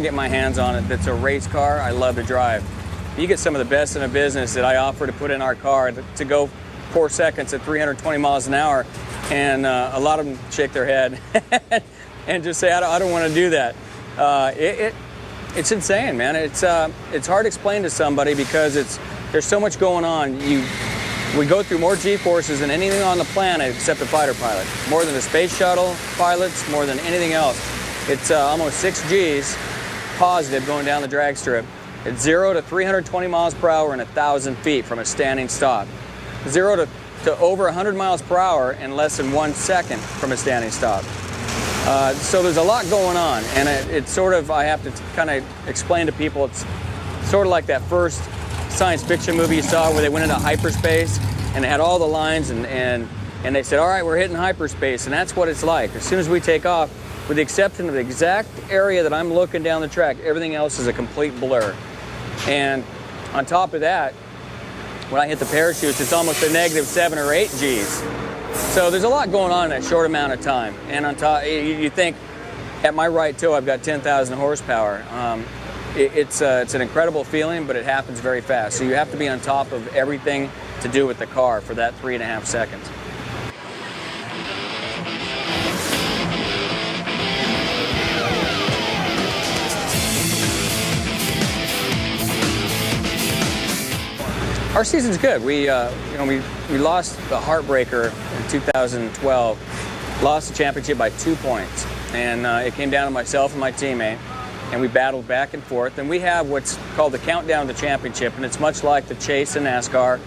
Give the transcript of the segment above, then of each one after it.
get my hands on it that's a race car, I love to drive. You get some of the best in the business that I offer to put in our car to go 4 seconds at 320 miles an hour, and a lot of them shake their head and just say, I don't want to do that. It's insane, man. It's hard to explain to somebody because there's so much going on. We go through more G-forces than anything on the planet except the fighter pilot. More than the space shuttle pilots, more than anything else. It's almost 6 Gs positive going down the drag strip. It's 0 to 320 miles per hour in 1,000 feet from a standing stop. 0 to over 100 miles per hour in less than 1 second from a standing stop. So there's a lot going on, and it's sort of, I have to kind of explain to people, it's sort of like that first science fiction movie you saw where they went into hyperspace and they had all the lines and they said, all right, we're hitting hyperspace, and that's what it's like. As soon as we take off, with the exception of the exact area that I'm looking down the track, everything else is a complete blur. And on top of that, when I hit the parachutes, it's almost a negative 7 or 8 Gs. So there's a lot going on in that short amount of time. And on top, you think, at my right toe, I've got 10,000 horsepower. It's an incredible feeling, but it happens very fast. So you have to be on top of everything to do with the car for that 3.5 seconds. Our season's good. We lost the heartbreaker in 2012, lost the championship by 2 points, and it came down to myself and my teammate, and we battled back and forth. And we have what's called the countdown to the championship, and it's much like the chase in NASCAR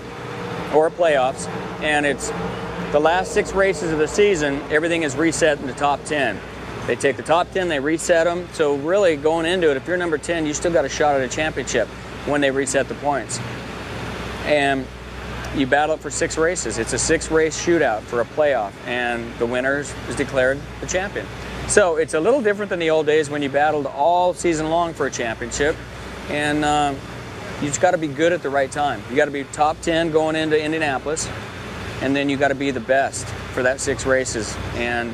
or playoffs. And it's the last 6 races of the season. Everything is reset in the top 10. They take the top 10, they reset them. So really, going into it, if you're number 10, you still got a shot at a championship when they reset the points. And you battle it for 6 races. It's a 6-race shootout for a playoff, and the winner is declared the champion. So it's a little different than the old days when you battled all season long for a championship, and you just got to be good at the right time. You got to be top 10 going into Indianapolis, and then you got to be the best for that 6 races. And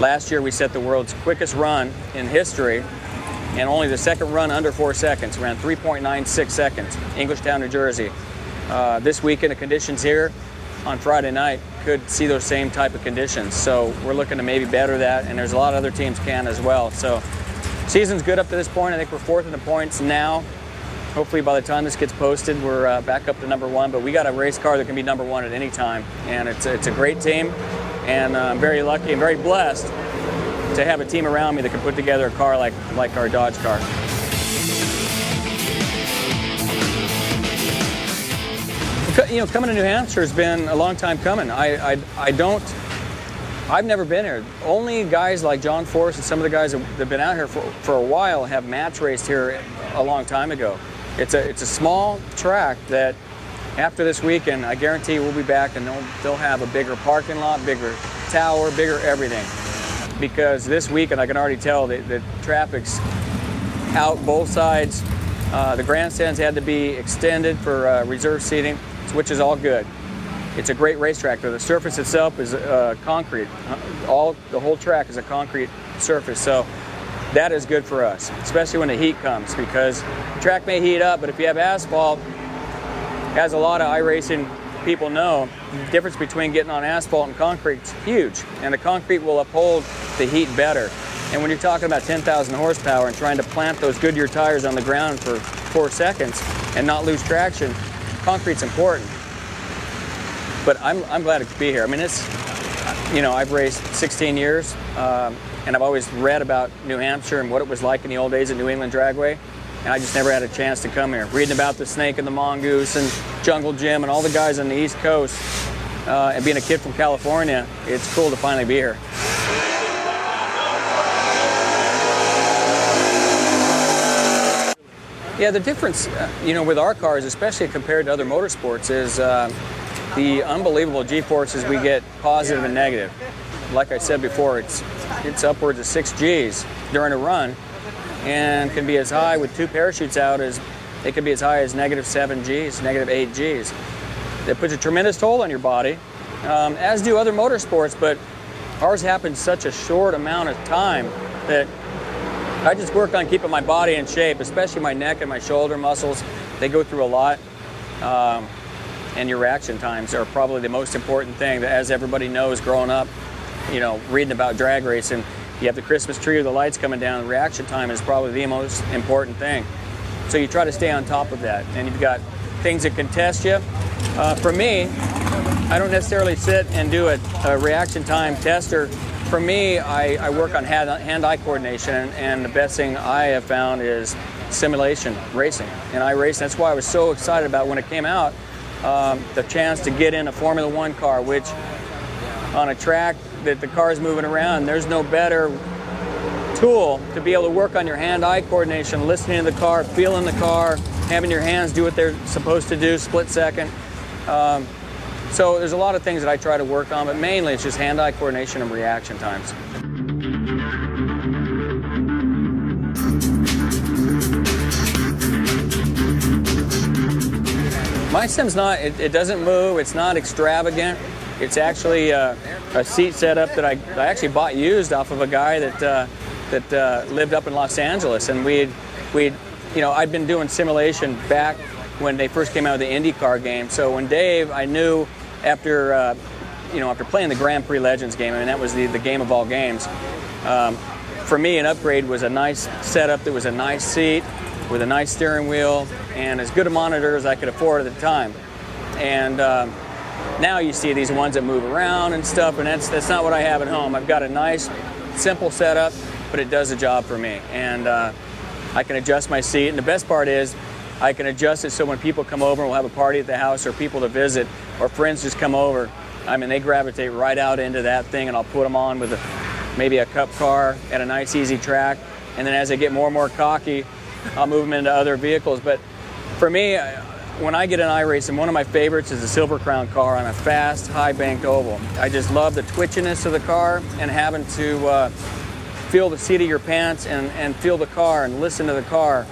last year we set the world's quickest run in history, and only the second run under 4 seconds. We ran 3.96 seconds, Englishtown, New Jersey. This weekend, the conditions here on Friday night could see those same type of conditions. So we're looking to maybe better that, and there's a lot of other teams can as well. So season's good up to this point. I think we're 4th in the points now. Hopefully by the time this gets posted, we're back up to number 1. But we got a race car that can be number 1 at any time, and it's a great team. And I'm very lucky and very blessed to have a team around me that can put together a car like our Dodge car. You know, coming to New Hampshire has been a long time coming. I've never been here. Only guys like John Force and some of the guys that have been out here for a while have match raced here a long time ago. It's a small track that after this weekend, I guarantee we'll be back and they'll have a bigger parking lot, bigger tower, bigger everything. Because this weekend, I can already tell that the traffic's out both sides. The grandstands had to be extended for reserve seating, which is all good. It's a great racetrack. The surface itself is concrete. The whole track is a concrete surface, so that is good for us, especially when the heat comes, because the track may heat up, but if you have asphalt, as a lot of iRacing people know, the difference between getting on asphalt and concrete is huge, and the concrete will uphold the heat better. And when you're talking about 10,000 horsepower and trying to plant those Goodyear tires on the ground for 4 seconds and not lose traction, concrete's important. But I'm glad to be here. I mean, I've raced 16 years, and I've always read about New Hampshire and what it was like in the old days at New England Dragway. And I just never had a chance to come here. Reading about the Snake and the Mongoose and Jungle Jim and all the guys on the East Coast, and being a kid from California, it's cool to finally be here. Yeah, the difference, with our cars, especially compared to other motorsports, is the unbelievable G-forces we get, positive and negative. Like I said before, it's upwards of 6 Gs during a run, and can be as high with 2 parachutes out as it can be as high as negative 7 Gs, negative 8 Gs. That puts a tremendous toll on your body, as do other motorsports, but ours happens such a short amount of time that I just work on keeping my body in shape, especially my neck and my shoulder muscles. They go through a lot. And your reaction times are probably the most important thing. That, as everybody knows growing up, you know, reading about drag racing, you have the Christmas tree or the lights coming down. The reaction time is probably the most important thing. So you try to stay on top of that. And you've got things that can test you. For me, I don't necessarily sit and do a reaction time tester. For me, I work on hand-eye coordination, and the best thing I have found is simulation racing and iRacing. That's why I was so excited about when it came out, the chance to get in a Formula One car, which on a track that the car is moving around, there's no better tool to be able to work on your hand-eye coordination, listening to the car, feeling the car, having your hands do what they're supposed to do, split second. So there's a lot of things that I try to work on, but mainly it's just hand-eye coordination and reaction times. My sim's not, it doesn't move, it's not extravagant. It's actually a seat setup that I actually bought used off of a guy that lived up in Los Angeles. And we'd, you know, I'd been doing simulation back when they first came out with the IndyCar game. So when Dave, I knew after, you know, after playing the Grand Prix Legends game, I mean, that was the game of all games. For me, an upgrade was a nice setup that was a nice seat with a nice steering wheel and as good a monitor as I could afford at the time. And now you see these ones that move around and stuff, and that's not what I have at home. I've got a nice, simple setup, but it does the job for me. And I can adjust my seat, and the best part is I can adjust it so when people come over and we'll have a party at the house, or people to visit, or friends just come over, I mean, they gravitate right out into that thing, and I'll put them on with maybe a cup car at a nice, easy track. And then as they get more and more cocky, I'll move them into other vehicles. But for me, when I get in iRacing, one of my favorites is the Silver Crown car on a fast, high-banked oval. I just love the twitchiness of the car and having to feel the seat of your pants and feel the car and listen to the car.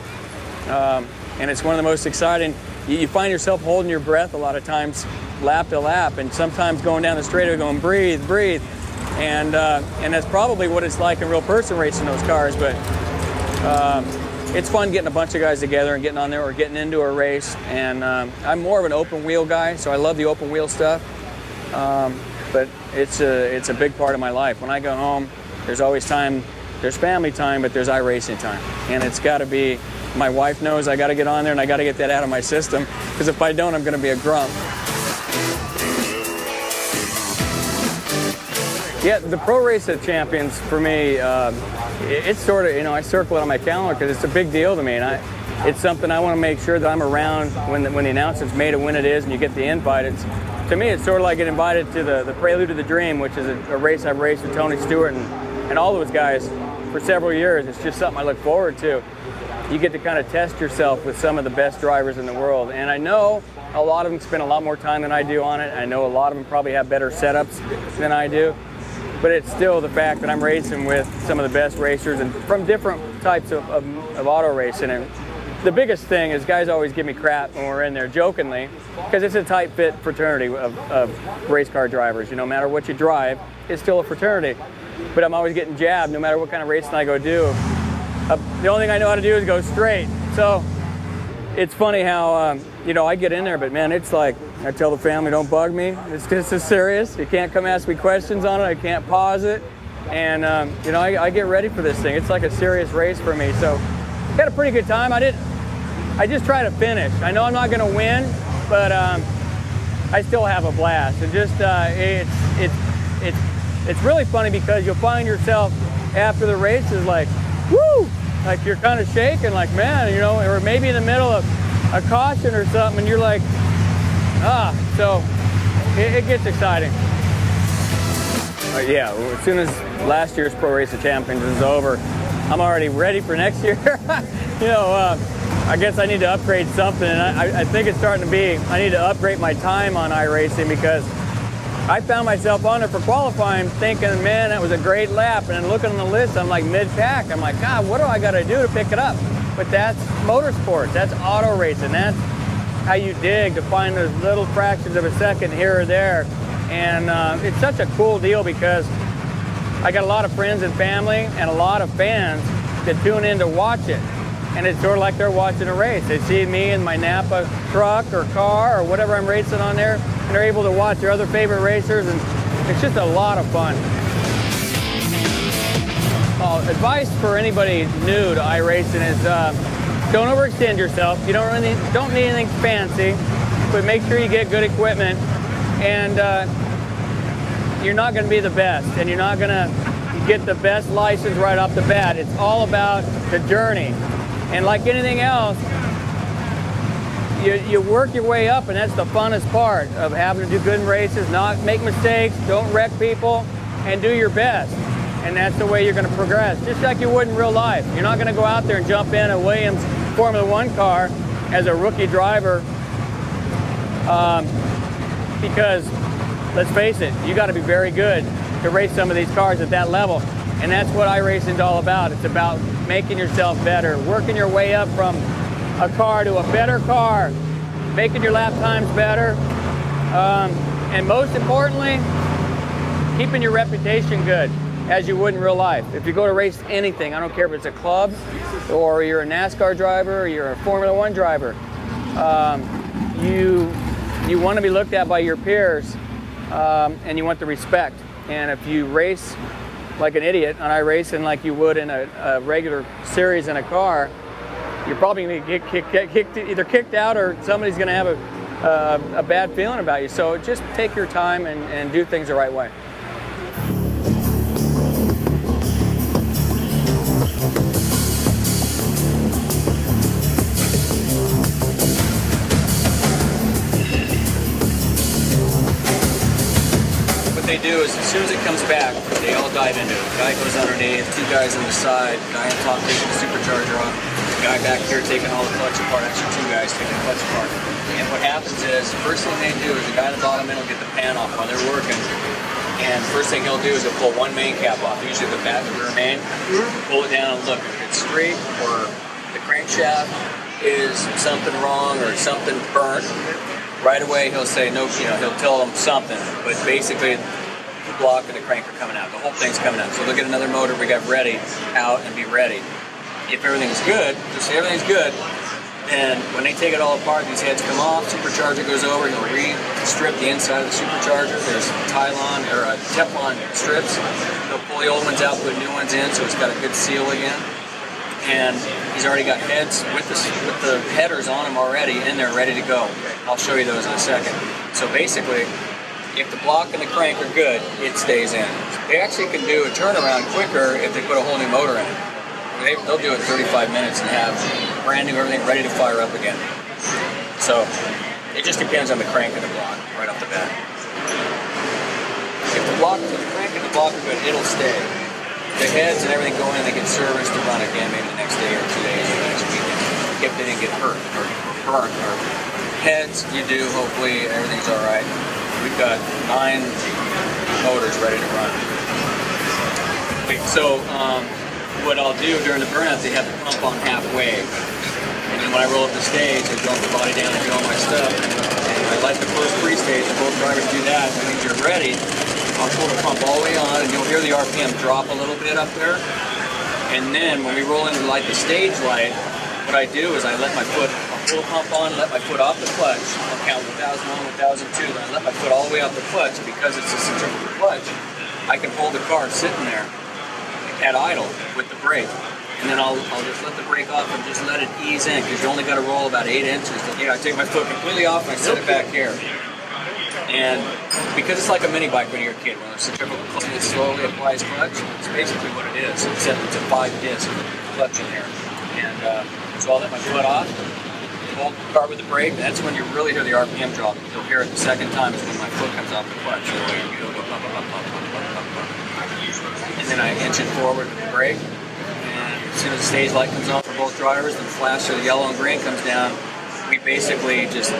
And it's one of the most exciting. You find yourself holding your breath a lot of times, lap to lap, and sometimes going down the straightaway going, breathe, breathe. And that's probably what it's like in real person racing those cars. But it's fun getting a bunch of guys together and getting on there or getting into a race. And I'm more of an open wheel guy, so I love the open wheel stuff. But it's a big part of my life. When I go home, there's always time. There's family time, but there's iRacing time. And it's got to be, my wife knows I got to get on there and I got to get that out of my system, because if I don't, I'm going to be a grump. Yeah, the Pro Race of Champions for me, it's sort of, you know, I circle it on my calendar because it's a big deal to me, and it's something I want to make sure that I'm around when the announcement's made of when it is and you get the invite. To me, it's sort of like getting invited to the Prelude to the Dream, which is a race I've raced with Tony Stewart and all those guys for several years. It's just something I look forward to. You get to kind of test yourself with some of the best drivers in the world. And I know a lot of them spend a lot more time than I do on it. I know a lot of them probably have better setups than I do. But it's still the fact that I'm racing with some of the best racers and from different types of auto racing. And the biggest thing is guys always give me crap when we're in there, jokingly, because it's a tight-fit fraternity of race car drivers. You know, no matter what you drive, it's still a fraternity. But I'm always getting jabbed no matter what kind of racing I go do. The only thing I know how to do is go straight. So it's funny how, you know, I get in there, but man, it's like, I tell the family, don't bug me. It's just as serious. You can't come ask me questions on it. I can't pause it. And, you know, I get ready for this thing. It's like a serious race for me. So I had a pretty good time. I just try to finish. I know I'm not going to win, but I still have a blast. And just, it's really funny because you'll find yourself after the race is like, woo! Like you're kind of shaking, like, man, you know, or maybe in the middle of a caution or something, and you're like, so it gets exciting. Yeah, as soon as last year's Pro Race of Champions is over, I'm already ready for next year. You know, I guess I need to upgrade something, and I think it's starting to be, I need to upgrade my time on iRacing, because I found myself on there for qualifying thinking, man, that was a great lap. And then looking on the list, I'm like mid-pack. I'm like, God, what do I got to do to pick it up? But that's motorsports. That's auto racing. That's how you dig to find those little fractions of a second here or there. And it's such a cool deal because I got a lot of friends and family and a lot of fans that tune in to watch it. And it's sort of like they're watching a race. They see me in my Napa truck or car or whatever I'm racing on there, and they're able to watch their other favorite racers, and it's just a lot of fun. Advice for anybody new to iRacing is don't overextend yourself. You don't need anything fancy, but make sure you get good equipment, and you're not going to be the best, and you're not going to get the best license right off the bat. It's all about the journey. And like anything else, you work your way up, and that's the funnest part of having to do good in races, not make mistakes, don't wreck people, and do your best. And that's the way you're going to progress, just like you would in real life. You're not going to go out there and jump in a Williams Formula One car as a rookie driver because, let's face it, you got to be very good to race some of these cars at that level. And that's what iRacing is all about. It's about making yourself better, working your way up from a car to a better car, making your lap times better, and most importantly, keeping your reputation good as you would in real life. If you go to race anything, I don't care if it's a club or you're a NASCAR driver or you're a Formula One driver, you want to be looked at by your peers, and you want the respect. And if you race like an idiot on iRacing like you would in a regular series in a car, you're probably going to get either kicked out or somebody's going to have a bad feeling about you. So just take your time and do things the right way. What they do is, as soon as it comes back, they all dive into it. The guy goes underneath, two guys on the side, the guy on top taking the supercharger off, the guy back here taking all the clutch apart, actually two guys taking the clutch apart. And what happens is, the first thing they do is the guy on the bottom end will get the pan off while they're working. And first thing he'll do is he'll pull one main cap off, usually the back of the rear main, pull it down and look if it's straight or the crankshaft is something wrong or something burnt. Right away he'll say no, he'll tell them something, but basically the block and the crank are coming out. The whole thing's coming out. So they'll get another motor we got ready out and be ready. If everything's good, just say everything's good, then when they take it all apart, these heads come off, supercharger goes over, he'll re-strip the inside of the supercharger. There's Teflon strips. He'll pull the old ones out, put new ones in, so it's got a good seal again. And he's already got heads with the headers on them already, and they're ready to go. I'll show you those in a second. So basically, if the block and the crank are good, it stays in. They actually can do a turnaround quicker if they put a whole new motor in it. They'll do it in 35 minutes and have brand new everything ready to fire up again. So it just depends on the crank and the block right off the bat. If the crank and the block are good, it'll stay. The heads and everything go in, they get serviced to run again maybe the next day or 2 days or the next weekend. If they didn't get hurt or burnt or heads, you do, hopefully everything's all right. We've got 9 motors ready to run. So what I'll do during the burnout, they have the pump on halfway. And then when I roll up the stage, I drop the body down and do all my stuff. And I light the first pre-stage, and both drivers do that. That means you're ready. I'll pull the pump all the way on, and you'll hear the RPM drop a little bit up there. And then when we roll in to light the stage light, what I do is I let my foot, I'll pull the pump on, let my foot off the clutch. I'll count 1,001, 1,002, then I let my foot all the way off the clutch. And because it's a centrifugal clutch, I can hold the car sitting there at idle with the brake. And then I'll just let the brake off and just let it ease in, because you only got to roll about 8 inches. I take my foot completely off and I set it back here. And because it's like a mini bike when you're a kid, when it's centrifugal clutch, it slowly applies clutch. It's basically what it is, except it's a 5-disc clutch in here. And so I'll let my foot off, hold the car with the brake. That's when you really hear the RPM drop. You'll hear it the second time is when my foot comes off the clutch. It'll go bump, bump, bump, bump, bump, bump, bump. And then I inch it forward with the brake. And as soon as the stage light comes on for both drivers, the flash of the yellow and green comes down, we basically just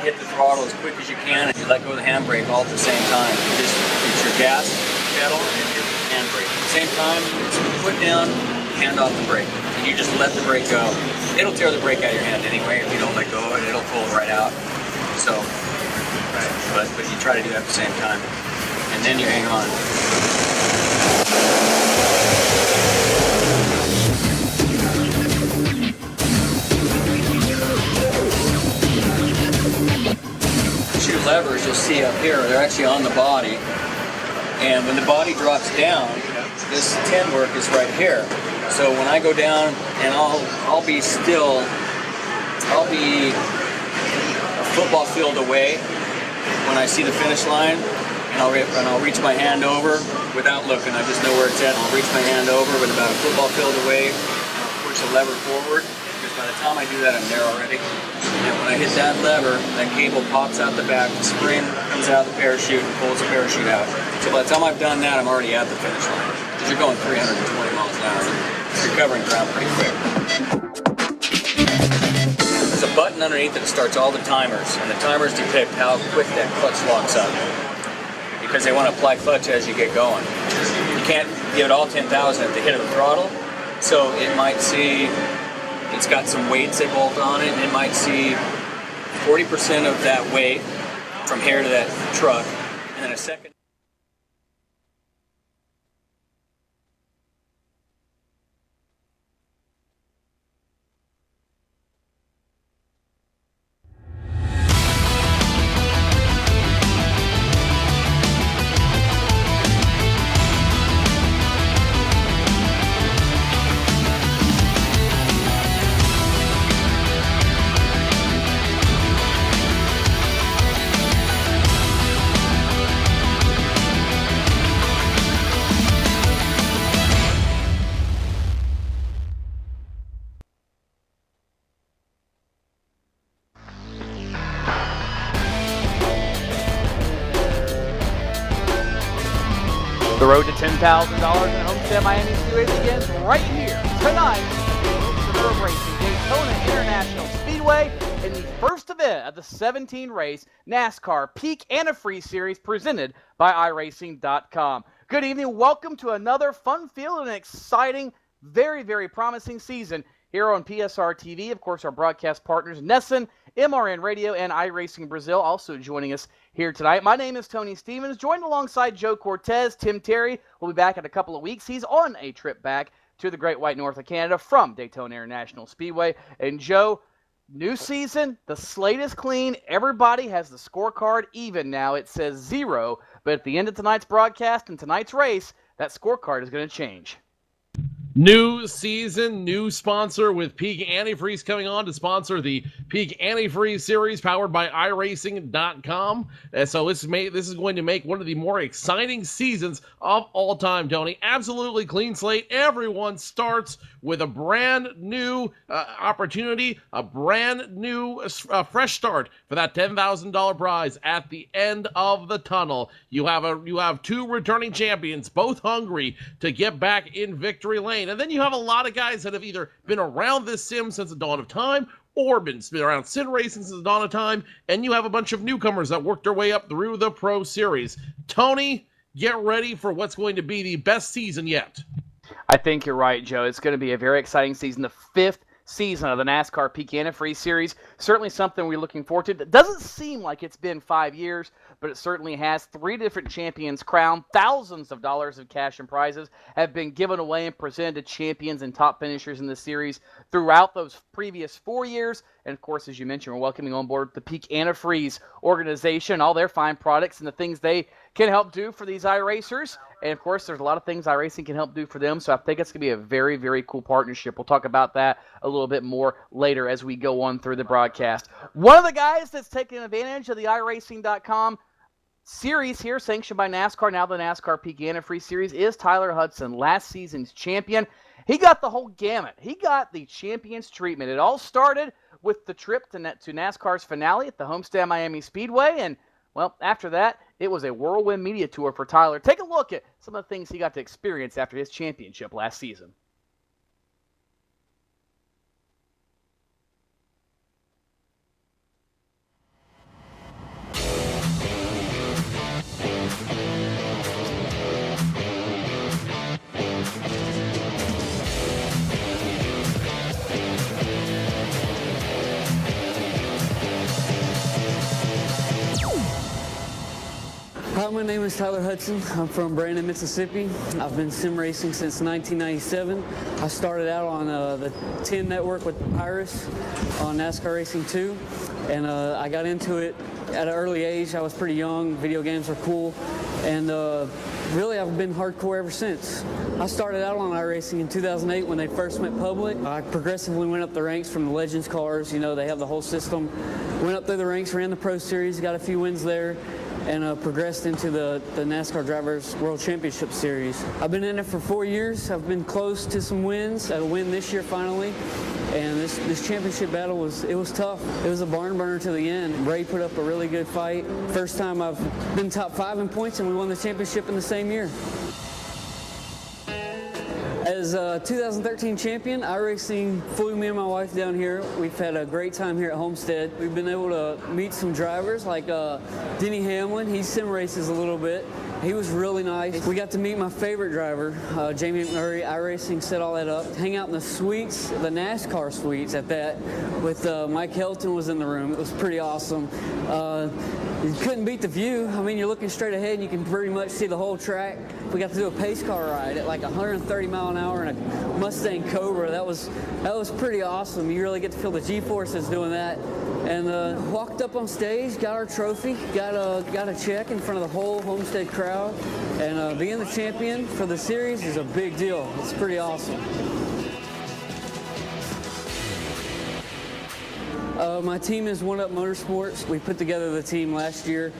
hit the throttle as quick as you can, and you let go of the handbrake all at the same time. It's your gas pedal and your handbrake. At the same time, it's foot down, hand off the brake. And you just let the brake go. It'll tear the brake out of your hand anyway. If you don't let go of it, it'll pull it right out. So, but you try to do that at the same time. And then you hang on. levers you'll see up here, they're actually on the body. And when the body drops down, this tin work is right here. So when I go down and I'll be still, I'll be a football field away when I see the finish line, and I'll reach my hand over without looking. I just know where it's at. I'll reach my hand over with about a football field away, and I'll push the lever forward, because by the time I do that, I'm there already. And when I hit that lever, that cable pops out the back, the spring comes out of the parachute and pulls the parachute out. So by the time I've done that, I'm already at the finish line. Because you're going 320 miles an hour. You're covering ground pretty quick. There's a button underneath that starts all the timers, and the timers depict how quick that clutch locks up, because they want to apply clutch as you get going. You can't give it all 10,000 at the hit of the throttle, so it might see it's got some weights they bolt on it, and it might see 40% of that weight from here to that truck, and then a second. The road to $10,000 in Homestead Miami Speedway begins right here tonight at Racing Daytona International Speedway in the first event of the 17 race NASCAR Peak Antifreeze Series presented by iRacing.com. Good evening. Welcome to another fun-filled and exciting, very, very promising season here on PSR TV. Of course, our broadcast partners, Nesson, MRN Radio, and iRacing Brazil, also joining us here tonight. My name is Tony Stevens, joined alongside Joe Cortez. Tim Terry will be back in a couple of weeks. He's on a trip back to the Great White North of Canada from Daytona International Speedway. And Joe, new season, the slate is clean. Everybody has the scorecard even now. It says 0, but at the end of tonight's broadcast and tonight's race, that scorecard is going to change. New season, new sponsor with Peak Antifreeze coming on to sponsor the Peak Antifreeze series powered by iRacing.com. And so this is going to make one of the more exciting seasons of all time, Tony. Absolutely clean slate. Everyone starts with a brand new opportunity, a brand new fresh start for that $10,000 prize at the end of the tunnel. You have two returning champions, both hungry to get back in victory lane. And then you have a lot of guys that have either been around this sim since the dawn of time or been around sim racing since the dawn of time. And you have a bunch of newcomers that worked their way up through the Pro Series. Tony, get ready for what's going to be the best season yet. I think you're right, Joe. It's going to be a very exciting season, the 5th season of the NASCAR Peak Antifreeze Series. Certainly something we're looking forward to. It doesn't seem like it's been 5 years, but it certainly has. 3 different champions crowned. Thousands of dollars of cash and prizes have been given away and presented to champions and top finishers in the series throughout those previous 4 years. And, of course, as you mentioned, we're welcoming on board the Peak Antifreeze organization, all their fine products and the things they can help do for these iRacers. And, of course, there's a lot of things iRacing can help do for them. So I think it's going to be a very, very cool partnership. We'll talk about that a little bit more later as we go on through the broadcast. One of the guys that's taking advantage of the iRacing.com series here, sanctioned by NASCAR, now the NASCAR Peak Antifreeze Series, is Tyler Hudson, last season's champion. He got the whole gamut. He got the champion's treatment. It all started with the trip to NASCAR's finale at the Homestead Miami Speedway, and well, after that, it was a whirlwind media tour for Tyler. Take a look at some of the things he got to experience after his championship last season. How many name is Tyler Hudson. I'm from Brandon, Mississippi. I've been sim racing since 1997. I started out on the 10 network with Iris on NASCAR Racing 2, and I got into it at an early age. I was pretty young. Video games were cool, and really I've been hardcore ever since. I started out on iRacing in 2008 when they first went public. I progressively went up the ranks from the Legends cars. You know, they have the whole system. Went up through the ranks, ran the Pro Series, got a few wins there, and progressed into the NASCAR Drivers World Championship Series. I've been in it for 4 years. I've been close to some wins. I win this year finally. And this championship battle was tough. It was a barn burner to the end. Ray put up a really good fight. First time I've been top 5 in points, and we won the championship in the same year. As a 2013 champion, iRacing flew me and my wife down here. We've had a great time here at Homestead. We've been able to meet some drivers like Denny Hamlin. He sim races a little bit. He was really nice. We got to meet my favorite driver, Jamie McMurray. iRacing set all that up. Hang out in the suites, the NASCAR suites at that, with Mike Helton was in the room. It was pretty awesome. You couldn't beat the view. I mean, you're looking straight ahead and you can pretty much see the whole track. We got to do a pace car ride at like 130 mile an hour in a Mustang Cobra. That was pretty awesome. You really get to feel the G-forces doing that. And walked up on stage, got our trophy, got a check in front of the whole Homestead crowd. And being the champion for the series is a big deal. It's pretty awesome. My team is One Up Motorsports. We put together the team last year.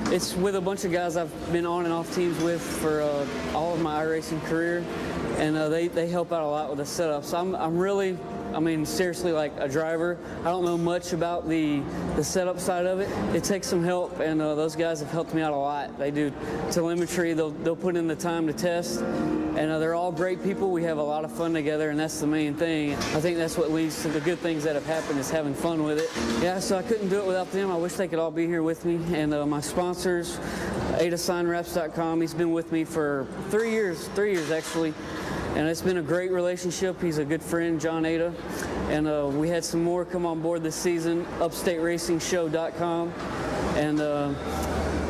It's with a bunch of guys I've been on and off teams with for all of my iRacing career, and they help out a lot with the setup. So I'm really, I mean, seriously, like a driver. I don't know much about the setup side of it. It takes some help, and those guys have helped me out a lot. They do telemetry. They'll put in the time to test, and they're all great people. We have a lot of fun together, and that's the main thing. I think that's what leads to the good things that have happened, is having fun with it. Yeah, so I couldn't do it without them. I wish they could all be here with me. And my sponsors, AdaSignWraps.com. He's been with me for 3 years actually. And it's been a great relationship. He's a good friend, John Ada. And we had some more come on board this season, UpstateRacingShow.com. And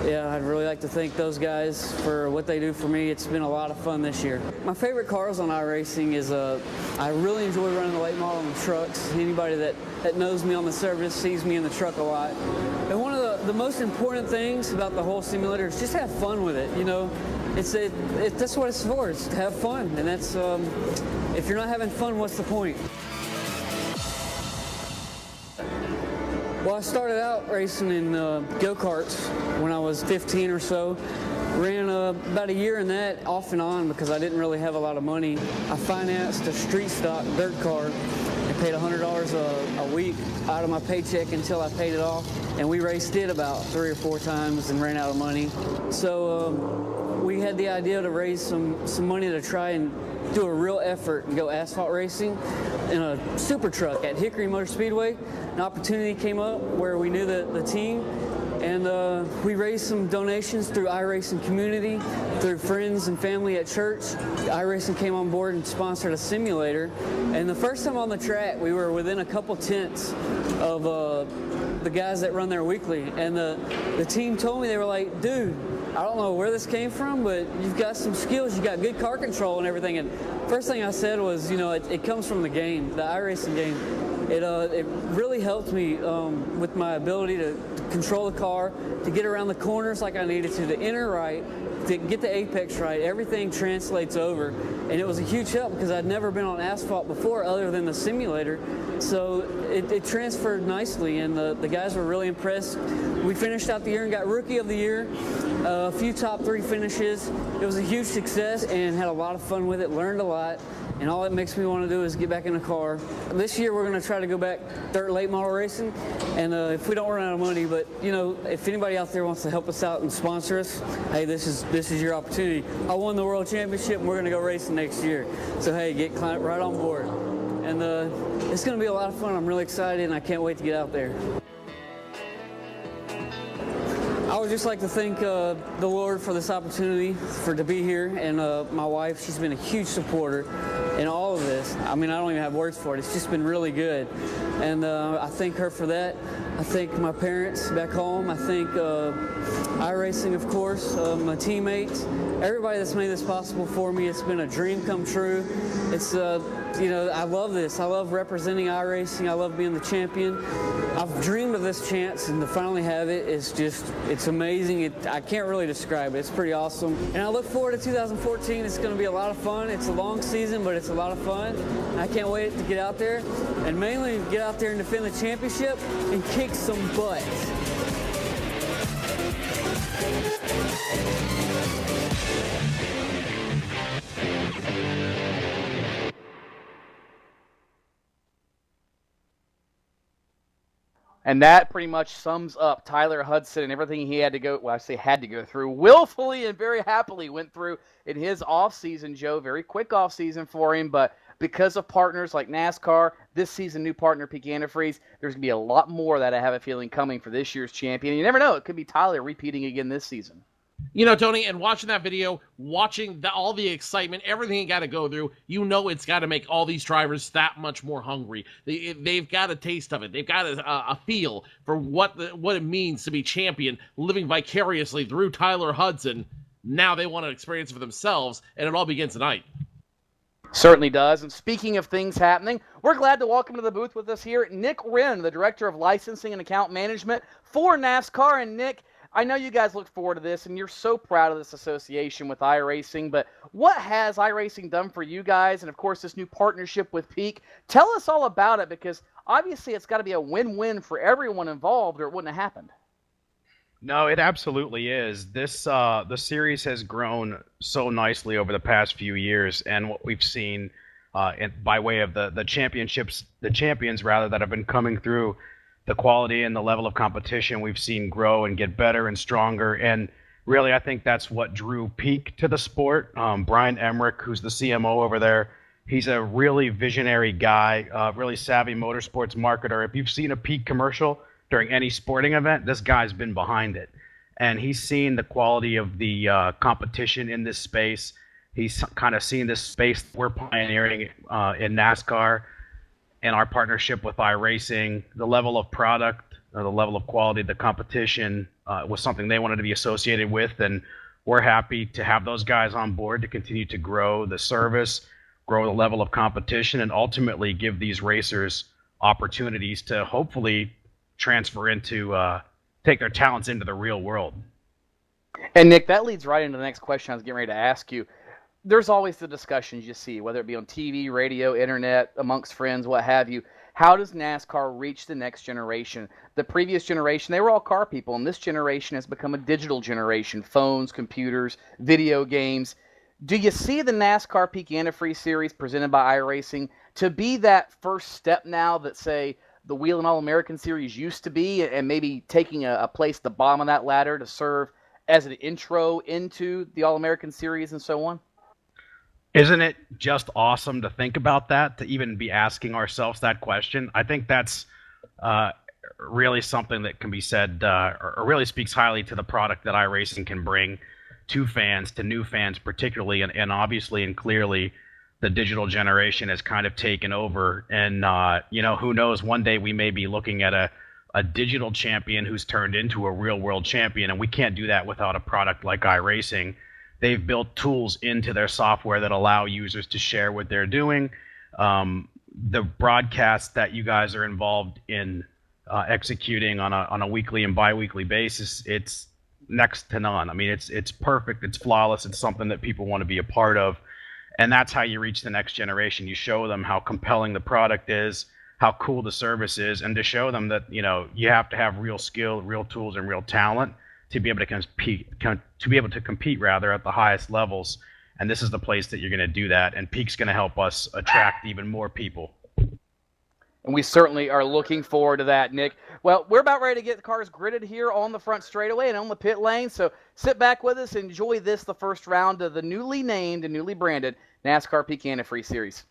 yeah, I'd really like to thank those guys for what they do for me. It's been a lot of fun this year. My favorite cars on iRacing is, I really enjoy running the late model and the trucks. Anybody that knows me on the service sees me in the truck a lot. And one of the most important things about the whole simulator is just have fun with it, you know. That's what it's for, is to have fun. And that's, if you're not having fun, what's the point? Well, I started out racing in go-karts when I was 15 or so. Ran about a year in that off and on because I didn't really have a lot of money. I financed a street stock dirt car and paid $100 a week out of my paycheck until I paid it off. And we raced it about 3 or 4 times and ran out of money. So we had the idea to raise some money to try and do a real effort and go asphalt racing in a super truck at Hickory Motor Speedway. An opportunity came up where we knew the team, and we raised some donations through iRacing community, through friends and family at church. iRacing came on board and sponsored a simulator, and the first time on the track we were within a couple tenths of the guys that run there weekly, and the team told me, they were like, dude, I don't know where this came from, but you've got some skills, you got good car control and everything. And first thing I said was, you know, it comes from the game, the iRacing game. It really helped me with my ability to control the car, to get around the corners like I needed to enter right, to get the apex right. Everything translates over, and it was a huge help because I'd never been on asphalt before other than the simulator. So it transferred nicely, and the guys were really impressed. We finished out the year and got Rookie of the Year, a few top 3 finishes. It was a huge success and had a lot of fun with it, learned a lot, and all it makes me want to do is get back in the car. This year we're going to try to go back dirt late model racing, and if we don't run out of money, but you know, if anybody out there wants to help us out and sponsor us, hey, this is your opportunity. I won the World Championship and we're going to go racing next year. So hey, get right on board. And it's going to be a lot of fun. I'm really excited and I can't wait to get out there. I would just like to thank the Lord for this opportunity to be here, and my wife, she's been a huge supporter, in all of this. I mean, I don't even have words for it. It's just been really good. And I thank her for that. I thank my parents back home. I thank iRacing, of course, my teammates, everybody that's made this possible for me. It's been a dream come true. It's, I love this. I love representing iRacing. I love being the champion. I've dreamed of this chance, and to finally have it is just, it's amazing. I can't really describe it. It's pretty awesome. And I look forward to 2014. It's going to be a lot of fun. It's a long season, but it's a lot of fun. I can't wait to get out there, and mainly get out there and defend the championship and kick some butt. And that pretty much sums up Tyler Hudson and everything he had to go, well, I say had to go through, willfully and very happily went through in his offseason, Joe. Very quick offseason for him, but because of partners like NASCAR, this season new partner Peak Antifreeze, there's going to be a lot more that I have a feeling coming for this year's champion. You never know, it could be Tyler repeating again this season. You know, Tony, and watching that video, watching all the excitement, everything you got to go through, you know it's got to make all these drivers that much more hungry. They've got a taste of it. They've got a feel for what it means to be champion, living vicariously through Tyler Hudson. Now they want to experience it for themselves, and it all begins tonight. Certainly does. And speaking of things happening, we're glad to welcome to the booth with us here Nick Wren, the Director of Licensing and Account Management for NASCAR. And Nick, I know you guys look forward to this, and you're so proud of this association with iRacing, but what has iRacing done for you guys, and of course this new partnership with Peak? Tell us all about it, because obviously it's got to be a win-win for everyone involved, or it wouldn't have happened. No, it absolutely is. The series has grown so nicely over the past few years, and what we've seen by way of the champions rather, that have been coming through, the quality and the level of competition we've seen grow and get better and stronger. And really, I think that's what drew Peak to the sport. Brian Emmerich, who's the CMO over there, he's a really visionary guy, really savvy motorsports marketer. If you've seen a Peak commercial during any sporting event, this guy's been behind it. And he's seen the quality of the competition in this space. He's kind of seen this space we're pioneering in NASCAR, and our partnership with iRacing, the level of product, the level of quality, the competition was something they wanted to be associated with. And we're happy to have those guys on board to continue to grow the service, grow the level of competition, and ultimately give these racers opportunities to hopefully transfer into, take their talents into the real world. And Nick, that leads right into the next question I was getting ready to ask you. There's always the discussions you see, whether it be on TV, radio, internet, amongst friends, what have you. How does NASCAR reach the next generation? The previous generation, they were all car people, and this generation has become a digital generation. Phones, computers, video games. Do you see the NASCAR Peak Antifreeze series presented by iRacing to be that first step now that, say, the Wheel and All-American series used to be, and maybe taking a place at the bottom of that ladder to serve as an intro into the All-American series and so on? Isn't it just awesome to think about that, to even be asking ourselves that question? I think that's really something that can be said, or really speaks highly to the product that iRacing can bring to fans, to new fans particularly, and obviously and clearly the digital generation has kind of taken over. And, who knows, one day we may be looking at a digital champion who's turned into a real-world champion, and we can't do that without a product like iRacing. They've built tools into their software that allow users to share what they're doing. The broadcasts that you guys are involved in executing on a weekly and biweekly basis, it's next to none. I mean, it's perfect. It's flawless. It's something that people want to be a part of. And that's how you reach the next generation. You show them how compelling the product is, how cool the service is, and to show them that, you have to have real skill, real tools, and real talent to be able to compete rather at the highest levels. And this is the place that you're going to do that. And Peak's going to help us attract even more people. And we certainly are looking forward to that, Nick. Well, we're about ready to get the cars gridded here on the front straightaway and on the pit lane. So sit back with us, enjoy this, the first round of the newly named and newly branded NASCAR Peak Antifreeze Series.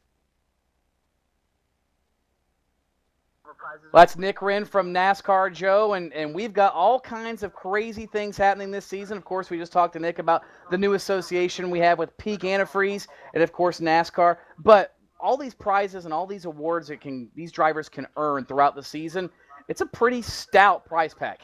Well, that's Nick Wren from NASCAR, Joe, and we've got all kinds of crazy things happening this season. Of course, we just talked to Nick about the new association we have with Peak Antifreeze and, of course, NASCAR. But all these prizes and all these awards that these drivers can earn throughout the season, it's a pretty stout prize pack.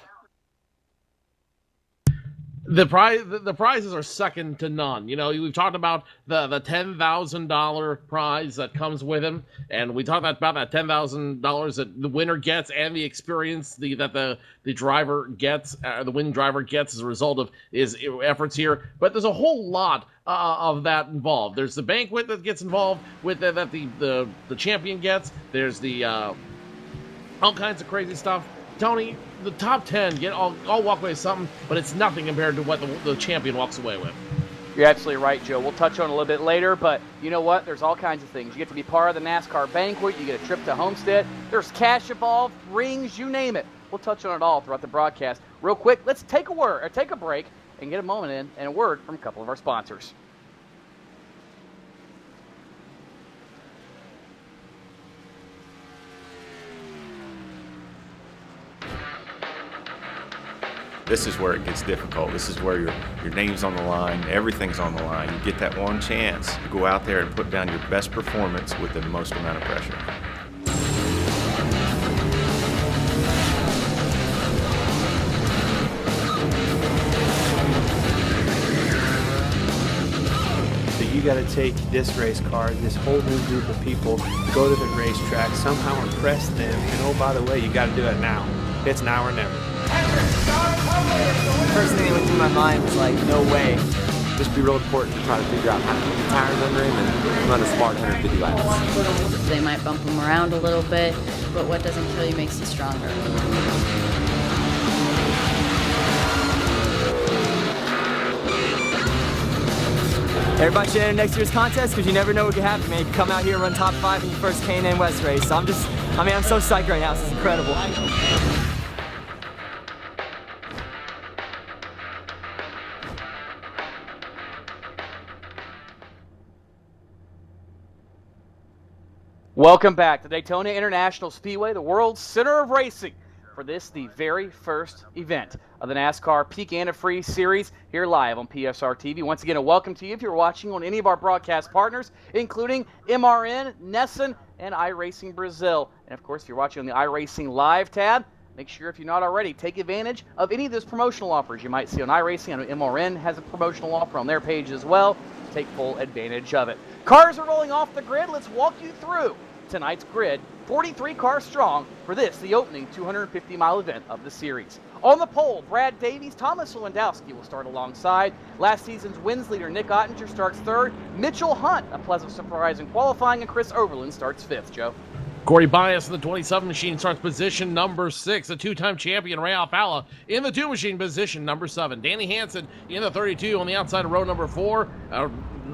The prizes are second to none. You know, we've talked about the $10,000 prize that comes with him, and we talked about that $10,000 that the winner gets and the experience that the driver gets, the winning driver gets as a result of his efforts here. But there's a whole lot of that involved. There's the banquet that gets involved with that the champion gets. There's the all kinds of crazy stuff. Tony, the top 10, I'll walk away with something, but it's nothing compared to what the champion walks away with. You're absolutely right, Joe. We'll touch on it a little bit later, but you know what? There's all kinds of things. You get to be part of the NASCAR banquet. You get a trip to Homestead. There's cash involved, rings, you name it. We'll touch on it all throughout the broadcast. Real quick, let's take a break and get a moment in and a word from a couple of our sponsors. This is where it gets difficult. This is where your name's on the line, everything's on the line. You get that one chance to go out there and put down your best performance with the most amount of pressure. So you got to take this race car, this whole new group of people, go to the racetrack, somehow impress them, and oh, by the way, you got to do it now. It's now or never. The first thing that went through my mind was like, no way. Just be real important to try to figure out how to keep the tires under him and run a smart 150 laps. They might bump him around a little bit, but what doesn't kill you makes you stronger. Everybody should enter next year's contest because you never know what could happen, man. You can come out here and run top 5 in your first K&N West race. So I'm so psyched right now. This is incredible. Welcome back to Daytona International Speedway, the world's center of racing, for this, the very first event of the NASCAR Peak Antifreeze Series, here live on PSR TV. Once again, a welcome to you if you're watching on any of our broadcast partners, including MRN, Nesson, and iRacing Brazil. And of course, if you're watching on the iRacing Live tab, make sure, if you're not already, take advantage of any of those promotional offers you might see on iRacing. I know MRN has a promotional offer on their page as well. Take full advantage of it. Cars are rolling off the grid. Let's walk you through tonight's grid, 43 cars strong for this, the opening 250-mile event of the series. On the pole, Brad Davies, Thomas Lewandowski will start alongside. Last season's wins leader Nick Ottinger starts third. Mitchell Hunt, a pleasant surprise in qualifying, and Chris Overland starts fifth, Joe. Corey Bias in the 27 machine starts position number 6. The two-time champion Ray Alfala in the 2 machine position number 7. Danny Hansen in the 32 on the outside of row number 4.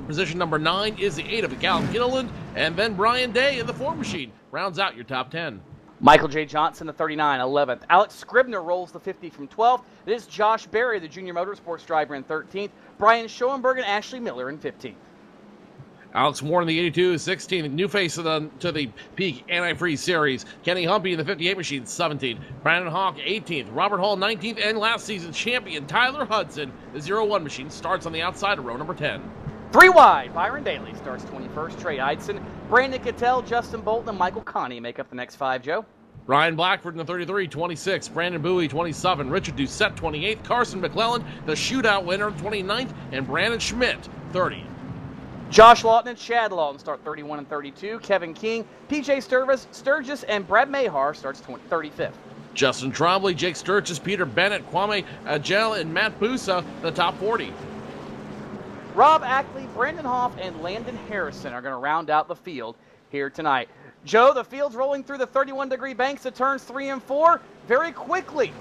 Position number 9 is the 8 of Callum Gilliland. And then Brian Day in the 4 machine rounds out your top 10. Michael J. Johnson, the 39, 11th. Alex Scribner rolls the 50 from 12th. It is Josh Berry, the junior motorsports driver, in 13th. Brian Schoenberg and Ashley Miller in 15th. Alex Moore in the 82 is 16th. New face to the Peak Antifreeze Series. Kenny Humpy in the 58 machine, 17th. Brandon Hawk, 18th. Robert Hall, 19th. And last season's champion, Tyler Hudson, the 01 machine, starts on the outside of row number 10. 3 wide, Byron Daly starts 21st. Trey Eidson, Brandon Cattell, Justin Bolton, and Michael Connie make up the next 5, Joe. Ryan Blackford in the 33, 26. Brandon Bowie, 27. Richard Doucette, 28th. Carson McClellan, the shootout winner, 29th. And Brandon Schmidt, 30th. Josh Lawton and Chad Lawton start 31 and 32. Kevin King, PJ Sturgis, and Brad Mayhar starts 35th. Justin Trombley, Jake Sturgis, Peter Bennett, Kwame Agel, and Matt Busa, the top 40. Rob Ackley, Brandon Hoff, and Landon Harrison are going to round out the field here tonight. Joe, the field's rolling through the 31-degree banks at turns 3 and 4 very quickly.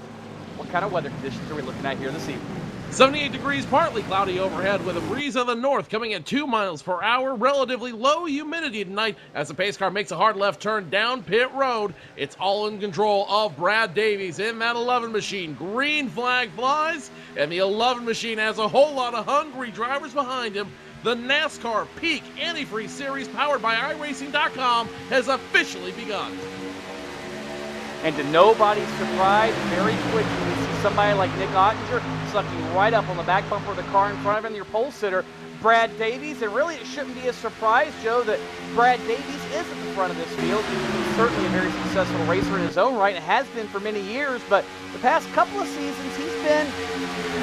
What kind of weather conditions are we looking at here this evening? 78 degrees, partly cloudy overhead with a breeze of the north coming at 2 miles per hour. Relatively low humidity tonight as the pace car makes a hard left turn down pit road. It's all in control of Brad Davies in that 11 machine. Green flag flies, and the 11 machine has a whole lot of hungry drivers behind him. The NASCAR Peak Antifreeze Series, powered by iRacing.com, has officially begun. And to nobody's surprise, very quickly, we see somebody like Nick Ottinger sucking right up on the back bumper of the car in front of him, your pole sitter, Brad Davies, and really it shouldn't be a surprise, Joe, that Brad Davies is at the front of this field. He's certainly a very successful racer in his own right and has been for many years, but the past couple of seasons he's been,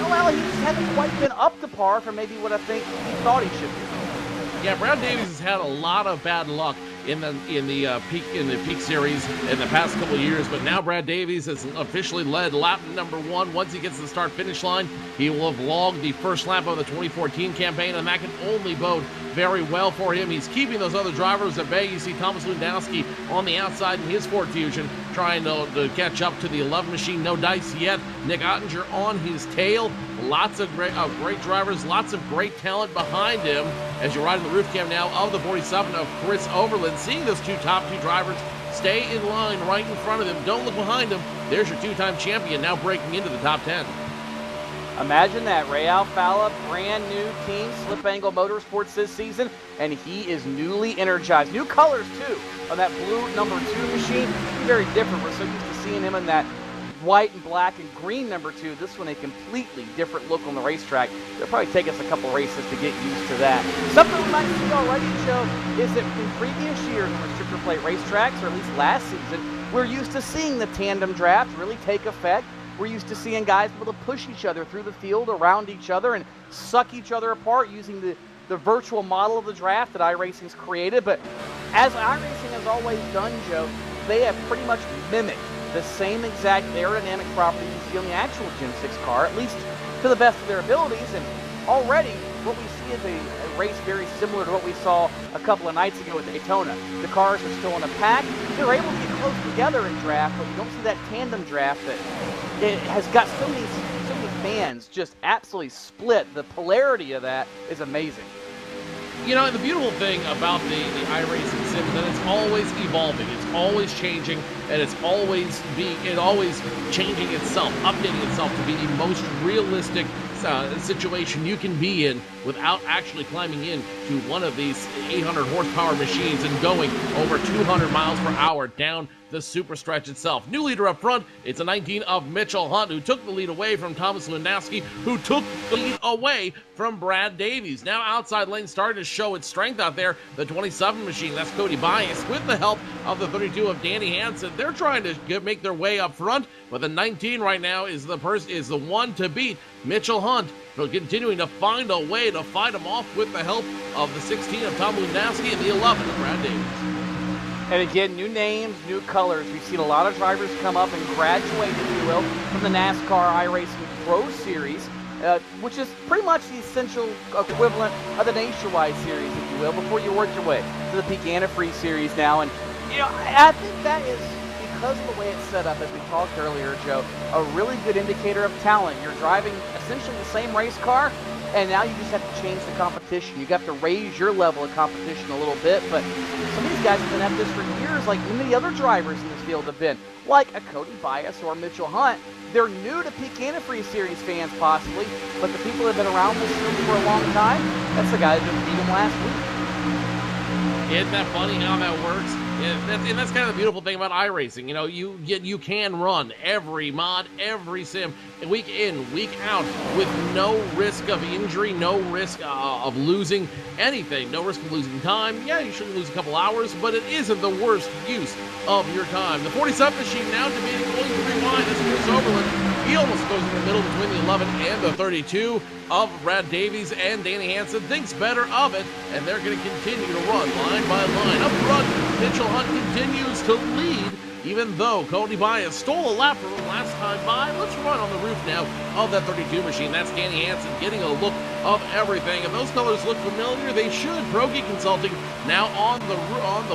well, he just hasn't quite been up to par for maybe what I think he thought he should be. Yeah, Brad Davies has had a lot of bad luck in the Peak Series in the past couple of years, but now Brad Davies has officially led lap number 1. Once he gets to the start-finish line, he will have logged the first lap of the 2014 campaign, and that can only bode very well for him. He's keeping those other drivers at bay. You see Thomas Lewandowski on the outside in his Ford Fusion trying to catch up to the 11 machine. No dice yet. Nick Ottinger on his tail. Lots of great drivers, lots of great talent behind him as you're riding the roof cam now of the 47 of Chris Overland. Seeing those top two drivers stay in line right in front of them. Don't look behind them. There's your two-time champion now breaking into the top 10. Imagine that, Ray Alfalla, brand new team, Slip Angle Motorsports this season, and he is newly energized. New colors, too, on that blue number 2 machine. Very different. We're so used to seeing him in that white and black and green number 2. This one a completely different look on the racetrack. It'll probably take us a couple races to get used to that. Something we might see already, Joe, is that in previous years on restrictor plate racetracks, or at least last season, we're used to seeing the tandem draft really take effect. We're used to seeing guys be able to push each other through the field, around each other, and suck each other apart using the virtual model of the draft that iRacing's created. But as iRacing has always done, Joe, they have pretty much mimicked the same exact aerodynamic properties you see on the actual Gen 6 car, at least to the best of their abilities. And already what we see is a race very similar to what we saw a couple of nights ago at Daytona. The cars are still in a pack. They're able to get close together in draft, but you don't see that tandem draft that it has got so many fans just absolutely split. The polarity of that is amazing. You know, and the beautiful thing about the iRacing sim is that it's always evolving, it's always changing, and it's always changing itself, updating itself to be the most realistic situation you can be in without actually climbing in to one of these 800 horsepower machines and going over 200 miles per hour down the super stretch itself. New leader up front, it's a 19 of Mitchell Hunt, who took the lead away from Thomas Lewandowski, who took the lead away from Brad Davies. Now outside lane starting to show its strength out there. The 27 machine, that's Cody Bias, with the help of the 32 of Danny Hansen. They're trying to make their way up front, but the 19 right now is the one to beat. Mitchell Hunt, but continuing to find a way to fight him off with the help of the 16 of Tom Lewandowski and the 11 of Brad Davies. And again, new names, new colors. We've seen a lot of drivers come up and graduate, if you will, from the NASCAR iRacing Pro Series, which is pretty much the essential equivalent of the Nationwide Series, if you will, before you work your way to the Peak Antifreeze Series now. And, you know, I think that is, because of the way it's set up, as we talked earlier, Joe, a really good indicator of talent. You're driving essentially the same race car, and now you just have to change the competition. You have to raise your level of competition a little bit, but some of these guys have been at this for years, like many other drivers in this field have been, like a Cody Bias or Mitchell Hunt. They're new to Peak Antifreeze Series fans, possibly, but the people that have been around this series for a long time, that's the guy that just beat him last week. Isn't that funny how that works? And that's kind of the beautiful thing about iRacing. You know, you can run every mod, every sim, week in, week out, with no risk of injury, no risk of losing anything, no risk of losing time. Yeah, you shouldn't lose a couple hours, but it isn't the worst use of your time. The 47 machine now debating going 3 wide. This is Chris Overland. He almost goes in the middle between the 11 and the 32 of Brad Davies and Danny Hansen. Thinks better of it, and they're going to continue to run line by line. Up front, Mitchell Hunt continues to lead, even though Cody Bias stole a lap from him last time by. Let's run on the roof now of that 32 machine. That's Danny Hansen getting a look of everything. If those colors look familiar, they should. Pro Geek Consulting now on the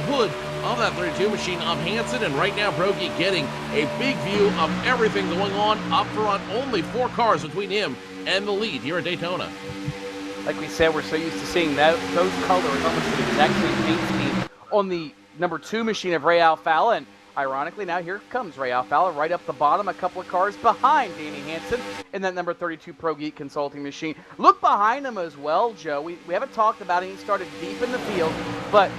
hood of that 32 machine of Hansen, and right now Pro Geek getting a big view of everything going on up front. Only 4 cars between him and the lead here at Daytona. Like we said, we're so used to seeing those colors almost the exact same paint scheme on the number 2 machine of Ray Alfalla, and ironically now here comes Ray Alfalla right up the bottom, a couple of cars behind Danny Hansen in that number 32 Pro Geek Consulting machine. Look behind him as well, Joe. We haven't talked about it. He started deep in the field, but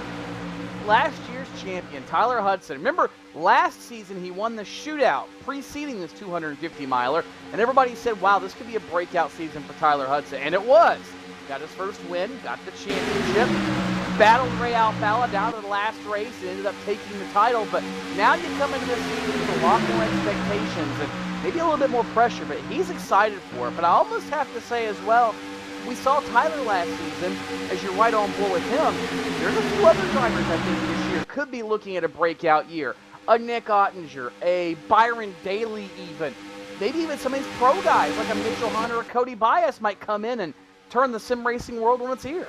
last year's champion, Tyler Hudson. Remember, last season he won the shootout preceding this 250-miler, and everybody said, wow, this could be a breakout season for Tyler Hudson, and it was. got his first win, got the championship, battled Ray Alfalla down to the last race, and ended up taking the title. But now you come into this season with a lot more expectations and maybe a little bit more pressure, but he's excited for it. But I almost have to say as well, we saw Tyler last season, as you're right on board with him. There's a few other drivers I think this year could be looking at a breakout year. A Nick Ottinger, a Byron Daly even. Maybe even some of these pro guys like a Mitchell Hunter or Cody Bias might come in and turn the sim racing world on its ear.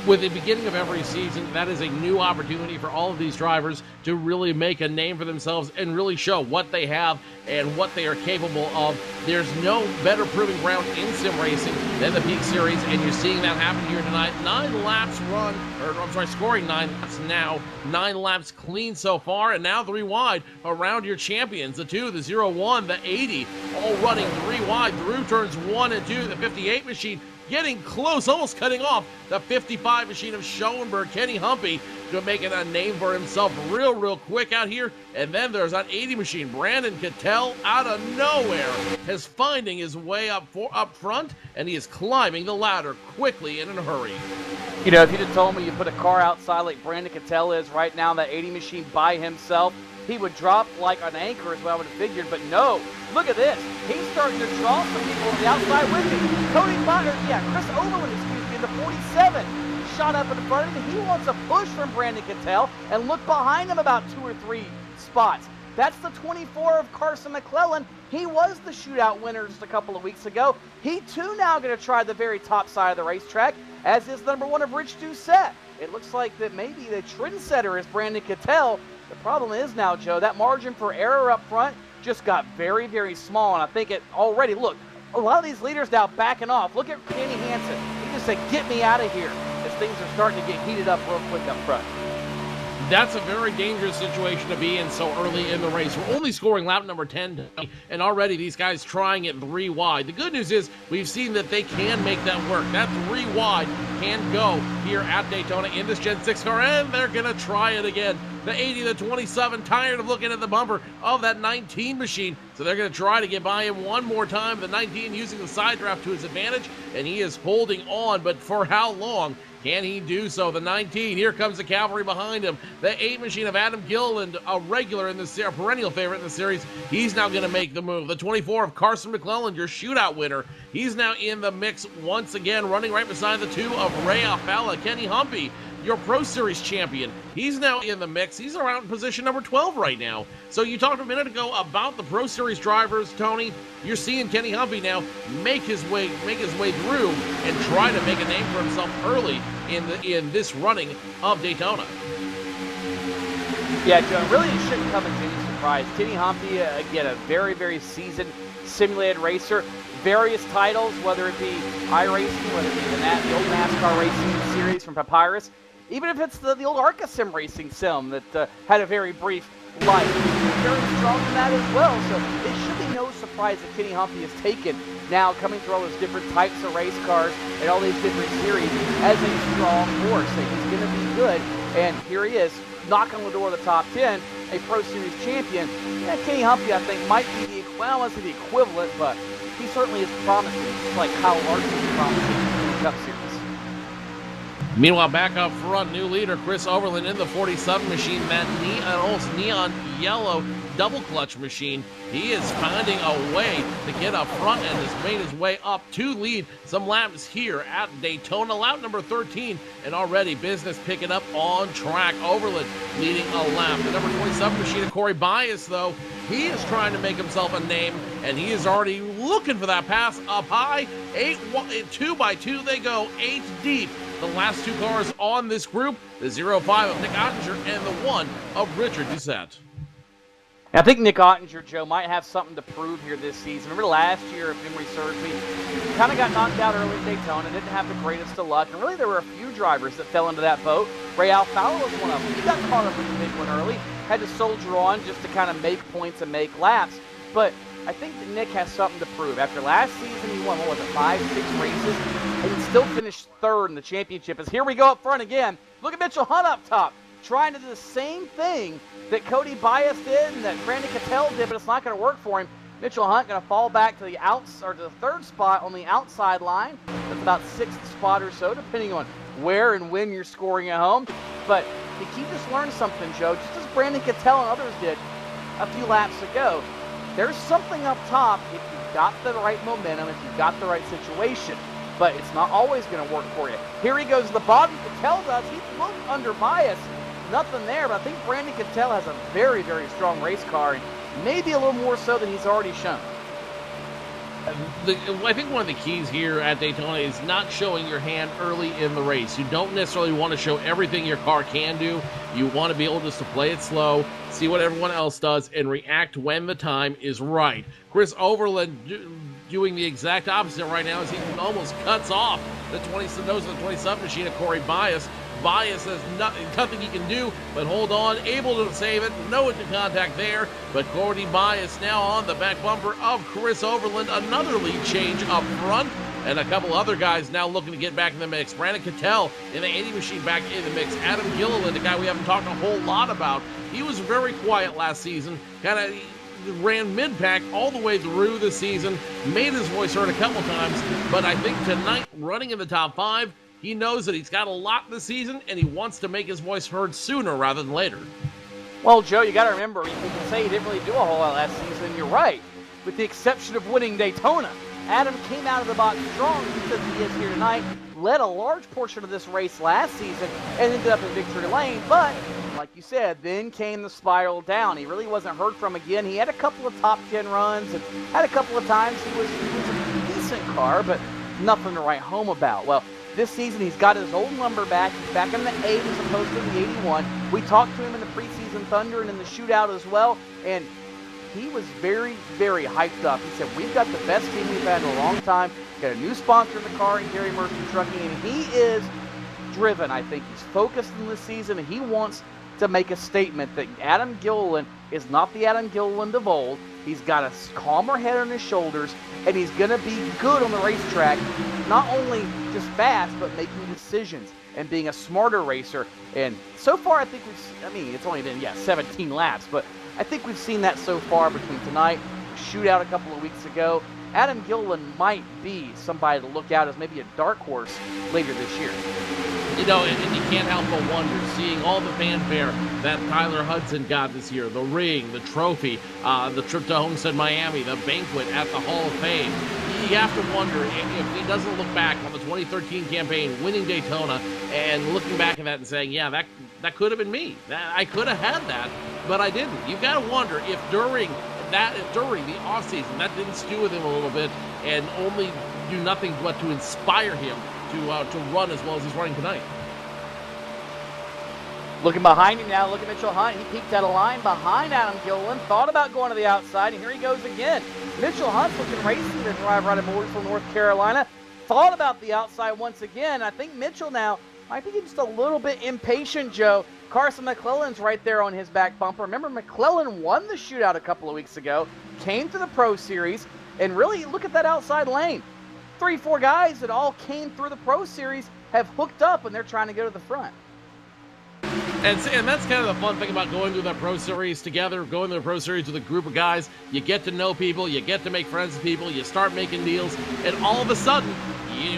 With the beginning of every season, that is a new opportunity for all of these drivers to really make a name for themselves and really show what they have and what they are capable of. There's no better proving ground in sim racing than the Peak Series, and you're seeing that happen here tonight. 9 laps run, scoring 9 laps now. 9 laps clean so far, and now 3 wide around your champions. The 2, the 0-1, the 80, all running 3 wide through turns 1 and 2. The 58 machine getting close, almost cutting off the 55 machine of Schoenberg. Kenny Humpy making a name for himself real quick out here. And then there's that 80 machine, Brandon Cattell, out of nowhere, is finding his way up front, and he is climbing the ladder quickly and in a hurry. You know, if you'd have told me you put a car outside like Brandon Cattell is right now, that 80 machine by himself, he would drop like an anchor is what I would have figured, but no. Look at this. He's starting to draw some people on the outside with him. Chris Overland, in the 47. Shot up in front of him. He wants a push from Brandon Cattell, and look behind him about 2 or 3 spots. That's the 24 of Carson McClellan. He was the shootout winner just a couple of weeks ago. He too now going to try the very top side of the racetrack, as is number 1 of Rich Doucette. It looks like that maybe the trendsetter is Brandon Cattell. The problem is now, Joe, that margin for error up front just got very small, and I think it already, look, a lot of these leaders now backing off. Look at Kenny Hansen. He just said, get me out of here, as things are starting to get heated up real quick up front. That's a very dangerous situation to be in so early in the race. We're only scoring lap number 10, and already these guys trying it 3 wide. The good news is we've seen that they can make that work. That 3 wide can go here at Daytona in this Gen 6 car, and they're going to try it again. The 80, the 27, tired of looking at the bumper of that 19 machine, so they're going to try to get by him one more time. The 19 using the side draft to his advantage, and he is holding on, but for how long can he do so? The 19, here comes the cavalry behind him. The 8 machine of Adam Gilliland, a regular in the series, a perennial favorite in the series, he's now going to make the move. The 24 of Carson McClellan, your shootout winner, he's now in the mix once again, running right beside the 2 of Ray Alfalla. Kenny Humpy, your Pro Series champion, he's now in the mix. He's around position number 12 right now. So you talked a minute ago about the Pro Series drivers, Tony. You're seeing Kenny Humpy now make his way through and try to make a name for himself early in this running of Daytona. Yeah, Joe, really it shouldn't come as any surprise. Kenny Humpy, again, a very seasoned simulated racer. Various titles, whether it be iRacing, whether it be the old NASCAR racing series from Papyrus, even if it's the old ARCA sim racing sim that had a very brief life. He's very strong in that as well, so it should be no surprise that Kenny Humpy has taken now coming through all those different types of race cars and all these different series as a strong horse. That he's going to be good, and here he is, knocking on the door of the top 10, a Pro Series champion. Yeah, Kenny Humpy, I think, might be the equivalent, but he certainly is promising, just like Kyle Larson is promising in the Cup Series. Meanwhile, back up front, new leader Chris Overland in the 47 machine, that almost neon yellow double clutch machine. He is finding a way to get up front and has made his way up to lead some laps here at Daytona. Lap number 13, and already business picking up on track. Overland leading a lap. The number 27 machine of Corey Bias, though, he is trying to make himself a name, and he is already looking for that pass up high. 2 by 2 they go, 8 deep. The last 2 cars on this group, the 05 of Nick Ottinger and the 1 of Richard Doucette. I think Nick Ottinger, Joe, might have something to prove here this season. Remember last year, if memory serves me, kind of got knocked out early in Daytona, didn't have the greatest of luck, and really there were a few drivers that fell into that boat. Ray Alfalla was one of them. He got caught up in the big one early, had to soldier on just to kind of make points and make laps, but I think that Nick has something to prove. After last season, he won, 5, 6 races, and he still finished 3rd in the championship. As here we go up front again. Look at Mitchell Hunt up top, trying to do the same thing that Cody Bias did and that Brandon Cattell did, but it's not going to work for him. Mitchell Hunt going to fall back to the to the third spot on the outside line. That's about sixth spot or so, depending on where and when you're scoring at home. But you just learned something, Joe, just as Brandon Cattell and others did a few laps ago. There's something up top if you've got the right momentum, if you've got the right situation. But it's not always going to work for you. Here he goes to the bottom. Cattell does. He looked under bias. Nothing there, but I think Brandon Cattell has a very, very strong race car, and maybe a little more so than he's already shown. I think one of the keys here at Daytona is not showing your hand early in the race. You don't necessarily want to show everything your car can do. You want to be able just to play it slow, see what everyone else does, and react when the time is right. Chris Overland doing the exact opposite right now as he almost cuts off the 27 machine of Corey Bias. Bias has nothing he can do but hold on, able to save it, no contact there, but Corey Bias now on the back bumper of Chris Overland. Another lead change up front, and a couple other guys now looking to get back in the mix. Brandon Cattell in the 80 machine back in the mix. Adam Gilliland, a guy we haven't talked a whole lot about. He was very quiet last season, kind of ran mid-pack all the way through the season, made his voice heard a couple times, but I think tonight, running in the top 5, he knows that he's got a lot this season, and he wants to make his voice heard sooner rather than later. Well, Joe, you got to remember, you can say he didn't really do a whole lot last season. You're right, with the exception of winning Daytona. Adam came out of the box strong because he is here tonight, led a large portion of this race last season, and ended up in victory lane. But, like you said, then came the spiral down. He really wasn't heard from again. He had a couple of top 10 runs, and had a couple of times he was a decent car, but nothing to write home about. Well, this season, he's got his old number back. He's back in the 8 as opposed to the 81. We talked to him in the preseason Thunder and in the shootout as well, and he was very, very hyped up. He said, we've got the best team we've had in a long time. Got a new sponsor in the car in Gary Murphy Trucking, and he is driven. I think he's focused in this season, and he wants to make a statement that Adam Gilliland is not the Adam Gilliland of old. He's got a calmer head on his shoulders, and he's going to be good on the racetrack, not only just fast, but making decisions and being a smarter racer. And so far, I think it's only been, 17 laps, but I think we've seen that so far between tonight, shootout a couple of weeks ago. Adam Gilliland might be somebody to look out as maybe a dark horse later this year. You know, and you can't help but wonder, seeing all the fanfare that Tyler Hudson got this year, the ring, the trophy, the trip to Homestead, Miami, the banquet at the Hall of Fame. You have to wonder if he doesn't look back on the 2013 campaign, winning Daytona, and looking back at that and saying, yeah, that could have been me. I could have had that, but I didn't. You've got to wonder if during the offseason, that didn't stew with him a little bit and only do nothing but to inspire him to run as well as he's running tonight. Looking behind him now, look at Mitchell Hunt. He peeked out of line behind Adam Gilliland, thought about going to the outside, and here he goes again. Mitchell Hunt's looking racing to drive right at Mooresville, North Carolina. Thought about the outside once again. I think Mitchell now might be just a little bit impatient, Joe. Carson McClellan's right there on his back bumper. Remember, McClellan won the shootout a couple of weeks ago, came to the Pro Series, and really look at that outside lane. 3-4 guys that all came through the Pro Series have hooked up, and they're trying to go to the front. And that's kind of the fun thing about going through that Pro Series together, going through the Pro Series with a group of guys. You get to know people, you get to make friends with people, you start making deals, and all of a sudden,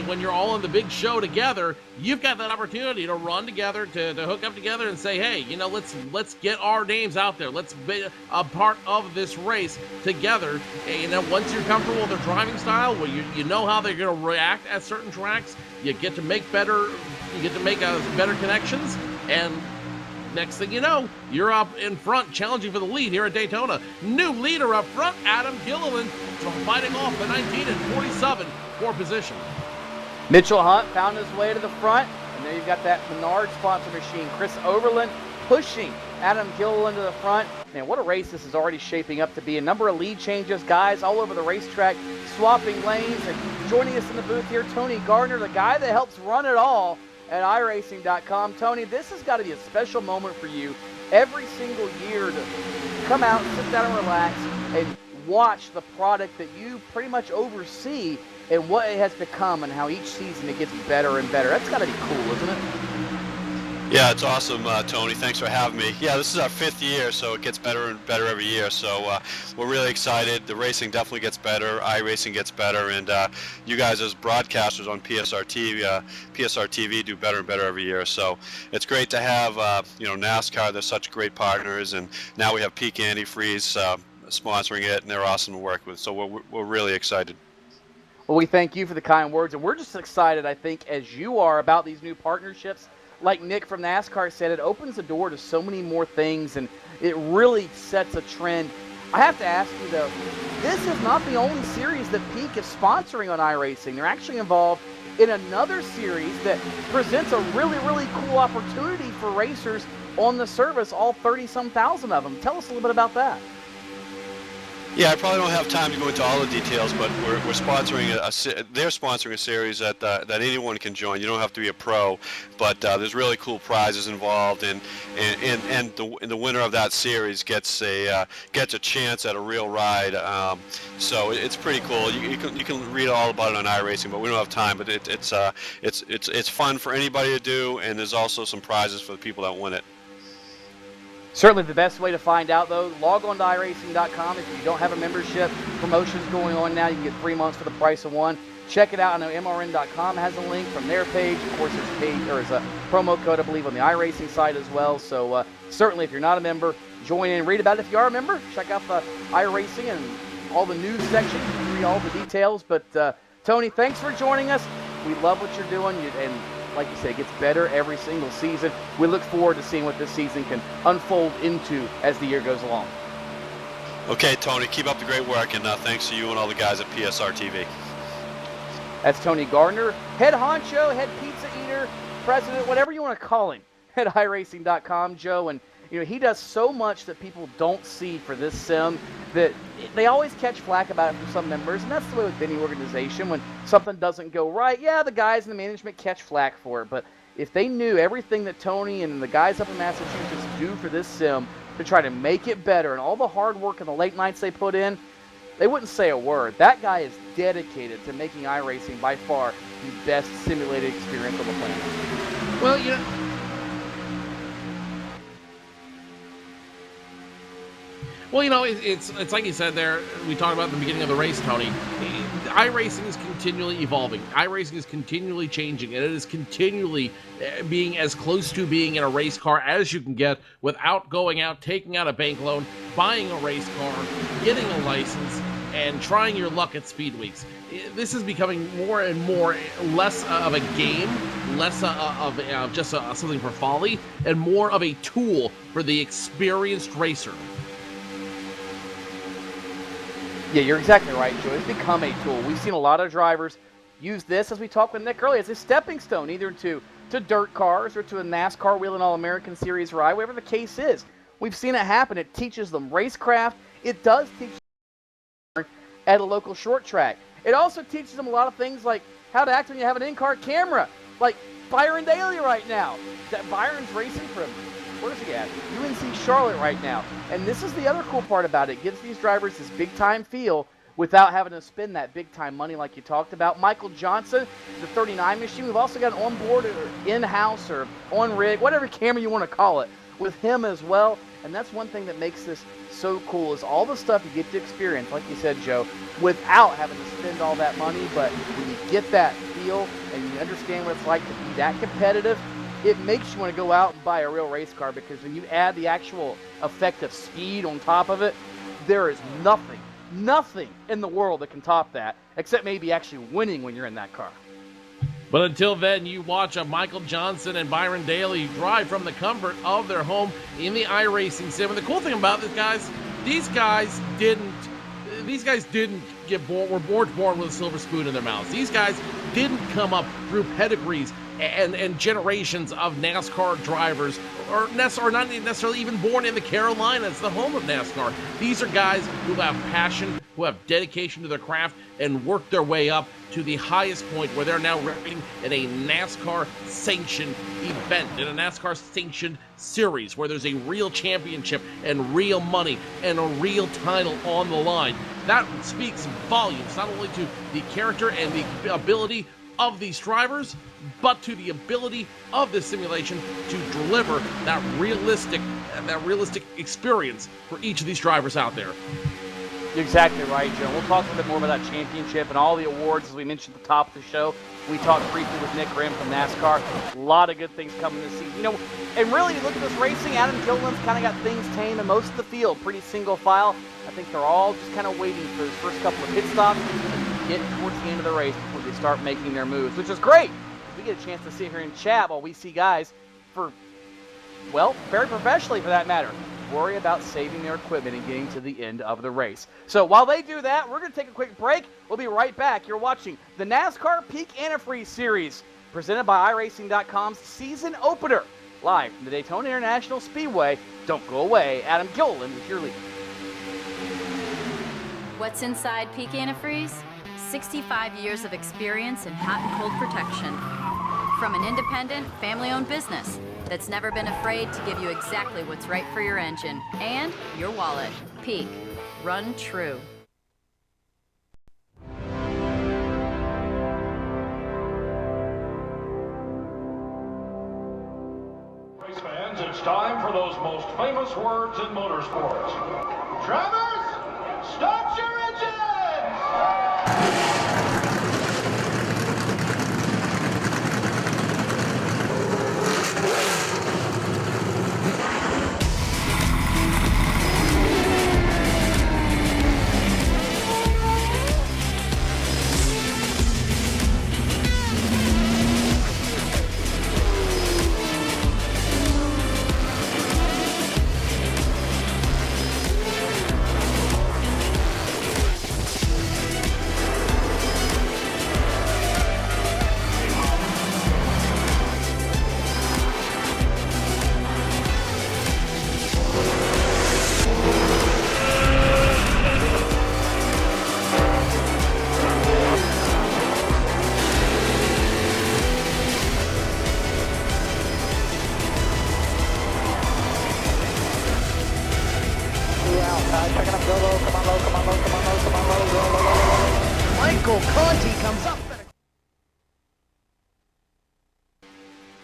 when you're all in the big show together, you've got that opportunity to run together, to hook up together and say, hey, let's get our names out there. Let's be a part of this race together. And once you're comfortable with their driving style, well, you know how they're going to react at certain tracks, you get to make better connections, and next thing you know, you're up in front challenging for the lead here at Daytona. New leader up front, Adam Gilliland, fighting off the 19 and 47 for position. Mitchell Hunt found his way to the front, and there you've got that Menard sponsor machine. Chris Overland pushing Adam Gilliland to the front. Man, what a race this is already shaping up to be. A number of lead changes, guys all over the racetrack, swapping lanes, and joining us in the booth here, Tony Gardner, the guy that helps run it all at iRacing.com. Tony, this has got to be a special moment for you every single year to come out, sit down and relax, and watch the product that you pretty much oversee and what it has become and how each season it gets better and better. That's got to be cool, isn't it? Yeah, it's awesome, Tony. Thanks for having me. Yeah, this is our 5th year, so it gets better and better every year. So we're really excited. The racing definitely gets better. iRacing gets better, and you guys as broadcasters on PSR TV do better and better every year. So it's great to have NASCAR. They're such great partners, and now we have Peak Antifreeze sponsoring it, and they're awesome to work with. So we're really excited. Well, we thank you for the kind words, and we're just excited, I think, as you are about these new partnerships. Like Nick from NASCAR said, it opens the door to so many more things, and it really sets a trend. I have to ask you, though, this is not the only series that Peak is sponsoring on iRacing. They're actually involved in another series that presents a really, really cool opportunity for racers on the service, all 30-some thousand of them. Tell us a little bit about that. Yeah, I probably don't have time to go into all the details, but we're sponsoring they're sponsoring a series that anyone can join. You don't have to be a pro, but there's really cool prizes involved, and the winner of that series gets a chance at a real ride. So it's pretty cool. You can read all about it on iRacing, but we don't have time. But it's fun for anybody to do, and there's also some prizes for the people that win it. Certainly the best way to find out, though, log on to iRacing.com. If you don't have a membership, promotions going on now. You can get 3 months for the price of one. Check it out. I know MRN.com has a link from their page. Of course, there's a promo code, I believe, on the iRacing site as well. So certainly, if you're not a member, join in and read about it. If you are a member, check out the iRacing and all the news section. You can read all the details. But, Tony, thanks for joining us. We love what you're doing. And like you said, it gets better every single season. We look forward to seeing what this season can unfold into as the year goes along. Okay, Tony, keep up the great work, and thanks to you and all the guys at PSR TV. That's Tony Gardner, head honcho, head pizza eater, president, whatever you want to call him, at iRacing.com, Joe. And he does so much that people don't see for this sim that they always catch flack about it from some members, and that's the way with any organization. When something doesn't go right, yeah, the guys in the management catch flack for it, but if they knew everything that Tony and the guys up in Massachusetts do for this sim to try to make it better and all the hard work and the late nights they put in, they wouldn't say a word. That guy is dedicated to making iRacing by far the best simulated experience on the planet. Well, Well, it's like you said there, we talked about at the beginning of the race, Tony. iRacing is continually evolving. iRacing is continually changing, and it is continually being as close to being in a race car as you can get without going out, taking out a bank loan, buying a race car, getting a license, and trying your luck at speed weeks. This is becoming more and more less of a game, less of just something for folly, and more of a tool for the experienced racer. Yeah, you're exactly right, Joe. It's become a tool. We've seen a lot of drivers use this, as we talked with Nick earlier, as a stepping stone, either to dirt cars or to a NASCAR Wheel All-American Series ride, whatever the case is. We've seen it happen. It teaches them racecraft. It does teach them at a local short track. It also teaches them a lot of things like how to act when you have an in-car camera, like Byron Daly right now. That Byron's racing from, where's he at? UNC Charlotte right now. And this is the other cool part about it. It gives these drivers this big-time feel without having to spend that big-time money like you talked about. Michael Johnson, the 39 machine. We've also got an onboard or in-house or on-rig, whatever camera you want to call it, with him as well. And that's one thing that makes this so cool is all the stuff you get to experience, like you said, Joe, without having to spend all that money. But when you get that feel and you understand what it's like to be that competitive, it makes you want to go out and buy a real race car, because when you add the actual effect of speed on top of it, there is nothing in the world that can top that, except maybe actually winning when you're in that car. But until then, you watch a Michael Johnson and Byron Daly drive from the comfort of their home in the iRacing sim. And the cool thing about this, guys, these guys didn't get born, were born with a silver spoon in their mouths. These guys didn't come up through pedigrees and generations of NASCAR drivers, or not necessarily even born in the Carolinas, the home of NASCAR. These are guys who have passion, who have dedication to their craft, and work their way up to the highest point where they're now racing in a NASCAR-sanctioned event, in a NASCAR-sanctioned series where there's a real championship and real money and a real title on the line. That speaks volumes, not only to the character and the ability of these drivers, but to the ability of this simulation to deliver that realistic experience for each of these drivers out there. You're exactly right, Joe. We'll talk a bit more about that championship and all the awards, as we mentioned at the top of the show. We talked briefly with Nick Grimm from NASCAR. A lot of good things coming this season. And really, you look at this racing, Adam Gilliland's kind of got things tamed in most of the field, pretty single file. I think they're all just kind of waiting for those first couple of pit stops and get towards the end of the race before they start making their moves, which is great. We get a chance to sit here and chat while we see guys very professionally for that matter, worry about saving their equipment and getting to the end of the race. So while they do that, we're going to take a quick break. We'll be right back. You're watching the NASCAR Peak Antifreeze Series, presented by iRacing.com's season opener, live from the Daytona International Speedway. Don't go away. Adam Gilliland is your leader. What's inside Peak Antifreeze? 65 years of experience in hot and cold protection. From an independent, family-owned business that's never been afraid to give you exactly what's right for your engine and your wallet. Peak. Run true. Race fans, it's time for those most famous words in motorsports. Drivers, start your engines!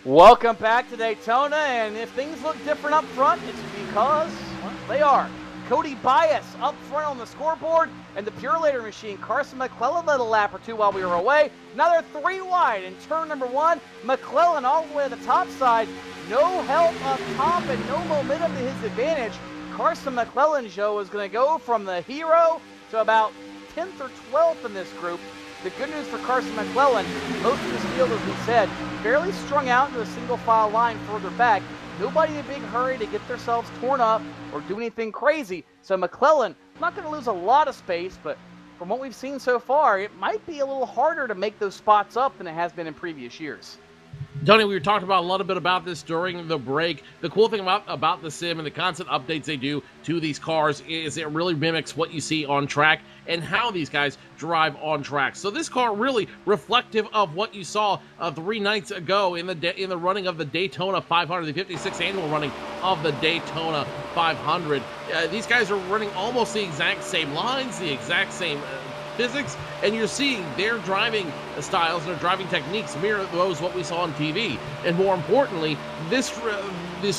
Welcome back to Daytona, and if things look different up front, it's because, well, they are. Cody Bias up front on the scoreboard, and the Purelator machine, Carson McClellan, led a lap or two while we were away. Now they're 3 wide in turn number 1. McClellan all the way to the top side. No help up top and no momentum to his advantage. Carson McClellan, Joe, is going to go from the hero to about 10th or 12th in this group. The good news for Carson McClellan, most of this field, as we said, fairly strung out into a single file line further back. Nobody in a big hurry to get themselves torn up or do anything crazy. So McClellan, not going to lose a lot of space, but from what we've seen so far, it might be a little harder to make those spots up than it has been in previous years. Tony, we were talking about a little bit about this during the break. The cool thing about the sim and the constant updates they do to these cars is it really mimics what you see on track and how these guys drive on track. So this car really reflective of what you saw 3 nights ago in the running of the Daytona 500, the 56th annual running of the Daytona 500. These guys are running almost the exact same lines, the exact same physics, and you're seeing their driving styles and their driving techniques mirror those what we saw on TV. And more importantly, this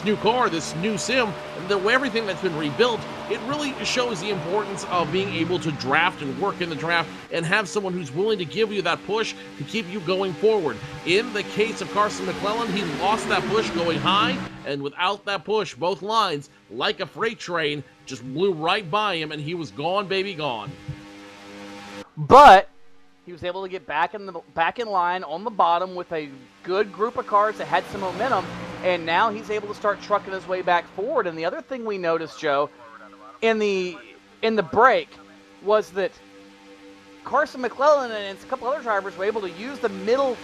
new car, this new sim, everything that's been rebuilt, it really shows the importance of being able to draft and work in the draft and have someone who's willing to give you that push to keep you going forward. In the case of Carson McClellan, he lost that push going high, and without that push, both lines, like a freight train, just blew right by him, and he was gone, baby, gone. But he was able to get back in line on the bottom with a good group of cars that had some momentum, and now he's able to start trucking his way back forward. And the other thing we noticed, Joe, in the break was that Carson McClellan and a couple other drivers were able to use the middle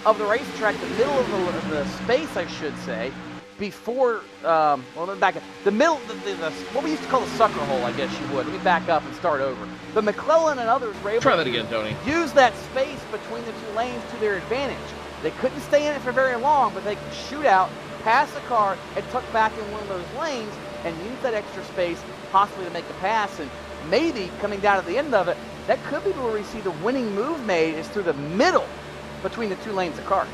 of the racetrack, the middle of the space, I should say, before, back up. The middle, what we used to call the sucker hole, I guess you would. Let me back up and start over. But McClellan and others were able to use that space between the two lanes to their advantage. They couldn't stay in it for very long, but they could shoot out, pass the car, and tuck back in one of those lanes and use that extra space possibly to make a pass. And maybe coming down at the end of it, that could be where we see the winning move made is through the middle between the two lanes of cars.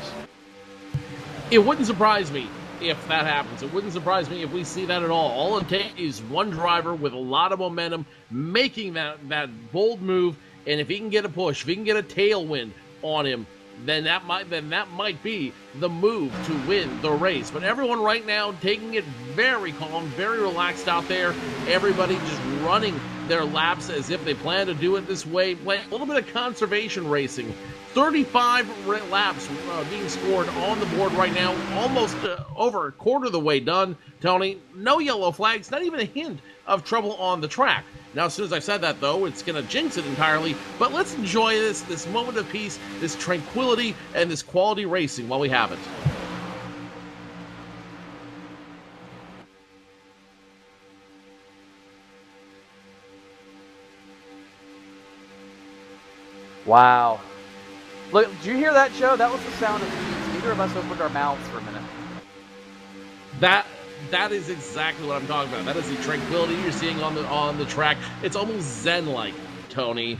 It wouldn't surprise me if that happens. It wouldn't surprise me if we see that at all. All it takes is one driver with a lot of momentum making that bold move, and if he can get a push, if he can get a tailwind on him, then that might be the move to win the race. But everyone right now taking it very calm, very relaxed out there. Everybody just running their laps as if they plan to do it this way. A little bit of conservation racing. 35 laps being scored on the board right now, almost over a quarter of the way done, Tony. No yellow flags, not even a hint of trouble on the track. Now, as soon as I said that, though, it's going to jinx it entirely, but let's enjoy this moment of peace, this tranquility, and this quality racing while we have it. Wow. Look, did you hear that, Joe? That was the sound of peace. Neither of us opened our mouths for a minute. That is exactly what I'm talking about. That is the tranquility you're seeing on the track. It's almost zen-like, Tony.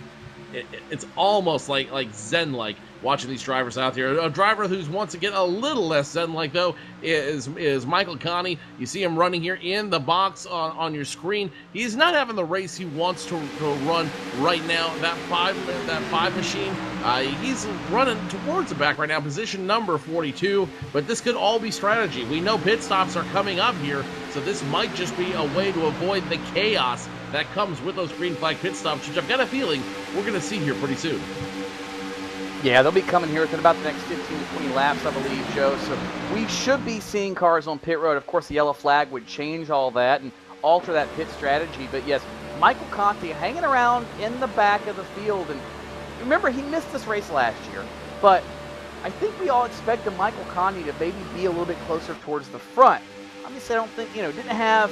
It's almost like zen-like watching these drivers out there. A driver who's once again a little less zen-like, though, is Michael Connie. You see him running here in the box on your screen. He's not having the race he wants to run right now. That five machine, he's running towards the back right now, position number 42. But this could all be strategy. We know pit stops are coming up here, so this might just be a way to avoid the chaos that comes with those green flag pit stops, which I've got a feeling we're going to see here pretty soon. Yeah, they'll be coming here within about the next 15 to 20 laps, I believe, Joe. So we should be seeing cars on pit road. Of course, the yellow flag would change all that and alter that pit strategy. But yes, Michael Conti hanging around in the back of the field. And remember, he missed this race last year. But I think we all expected Michael Conti to maybe be a little bit closer towards the front. Obviously, I don't think, didn't have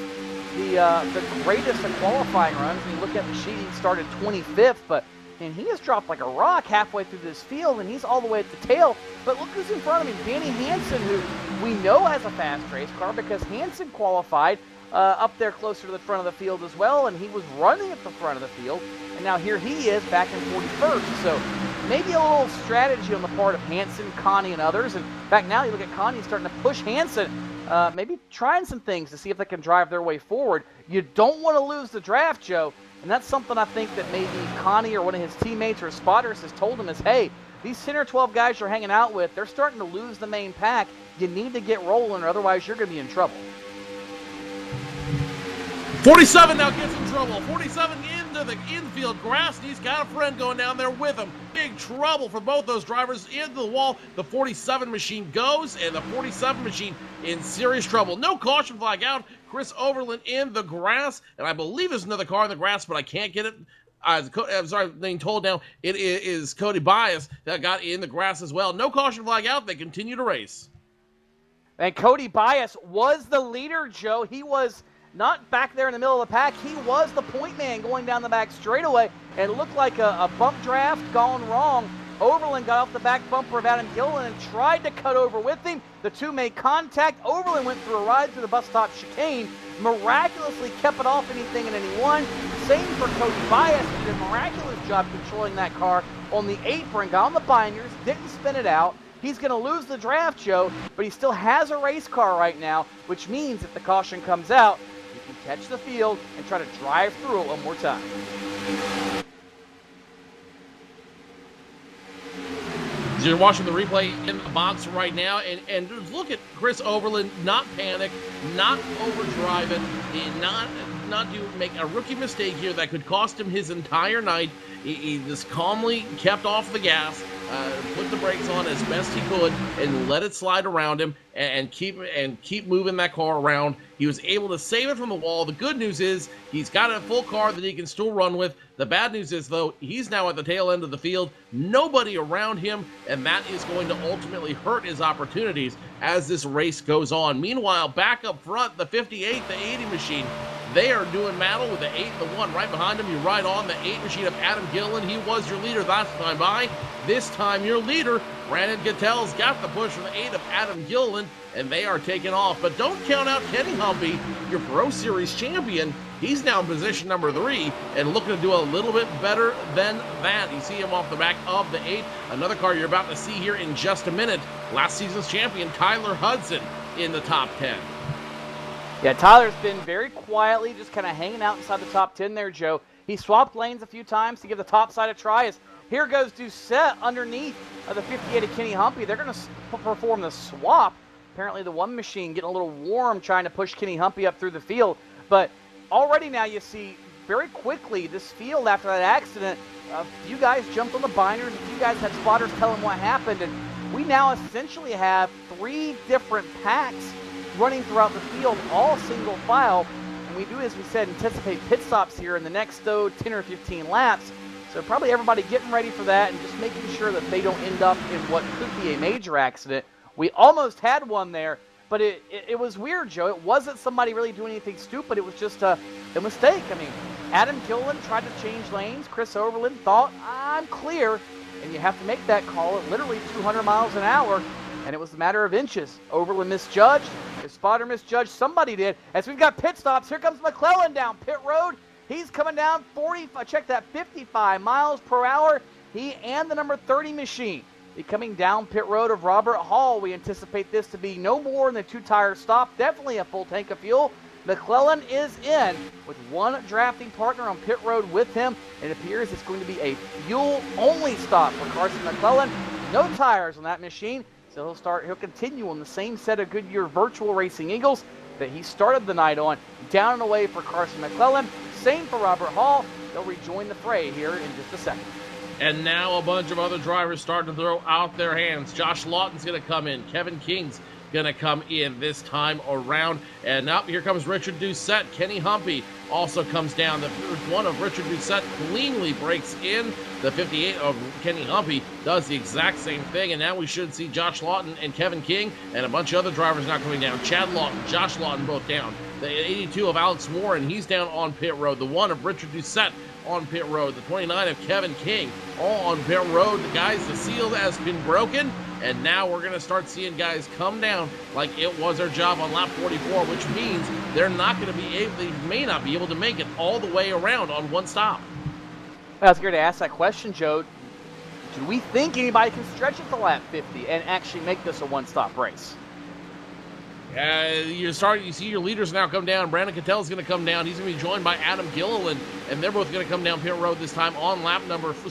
the greatest of qualifying runs. When you look at the sheet, he started 25th, but and he has dropped like a rock halfway through this field, and he's all the way at the tail. But look who's in front of him, Danny Hansen, who we know has a fast race car because Hansen qualified up there closer to the front of the field as well, and he was running at the front of the field. And now here he is back in 41st. So maybe a little strategy on the part of Hansen, Connie, and others. And in fact, now you look at Connie starting to push Hansen, maybe trying some things to see if they can drive their way forward. You don't want to lose the draft, Joe. And that's something I think that maybe Connie or one of his teammates or spotters has told him is, hey, these 10 or 12 guys you're hanging out with, they're starting to lose the main pack. You need to get rolling or otherwise you're going to be in trouble. 47 now gets in trouble. 47 into the infield grass, and he's got a friend going down there with him. Big trouble for both those drivers into the wall. The 47 machine goes, and the 47 machine in serious trouble. No caution flag out. Chris Overland in the grass, and I believe there's another car in the grass, but I can't get it. I'm sorry, being told now it is Cody Bias that got in the grass as well. No caution flag out. They continue to race. And Cody Bias was the leader, Joe. He was not back there in the middle of the pack. He was the point man going down the back straightaway. And it looked like a bump draft gone wrong. Overland got off the back bumper of Adam Gilliland and tried to cut over with him. The two made contact. Overland went through a ride through the bus stop chicane. Miraculously kept it off anything and anyone. Same for Cody Bias. He did a miraculous job controlling that car on the apron. Got on the binders. Didn't spin it out. He's going to lose the draft, Joe, but he still has a race car right now, which means if the caution comes out, he can catch the field and try to drive through it one more time. You're watching the replay in the box right now, and look at Chris Overland, not panic, not overdrive it, not make a rookie mistake here that could cost him his entire night. He just calmly kept off the gas, put the brakes on as best he could, and let it slide around him, and keep moving that car around. He was able to save it from the wall. The good news is he's got a full car that he can still run with. The bad news is, though, he's now at the tail end of the field. Nobody around him, and that is going to ultimately hurt his opportunities as this race goes on. Meanwhile, back up front, the 58, the 80 machine, They are doing battle with the 8 and the 1 right behind them. You ride on the 8 machine of Adam Gilliland. He was your leader last time by. This time your leader, Brandon Gattell's got the push from the 8 of Adam Gilliland, and they are taking off. But don't count out Kenny Humpy, your Pro Series champion. He's now in position number 3 and looking to do a little bit better than that. You see him off the back of the 8. Another car you're about to see here in just a minute. Last season's champion, Tyler Hudson, in the top 10. Yeah, Tyler's been very quietly just kind of hanging out inside the top 10 there, Joe. He swapped lanes a few times to give the top side a try. As here goes Doucette underneath of the 58 of Kenny Humpy. They're going to perform the swap. Apparently the 1 machine getting a little warm trying to push Kenny Humpy up through the field. But already now you see very quickly this field after that accident, a few guys jumped on the binders, a few guys had spotters tell them what happened, and we now essentially have 3 different packs running throughout the field, all single file, and we do, as we said, anticipate pit stops here in the next 10 or 15 laps. So probably everybody getting ready for that and just making sure that they don't end up in what could be a major accident. We almost had one there, but it was weird, Joe. It wasn't somebody really doing anything stupid. It was just a mistake. I mean, Adam Gilliland tried to change lanes. Chris Overland thought, I'm clear, and you have to make that call at literally 200 miles an hour, and it was a matter of inches. Overland misjudged. His spotter misjudged. Somebody did. As we've got pit stops, here comes McClellan down pit road. He's coming down 55 miles per hour. He and the number 30 machine. Coming down pit road of Robert Hall. We anticipate this to be no more than a 2-tire stop. Definitely a full tank of fuel. McClellan is in with 1 drafting partner on pit road with him. It appears it's going to be a fuel-only stop for Carson McClellan. No tires on that machine. So he'll continue on the same set of Goodyear Virtual Racing Eagles that he started the night on. Down and away for Carson McClellan. Same for Robert Hall. They'll rejoin the fray here in just a second. And now a bunch of other drivers starting to throw out their hands. Josh Lawton's going to come in. Kevin King's going to come in this time around. And now here comes Richard Doucette. Kenny Humpy also comes down. The one of Richard Doucette cleanly breaks in. The 58 of Kenny Humpy does the exact same thing. And now we should see Josh Lawton and Kevin King and a bunch of other drivers now coming down. Chad Lawton, Josh Lawton both down. The 82 of Alex Warren, he's down on pit road. The 1 of Richard Doucette on pit road. The 29 of Kevin King all on pit road. The guys, the seal has been broken, and now we're going to start seeing guys come down like it was their job on lap 44, which means they're not going to be able, they may not be able to make it all the way around on one stop. I was going to ask that question, Joe. Do we think anybody can stretch it to lap 50 and actually make this a one-stop race? You see your leaders now come down. Brandon Cattell's going to come down. He's going to be joined by Adam Gilliland, and they're both going to come down pit road this time on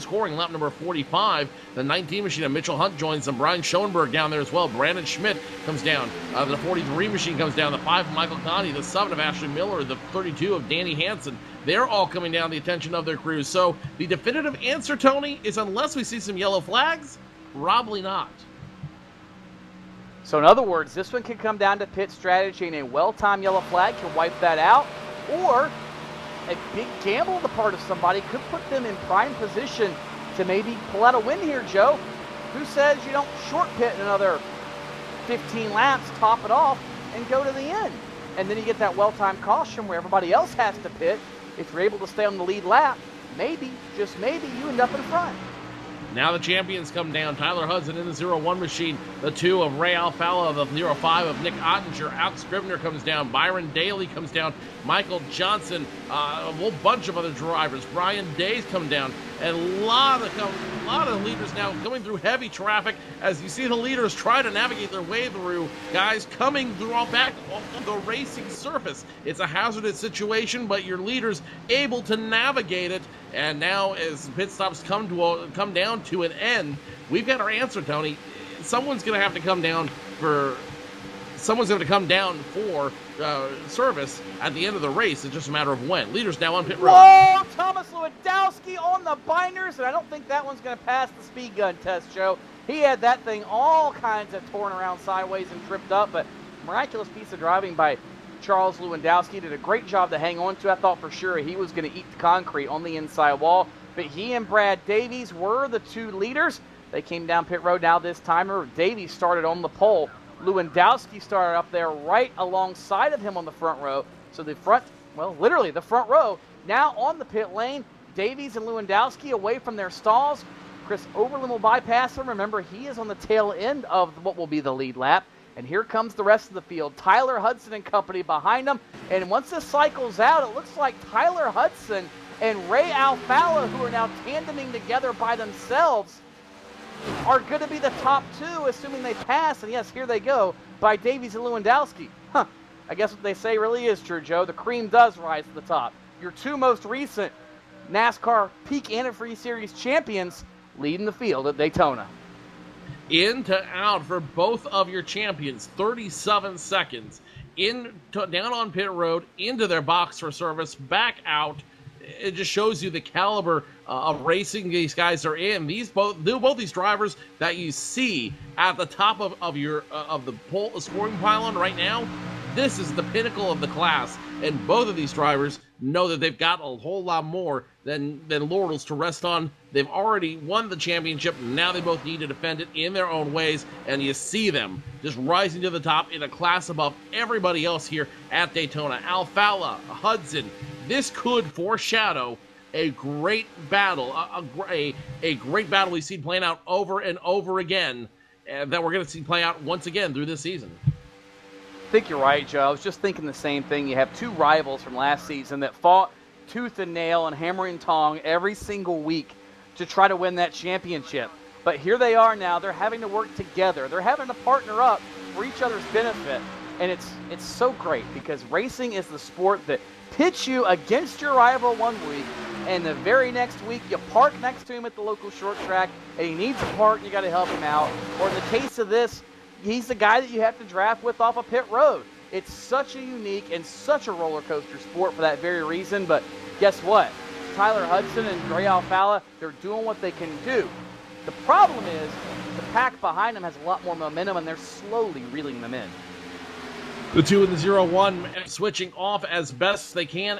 scoring lap number 45. The 19 machine of Mitchell Hunt joins them. Brian Schoenberg down there as well. Brandon Schmidt comes down. The 43 machine comes down. The 5 of Michael Conti. The 7 of Ashley Miller. The 32 of Danny Hansen. They're all coming down the attention of their crews. So the definitive answer, Tony, is unless we see some yellow flags, probably not. So in other words, this one can come down to pit strategy, and a well-timed yellow flag can wipe that out, or a big gamble on the part of somebody could put them in prime position to maybe pull out a win here, Joe. Who says you don't short pit another 15 laps, top it off, and go to the end? And then you get that well-timed caution where everybody else has to pit. If you're able to stay on the lead lap, maybe, just maybe, you end up in front. Now the champions come down. Tyler Hudson in the 01 machine. The 2 of Ray Alfala. The 05 of Nick Ottinger. Alex Scribner comes down. Byron Daly comes down. Michael Johnson. A whole bunch of other drivers. Brian Days come down. And a lot of leaders now coming through heavy traffic as you see the leaders try to navigate their way through guys coming through all back on the racing surface. It's a hazardous situation, but your leaders able to navigate it. And now as pit stops come down to an end, we've got our answer, Tony. Someone's going to have to come down for service at the end of the race. It's just a matter of when. Leaders now on pit road. Whoa! Thomas Lewandowski on the binders, and I don't think that one's going to pass the speed gun test, Joe. He had that thing all kinds of torn around sideways and tripped up, but miraculous piece of driving by Charles Lewandowski. Did a great job to hang on to. I thought for sure he was going to eat the concrete on the inside wall, but he and Brad Davies were the 2 leaders. They came down pit road now this timer. Davies started on the pole. Lewandowski started up there right alongside of him on the front row. So the front well, literally the front row, now on the pit lane. Davies and Lewandowski away from their stalls. Chris Overland will bypass him. Remember, he is on the tail end of what will be the lead lap. And here comes the rest of the field. Tyler Hudson and company behind them. And once this cycles out, it looks like Tyler Hudson and Ray Alfalla, who are now tandeming together by themselves, are going to be the top two, assuming they pass. And yes, here they go, by Davies and Lewandowski. I guess what they say really is true, Joe. The cream does rise to the top. Your two most recent NASCAR Peak Antifreeze Series champions leading the field at Daytona. In to out for both of your champions, 37 seconds. Down on pit road, into their box for service, back out. It just shows you the caliber of racing these guys are in. Both these drivers that you see at the top of the scoring pylon right now, this is the pinnacle of the class, and both of these drivers know that they've got a whole lot more than laurels to rest on. They've already won the championship. Now they both need to defend it in their own ways, and you see them just rising to the top in a class above everybody else here at Daytona. Alfalla, Hudson, this could foreshadow a great battle, a great battle we've seen playing out over and over again, that we're going to see play out once again through this season. I think you're right, Joe. I was just thinking the same thing. You have two rivals from last season that fought tooth and nail and hammer and tong every single week to try to win that championship. But here they are now. They're having to work together. They're having to partner up for each other's benefit. And it's so great, because racing is the sport that pits you against your rival one week, and the very next week you park next to him at the local short track, and he needs a part, and you got to help him out. Or in the case of this, he's the guy that you have to draft with off of pit road. It's such a unique and such a roller coaster sport for that very reason. But guess what? Tyler Hudson and Ray Alfalla, they're doing what they can do. The problem is the pack behind them has a lot more momentum, and they're slowly reeling them in. The 2 and the 0-1 switching off as best they can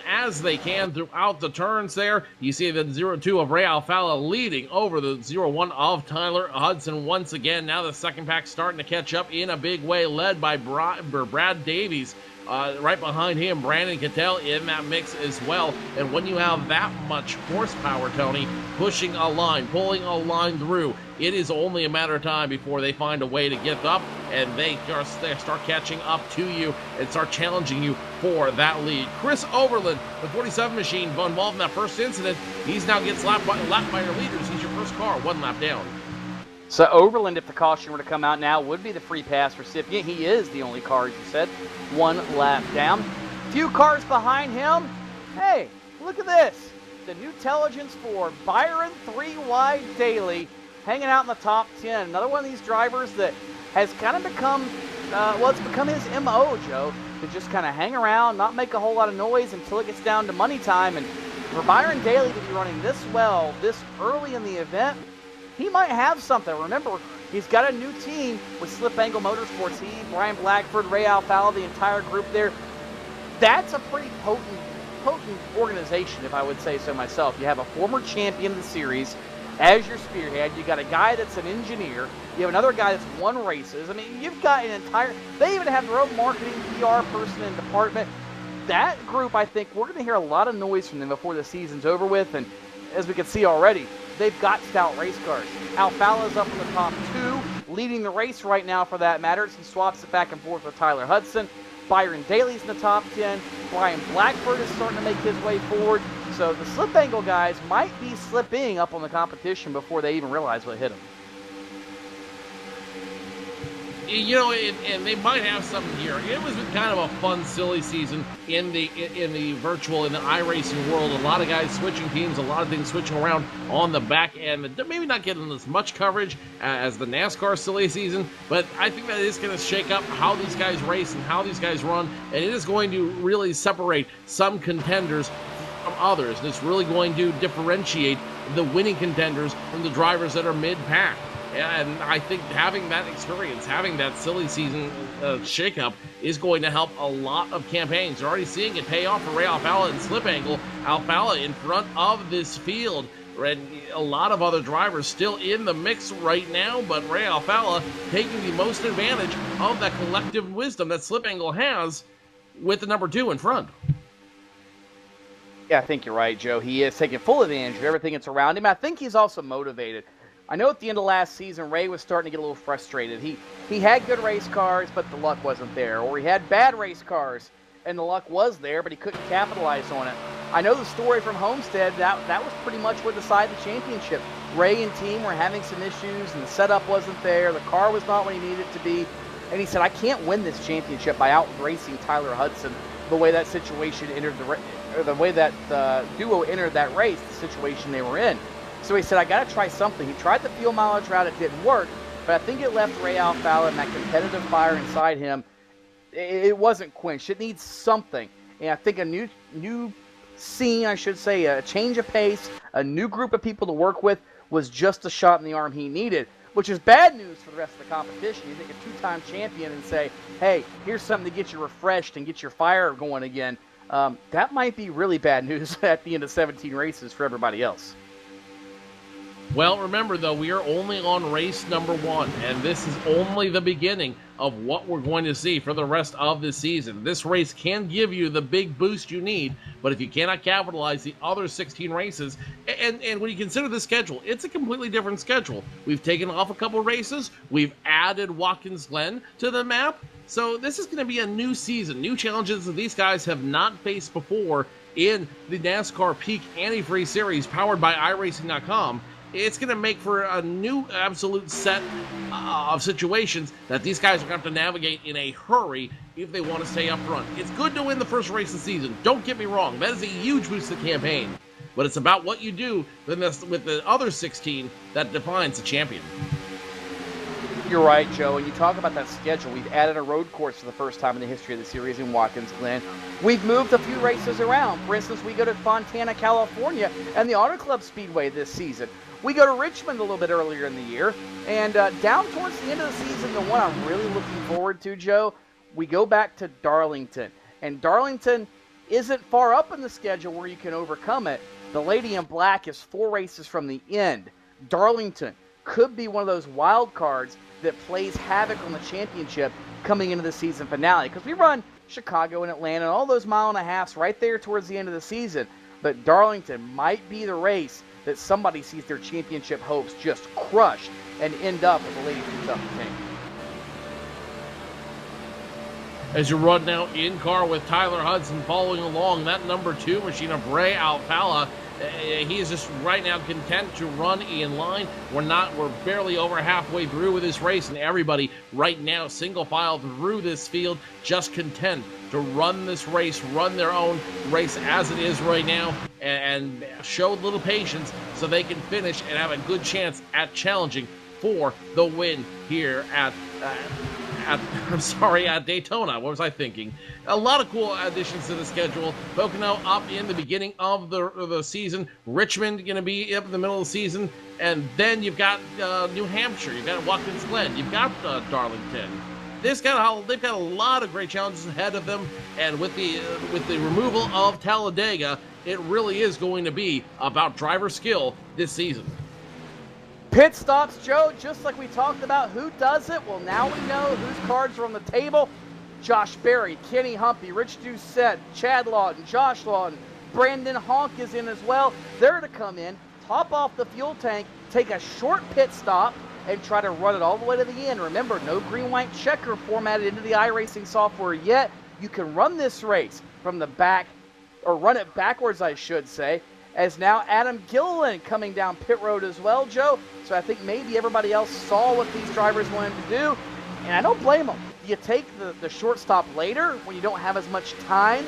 throughout the turns there. You see the 0-2 of Ray Alfalla leading over the 0-1 of Tyler Hudson once again. Now the second pack starting to catch up in a big way, led by Brad Davies. Right behind him, Brandon Cattell in that mix as well. And when you have that much horsepower, Tony, pushing a line, pulling a line through, it is only a matter of time before they find a way to get up, and they start catching up to you and start challenging you for that lead. Chris Overland, the 47 machine, involved in that first incident, he's now gets lapped by your leaders. He's your first car, one lap down. So Overland, if the caution were to come out now, would be the free pass recipient. He is the only car, as you said, one lap down. Few cars behind him. Hey, look at this. The new intelligence for Byron 3-Wide Daly hanging out in the top 10. Another one of these drivers that has kind of become, it's become his MO, Joe, to just kind of hang around, not make a whole lot of noise until it gets down to money time. And for Byron Daly to be running this well, this early in the event, he might have something. Remember, he's got a new team with Slip Angle Motorsports. He, Brian Blackford, Ray Alfalla, the entire group there. That's a pretty potent organization, if I would say so myself. You have a former champion of the series as your spearhead. You got a guy that's an engineer. You have another guy that's won races. I mean, you've got an entire... They even have their own marketing, PR person and department. That group, I think, we're going to hear a lot of noise from them before the season's over with. And as we can see already, they've got stout race cars. Alfalla's up in the top 2, leading the race right now for that matter. He swaps it back and forth with Tyler Hudson. Byron Daly's in the top 10. Brian Blackford is starting to make his way forward. So the slip angle guys might be slipping up on the competition before they even realize what hit them. You know, and they might have something here. It was kind of a fun, silly season in the virtual, in the iRacing world. A lot of guys switching teams, a lot of things switching around on the back end. They're maybe not getting as much coverage as the NASCAR silly season, but I think that is going to shake up how these guys race and how these guys run, and it is going to really separate some contenders from others. And it's really going to differentiate the winning contenders from the drivers that are mid-pack. And I think having that experience, having that silly season shakeup is going to help a lot of campaigns. You're already seeing it pay off for Ray Alfalla and Slip Angle. Alfalla in front of this field. And a lot of other drivers still in the mix right now, but Ray Alfalla taking the most advantage of that collective wisdom that Slip Angle has with the number 2 in front. Yeah, I think you're right, Joe. He is taking full advantage of everything that's around him. I think he's also motivated. I know at the end of last season, Ray was starting to get a little frustrated. He had good race cars, but the luck wasn't there. Or he had bad race cars, and the luck was there, but he couldn't capitalize on it. I know the story from Homestead, that was pretty much what decided the championship. Ray and team were having some issues, and the setup wasn't there. The car was not what he needed it to be. And he said, I can't win this championship by out-racing Tyler Hudson the way that situation entered the way that the duo entered that race, the situation they were in. So he said, I got to try something. He tried the fuel mileage route. It didn't work, but I think it left Ray Alfala and that competitive fire inside him. It wasn't quenched. It needs something. And I think a new scene, I should say, a change of pace, a new group of people to work with was just a shot in the arm he needed, which is bad news for the rest of the competition. You take a two-time champion and say, hey, here's something to get you refreshed and get your fire going again. That might be really bad news at the end of 17 races for everybody else. Well, remember, though, we are only on race number 1, and this is only the beginning of what we're going to see for the rest of the season. This race can give you the big boost you need, but if you cannot capitalize the other 16 races, and when you consider the schedule, it's a completely different schedule. We've taken off a couple races. We've added Watkins Glen to the map. So this is going to be a new season, new challenges that these guys have not faced before in the NASCAR Peak Antifreeze Series powered by iRacing.com. It's going to make for a new absolute set of situations that these guys are going to have to navigate in a hurry if they want to stay up front. It's good to win the first race of the season. Don't get me wrong. That is a huge boost to the campaign. But it's about what you do with the other 16 that defines the champion. You're right, Joe. And you talk about that schedule. We've added a road course for the first time in the history of the series in Watkins Glen. We've moved a few races around. For instance, we go to Fontana, California, and the Auto Club Speedway this season. We go to Richmond a little bit earlier in the year. And down towards the end of the season, the one I'm really looking forward to, Joe, we go back to Darlington. And Darlington isn't far up in the schedule where you can overcome it. The Lady in Black is 4 races from the end. Darlington could be one of those wild cards that plays havoc on the championship coming into the season finale. Because we run Chicago and Atlanta and all those mile and a halves right there towards the end of the season. But Darlington might be the race that somebody sees their championship hopes just crushed and end up with the Lady Kentucky tank. As you run now in car with Tyler Hudson following along, that number 2 machine of Ray Alfala. He is just right now content to run in line. We're barely over halfway through with this race, and everybody right now single file through this field, just content to run this race, run their own race as it is right now, and show a little patience so they can finish and have a good chance at challenging for the win here at Daytona. What was I thinking? A lot of cool additions to the schedule. Pocono up in the beginning of the season. Richmond going to be up in the middle of the season. And then you've got New Hampshire. You've got Watkins Glen. You've got Darlington. They've got a lot of great challenges ahead of them. And with the removal of Talladega, it really is going to be about driver skill this season. Pit stops, Joe, just like we talked about. Who does it? Well, now we know whose cards are on the table. Josh Berry, Kenny Humphrey, Rich Doucette, Chad Lawton, Josh Lawton, Brandon Honk is in as well. They're to come in, top off the fuel tank, take a short pit stop, and try to run it all the way to the end. Remember, no green-white checker formatted into the iRacing software yet. You can run this race from the back, or run it backwards, I should say, as now Adam Gilliland coming down pit road as well, Joe. So I think maybe everybody else saw what these drivers wanted to do, and I don't blame them. Do you take the short stop later when you don't have as much time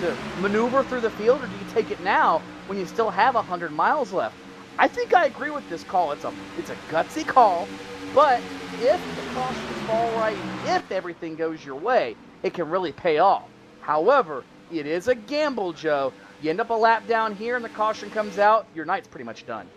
to maneuver through the field, or do you take it now when you still have 100 miles left? I think I agree with this call. It's a gutsy call, but if the cautions fall right, if everything goes your way, it can really pay off. However, it is a gamble, Joe. You end up a lap down here and the caution comes out, your night's pretty much done.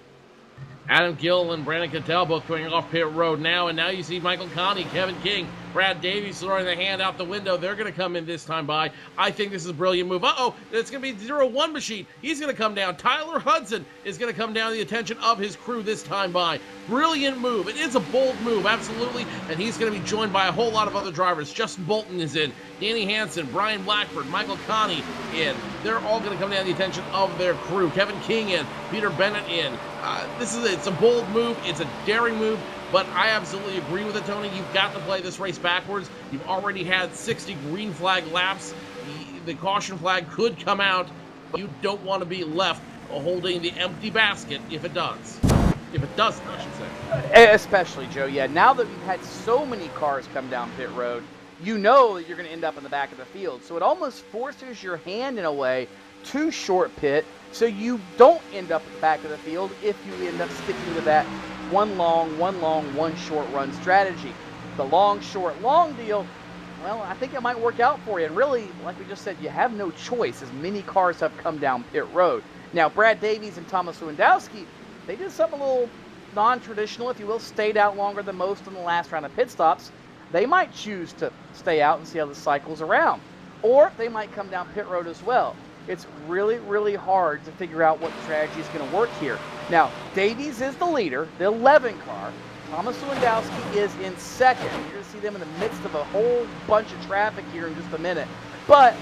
Adam Gill and Brandon Cattell both going off pit road now, and now you see Michael Connie, Kevin King, Brad Davies throwing the hand out the window. They're going to come in this time by. I think this is a brilliant move. Uh-oh, it's going to be 0-1 machine. He's going to come down. Tyler Hudson is going to come down to the attention of his crew this time by. Brilliant move. It is a bold move, absolutely, and he's going to be joined by a whole lot of other drivers. Justin Bolton is in, Danny Hansen, Brian Blackford, Michael Connie in. They're all going to come down to the attention of their crew. Kevin King in, Peter Bennett in. It's a bold move. It's a daring move, but I absolutely agree with it, Tony. You've got to play this race backwards. You've already had 60 green flag laps. The caution flag could come out, but you don't want to be left holding the empty basket if it does. If it doesn't, I should say. Especially, Joe, yeah. Now that we've had so many cars come down pit road, you know that you're going to end up in the back of the field. So it almost forces your hand, in a way, to short pit, so you don't end up at the back of the field if you end up sticking to that one long, one short run strategy. The long, short, long deal, well, I think it might work out for you. And really, like we just said, you have no choice as many cars have come down pit road. Now, Brad Davies and Thomas Lewandowski, they did something a little non-traditional, if you will, stayed out longer than most in the last round of pit stops. They might choose to stay out and see how the cycle's around. Or they might come down pit road as well. It's really, really hard to figure out what strategy is going to work here. Now, Davies is the leader, the 11 car. Thomas Lewandowski is in second. You're going to see them in the midst of a whole bunch of traffic here in just a minute. But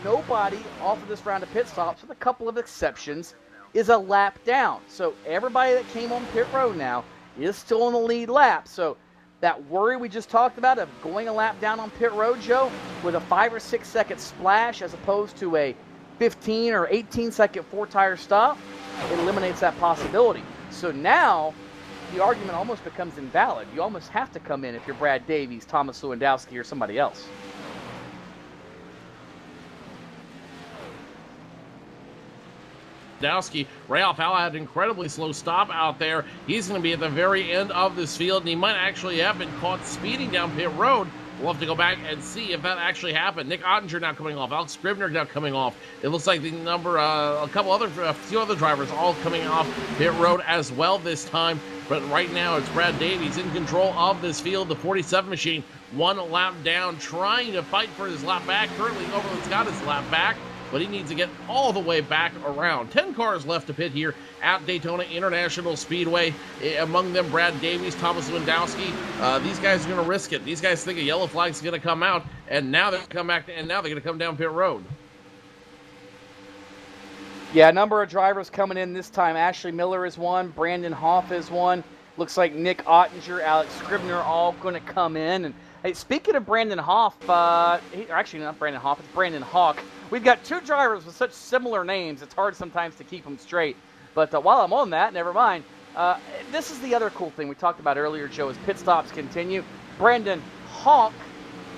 nobody off of this round of pit stops, with a couple of exceptions, is a lap down. So everybody that came on pit road now is still in the lead lap. So that worry we just talked about of going a lap down on pit road, Joe, with a 5 or 6 second splash as opposed to a 15 or 18 second 4-tire stop, it eliminates that possibility. So now the argument almost becomes invalid. You almost have to come in if you're Brad Davies, Thomas Lewandowski, or somebody else. Lewandowski, Ralph Howell had an incredibly slow stop out there. He's going to be at the very end of this field, and he might actually have been caught speeding down pit road. We'll have to go back and see if that actually happened. Nick Ottinger now coming off. Alex Scribner now coming off. It looks like the a few other drivers all coming off pit road as well this time. But right now it's Brad Davies in control of this field. The 47 machine, one lap down, trying to fight for his lap back. Currently Overland's got his lap back, but he needs to get all the way back around. 10 cars left to pit here at Daytona International Speedway. Among them, Brad Davies, Thomas Lewandowski. These guys are going to risk it. These guys think a yellow flag's going to come out, and now they're going to come down pit road. Yeah, a number of drivers coming in this time. Ashley Miller is one. Brandon Hoff is one. Looks like Nick Ottinger, Alex Scribner all going to come in. And hey, speaking of Brandon Hoff, actually not Brandon Hoff, it's Brandon Hawk. We've got two drivers with such similar names, it's hard sometimes to keep them straight. But while I'm on that, never mind. This is the other cool thing we talked about earlier, Joe, as pit stops continue. Brandon Hawk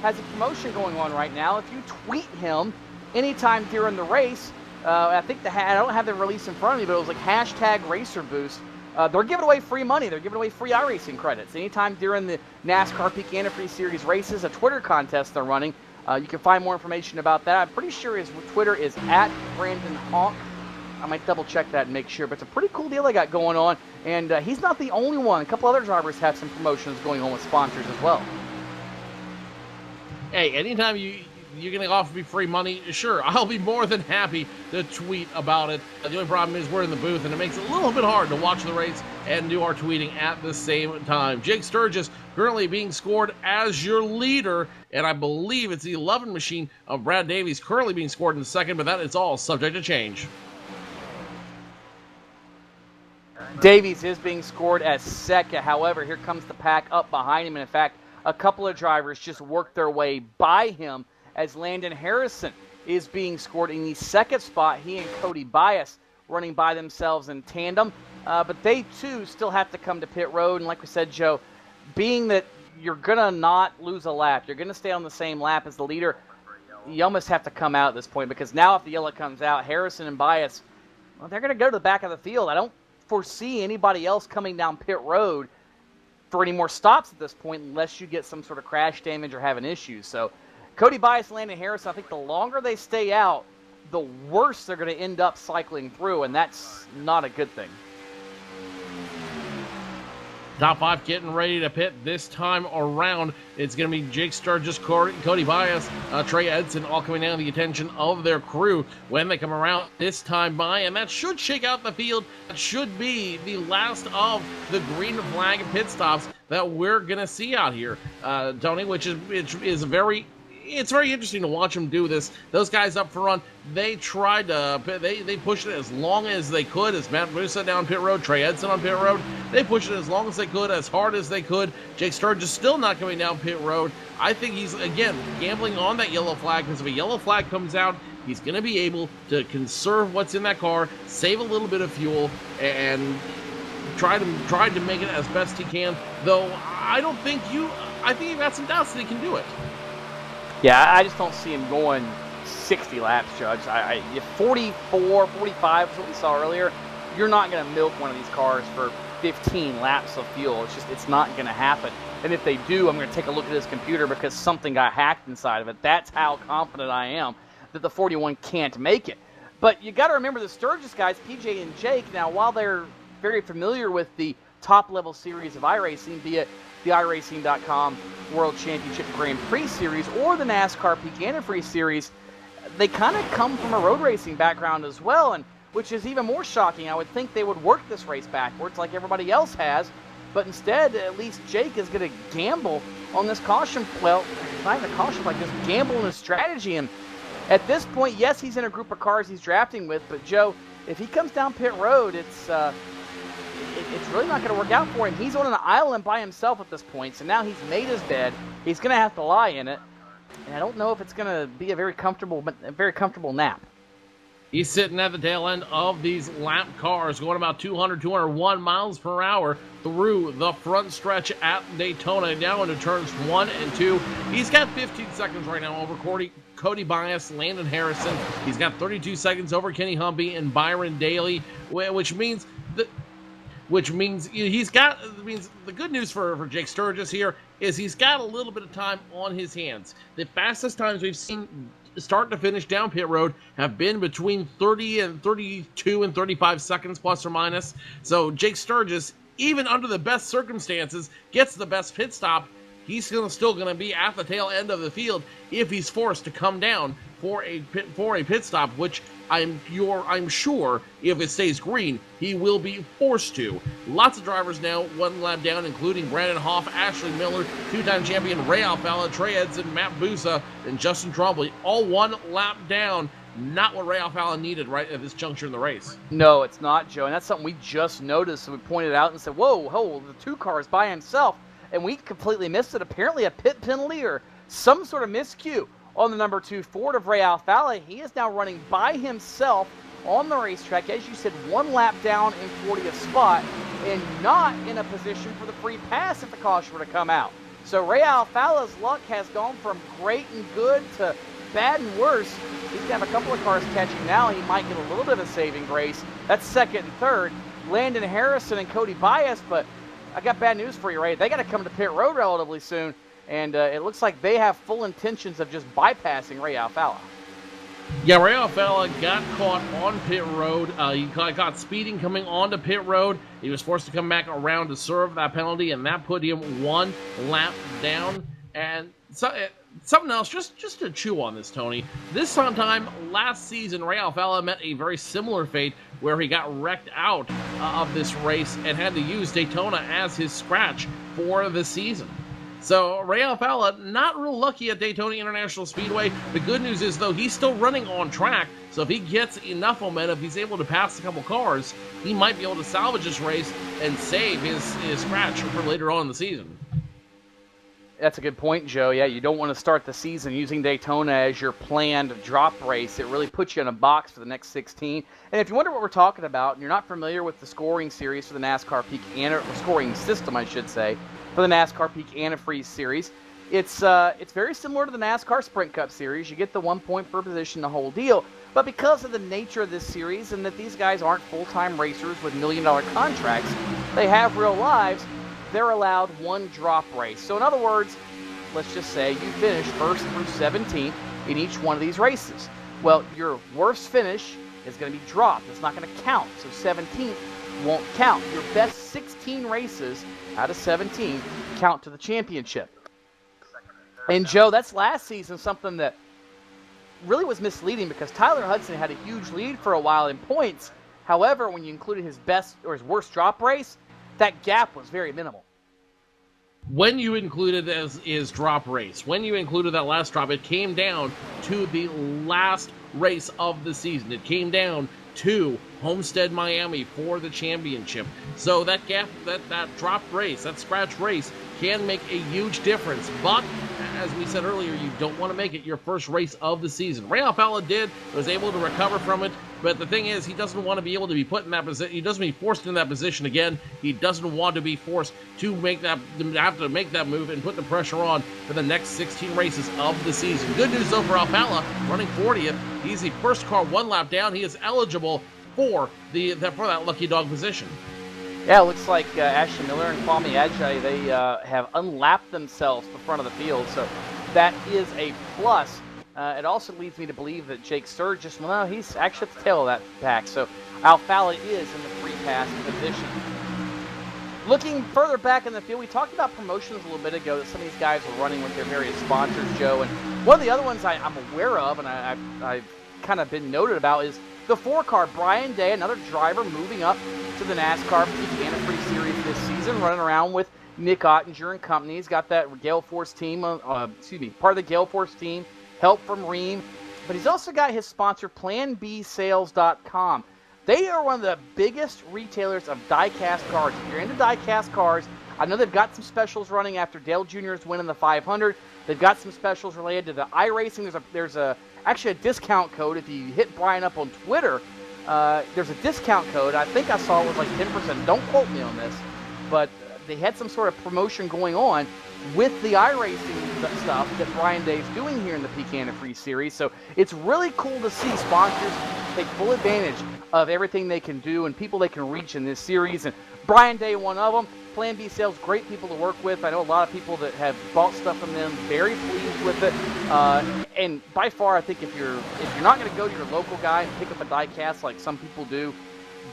has a promotion going on right now. If you tweet him anytime during the race, I think I don't have the release in front of me, but it was like hashtag Racer Boost. They're giving away free money. They're giving away free iRacing credits. Anytime during the NASCAR Peak Antifreeze Series races, a Twitter contest they're running. You can find more information about that. I'm pretty sure his Twitter is at Brandon Hawk. I might double check that and make sure, but it's a pretty cool deal they got going on. And he's not the only one. A couple other drivers have some promotions going on with sponsors as well. Hey, anytime you're going to offer me free money, sure, I'll be more than happy to tweet about it. The only problem is we're in the booth, and it makes it a little bit hard to watch the race and do our tweeting at the same time. Jake Sturgis currently being scored as your leader, and I believe it's the 11 machine of Brad Davies currently being scored in second, but that is all subject to change. Davies is being scored as second. However, here comes the pack up behind him. And in fact, a couple of drivers just worked their way by him as Landon Harrison is being scored in the second spot. He and Cody Bias running by themselves in tandem. But they, too, still have to come to pit road. And like we said, Joe, being that you're going to not lose a lap, you're going to stay on the same lap as the leader, you almost have to come out at this point. Because now if the yellow comes out, Harrison and Bias, well, they're going to go to the back of the field. I don't foresee anybody else coming down pit road for any more stops at this point unless you get some sort of crash damage or having issues. So Cody Bias and Landon Harrison, I think the longer they stay out, the worse they're going to end up cycling through, and that's not a good thing. Top 5 getting ready to pit this time around. It's going to be Jake Sturgis, Cody Bias, Trey Edson, all coming down to the attention of their crew when they come around this time by. And that should shake out the field. That should be the last of the green flag pit stops that we're going to see out here, Tony, which is very... It's very interesting to watch them do this. Those guys up front, they tried to, they pushed it as long as they could. As Matt Busa down pit road, Trey Edson on pit road, they pushed it as long as they could, as hard as they could. Jake Sturgis still not coming down pit road. I think he's, again, gambling on that yellow flag, because if a yellow flag comes out, he's going to be able to conserve what's in that car, save a little bit of fuel, and try to make it as best he can. Though I think you've got some doubts that he can do it. Yeah, I just don't see him going 60 laps, Judge. 44, 45 is what we saw earlier. You're not going to milk one of these cars for 15 laps of fuel. It's not going to happen. And if they do, I'm going to take a look at his computer because something got hacked inside of it. That's how confident I am that the 41 can't make it. But you got to remember the Sturgis guys, PJ and Jake. Now, while they're very familiar with the top-level series of iRacing, be it the iRacing.com World Championship Grand Prix Series or the NASCAR Peak Antifreeze Series, they kind of come from a road racing background as well, and which is even more shocking. I would think they would work this race backwards like everybody else has, but instead, at least Jake is going to gamble on this caution. Well, not even a caution, like just gamble in his strategy. And at this point, yes, he's in a group of cars he's drafting with, but Joe, if he comes down pit road, it's really not going to work out for him. He's on an island by himself at this point, so now he's made his bed. He's going to have to lie in it, and I don't know if it's going to be a very comfortable nap. He's sitting at the tail end of these lap cars, going about 200, 201 miles per hour through the front stretch at Daytona, now into turns 1 and 2. He's got 15 seconds right now over Cody Bias, Landon Harrison. He's got 32 seconds over Kenny Humpy and Byron Daly, which means the good news for Jake Sturgis here is he's got a little bit of time on his hands. The fastest times we've seen start to finish down pit road have been between 30 and 32 and 35 seconds plus or minus. So Jake Sturgis, even under the best circumstances, gets the best pit stop. He's still going to be at the tail end of the field if he's forced to come down for a pit stop, which I'm sure if it stays green, he will be forced to. Lots of drivers now, one lap down, including Brandon Hoff, Ashley Miller, two-time champion Ray Alfalla, Trey Edson, Matt Busa, and Justin Trombley, all one lap down. Not what Ray Alfalla needed right at this juncture in the race. No, it's not, Joe, and that's something we just noticed, so we pointed out and said, whoa, the two cars by himself, and we completely missed it. Apparently a pit penalty or some sort of miscue on the number 2 Ford of Ray Alfalla. He is now running by himself on the racetrack, as you said, one lap down in 40th spot, and not in a position for the free pass if the caution were to come out. So Ray Alfalla's luck has gone from great and good to bad and worse. He's going to have a couple of cars catching now. He might get a little bit of a saving grace. That's second and third. Landon Harrison and Cody Bias, but I got bad news for you, Ray. They got to come to pit road relatively soon, and it looks like they have full intentions of just bypassing Ray Alfalla. Yeah, Ray Alfalla got caught on pit road. He got speeding coming onto pit road. He was forced to come back around to serve that penalty, and that put him one lap down. And so, something else, just to chew on this, Tony. This time last season, Ray Alfalla met a very similar fate where he got wrecked out of this race and had to use Daytona as his scratch for the season. So Ray Alfalla, not real lucky at Daytona International Speedway. The good news is, though, he's still running on track. So if he gets enough momentum, if he's able to pass a couple cars, he might be able to salvage this race and save his scratch for later on in the season. That's a good point, Joe. Yeah, you don't want to start the season using Daytona as your planned drop race. It really puts you in a box for the next 16. And if you wonder what we're talking about, and you're not familiar with the scoring series for the NASCAR Peak scoring system, I should say, for the NASCAR Peak Antifreeze series, it's very similar to the NASCAR Sprint Cup series. You get the 1 point per position, the whole deal. But because of the nature of this series and that these guys aren't full-time racers with million-dollar contracts, they have real lives. They're allowed one drop race. So in other words, let's just say you finish 1st through 17th in each one of these races. Well, your worst finish is going to be dropped. It's not going to count. So 17th won't count. Your best 16 races out of 17 count to the championship. And Joe, that's last season, something that really was misleading because Tyler Hudson had a huge lead for a while in points. However, when you included his best or his worst drop race, that gap was very minimal. When you included as his drop race, when you included that last drop, it came down to the last race of the season. It came down to Homestead, Miami for the championship. So that gap, that drop race, that scratch race can make a huge difference. But as we said earlier, you don't want to make it your first race of the season. Ray Alfalla was able to recover from it, but the thing is, he doesn't want to be able to be put in that position. He doesn't be forced in that position again. He doesn't want to be forced to have to make that move and put the pressure on for the next 16 races of the season. Good news though for Alfalla, running 40th. He's the first car one lap down. He is eligible for that lucky dog position. Yeah, it looks like Ashton Miller and Kwame Ajay, they have unlapped themselves the front of the field, so that is a plus. It also leads me to believe that Jake Sturgis, well, he's actually at the tail of that pack, so Alfalla is in the free pass position. Looking further back in the field, we talked about promotions a little bit ago that some of these guys were running with their various sponsors, Joe, and one of the other ones I'm aware of and I've kind of been noted about is the 4-car, Brian Day, another driver moving up to the NASCAR Peak Antifreeze Series this season, running around with Nick Ottinger and company. He's got that Gale Force team, part of the Gale Force team, help from Ream, but he's also got his sponsor, PlanBSales.com. They are one of the biggest retailers of die-cast cars. If you're into die-cast cars, I know they've got some specials running after Dale Jr.'s winning the 500. They've got some specials related to the iRacing. There's actually a discount code. If you hit Brian up on Twitter, there's a discount code. I think I saw it was like 10%. Don't quote me on this, but they had some sort of promotion going on with the iRacing stuff that Brian Day's doing here in the Peak Antifreeze Series. So it's really cool to see sponsors take full advantage of everything they can do and people they can reach in this series. And Brian Day, one of them. Plan B Sales, great people to work with. I know a lot of people that have bought stuff from them, very pleased with it. And by far, I think if you're not going to go to your local guy and pick up a die cast like some people do,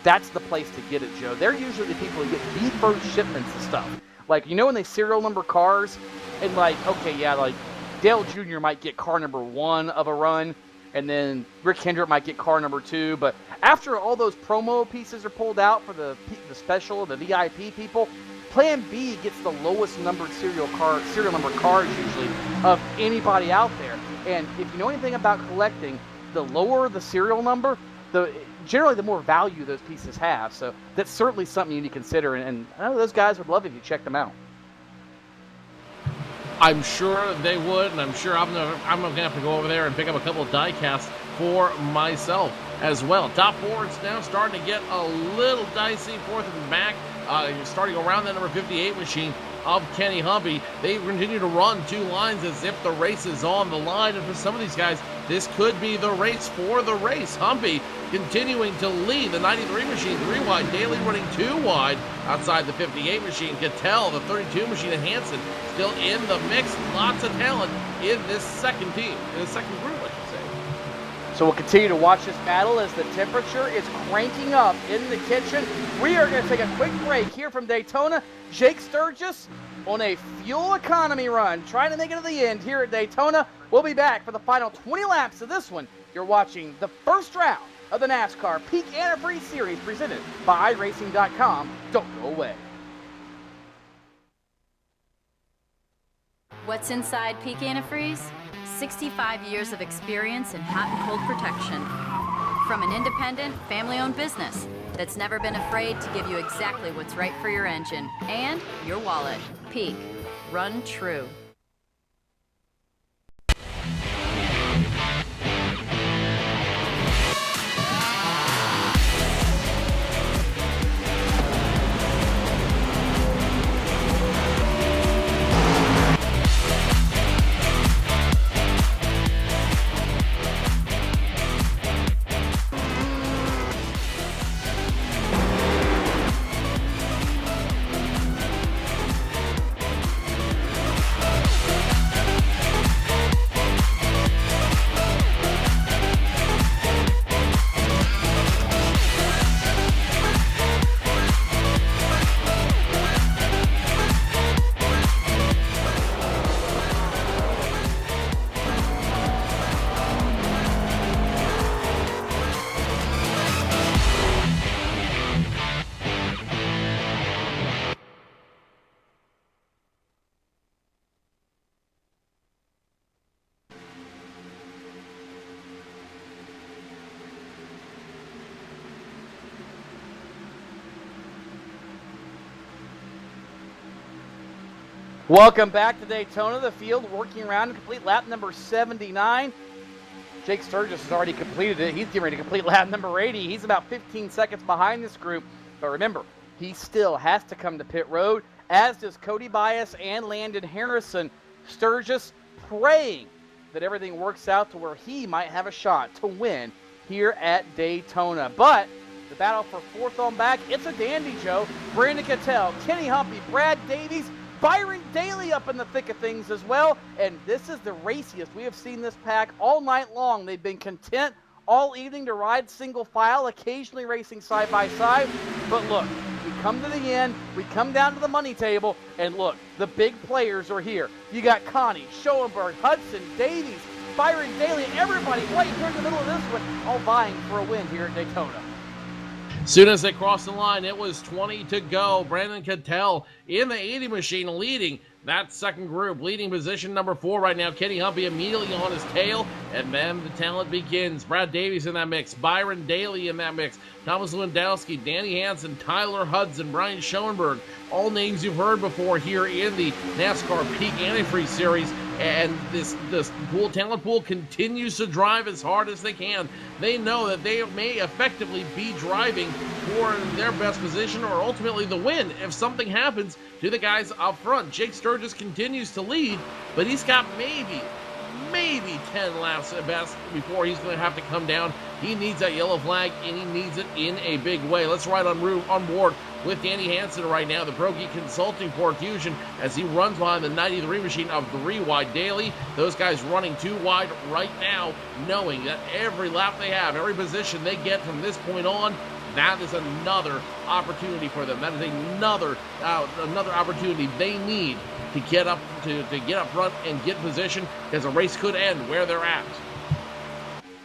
that's the place to get it, Joe. They're usually the people who get the first shipments of stuff. Like, you know when they serial number cars, and like, okay, yeah, like Dale Jr. might get car number 1 of a run, and then Rick Hendrick might get car number 2, but after all those promo pieces are pulled out for the special, the VIP people, Plan B gets the lowest numbered serial number cars usually of anybody out there. And if you know anything about collecting, the lower the serial number, generally the more value those pieces have. So that's certainly something you need to consider. And I know those guys would love if you checked them out. I'm sure they would, and I'm sure I'm gonna have to go over there and pick up a couple of die casts for myself as well. Top 4, it's now starting to get a little dicey, 4th and back. Starting around that number 58 machine of Kenny Humpy. They continue to run 2 lines as if the race is on the line. And for some of these guys, this could be the race for the race. Humpy continuing to lead the 93 machine 3 wide. Daly running 2 wide outside the 58 machine. Cattell, the 32 machine, and Hansen still in the mix. Lots of talent in this second team, in the second group, I should say. So we'll continue to watch this battle as the temperature is cranking up in the kitchen. We are going to take a quick break here from Daytona. Jake Sturgis on a fuel economy run, trying to make it to the end here at Daytona. We'll be back for the final 20 laps of this one. You're watching the first round of the NASCAR Peak Antifreeze Series presented by iRacing.com. Don't go away. What's inside Peak Antifreeze? 65 years of experience in hot and cold protection. From an independent, family-owned business that's never been afraid to give you exactly what's right for your engine and your wallet. Peak. Run true. Welcome back to Daytona. The field working around to complete lap number 79. Jake Sturgis has already completed it. He's getting ready to complete lap number 80. He's about 15 seconds behind this group. But remember, he still has to come to pit road, as does Cody Bias and Landon Harrison. Sturgis praying that everything works out to where he might have a shot to win here at Daytona. But the battle for fourth on back, it's a dandy, Joe. Brandon Cattell, Kenny Humpy, Brad Davies, Byron Daly up in the thick of things as well. And this is the raciest we have seen this pack all night long. They've been content all evening to ride single file, occasionally racing side by side. But look, we come to the end, we come down to the money table, and look, the big players are here. You got Connie, Schoenberg, Hudson, Davies, Byron Daly, everybody right here in the middle of this one, all vying for a win here at Daytona. Soon as they crossed the line, it was 20 to go. Brandon Cattell in the 80 machine leading that second group. Leading position number 4 right now. Kenny Humpy immediately on his tail. And then the talent begins. Brad Davies in that mix. Byron Daly in that mix. Thomas Lewandowski, Danny Hansen, Tyler Hudson, Brian Schoenberg. All names you've heard before here in the NASCAR Peak Antifreeze Series. And this talent pool continues to drive as hard as they can. They know that they may effectively be driving for their best position or ultimately the win if something happens to the guys up front. Jake Sturgis continues to lead, but he's got maybe 10 laps at best before he's going to have to come down. He needs that yellow flag, and he needs it in a big way. Let's ride on board with Danny Hansen right now, the Pro Geek Consulting Ford Fusion, as he runs behind the 93 machine of 3 wide daily. Those guys running 2 wide right now, knowing that every lap they have, every position they get from this point on, that is another opportunity for them. That is another opportunity they need to get up front and get position, because the race could end where they're at.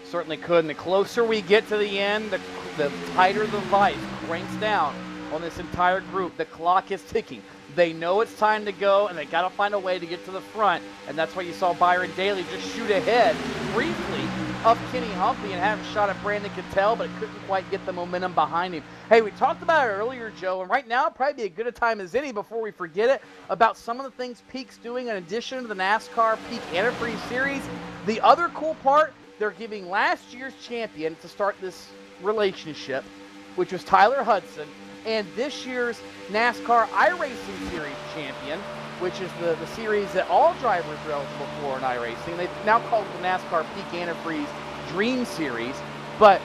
Certainly could. And the closer we get to the end, the tighter the vice cranks down on this entire group. The clock is ticking. They know it's time to go, and they got to find a way to get to the front. And that's why you saw Byron Daly just shoot ahead briefly of Kenny Humpy and have a shot at Brandon Cattell, but couldn't quite get the momentum behind him. Hey, we talked about it earlier, Joe, and right now probably be a good a time as any before we forget it about some of the things Peak's doing in addition to the NASCAR Peak Antifreeze Series. The other cool part, they're giving last year's champion to start this relationship, which was Tyler Hudson, and this year's NASCAR iRacing Series champion, which is the series that all drivers are eligible for in iRacing. They've now called it the NASCAR Peak Antifreeze Dream Series, but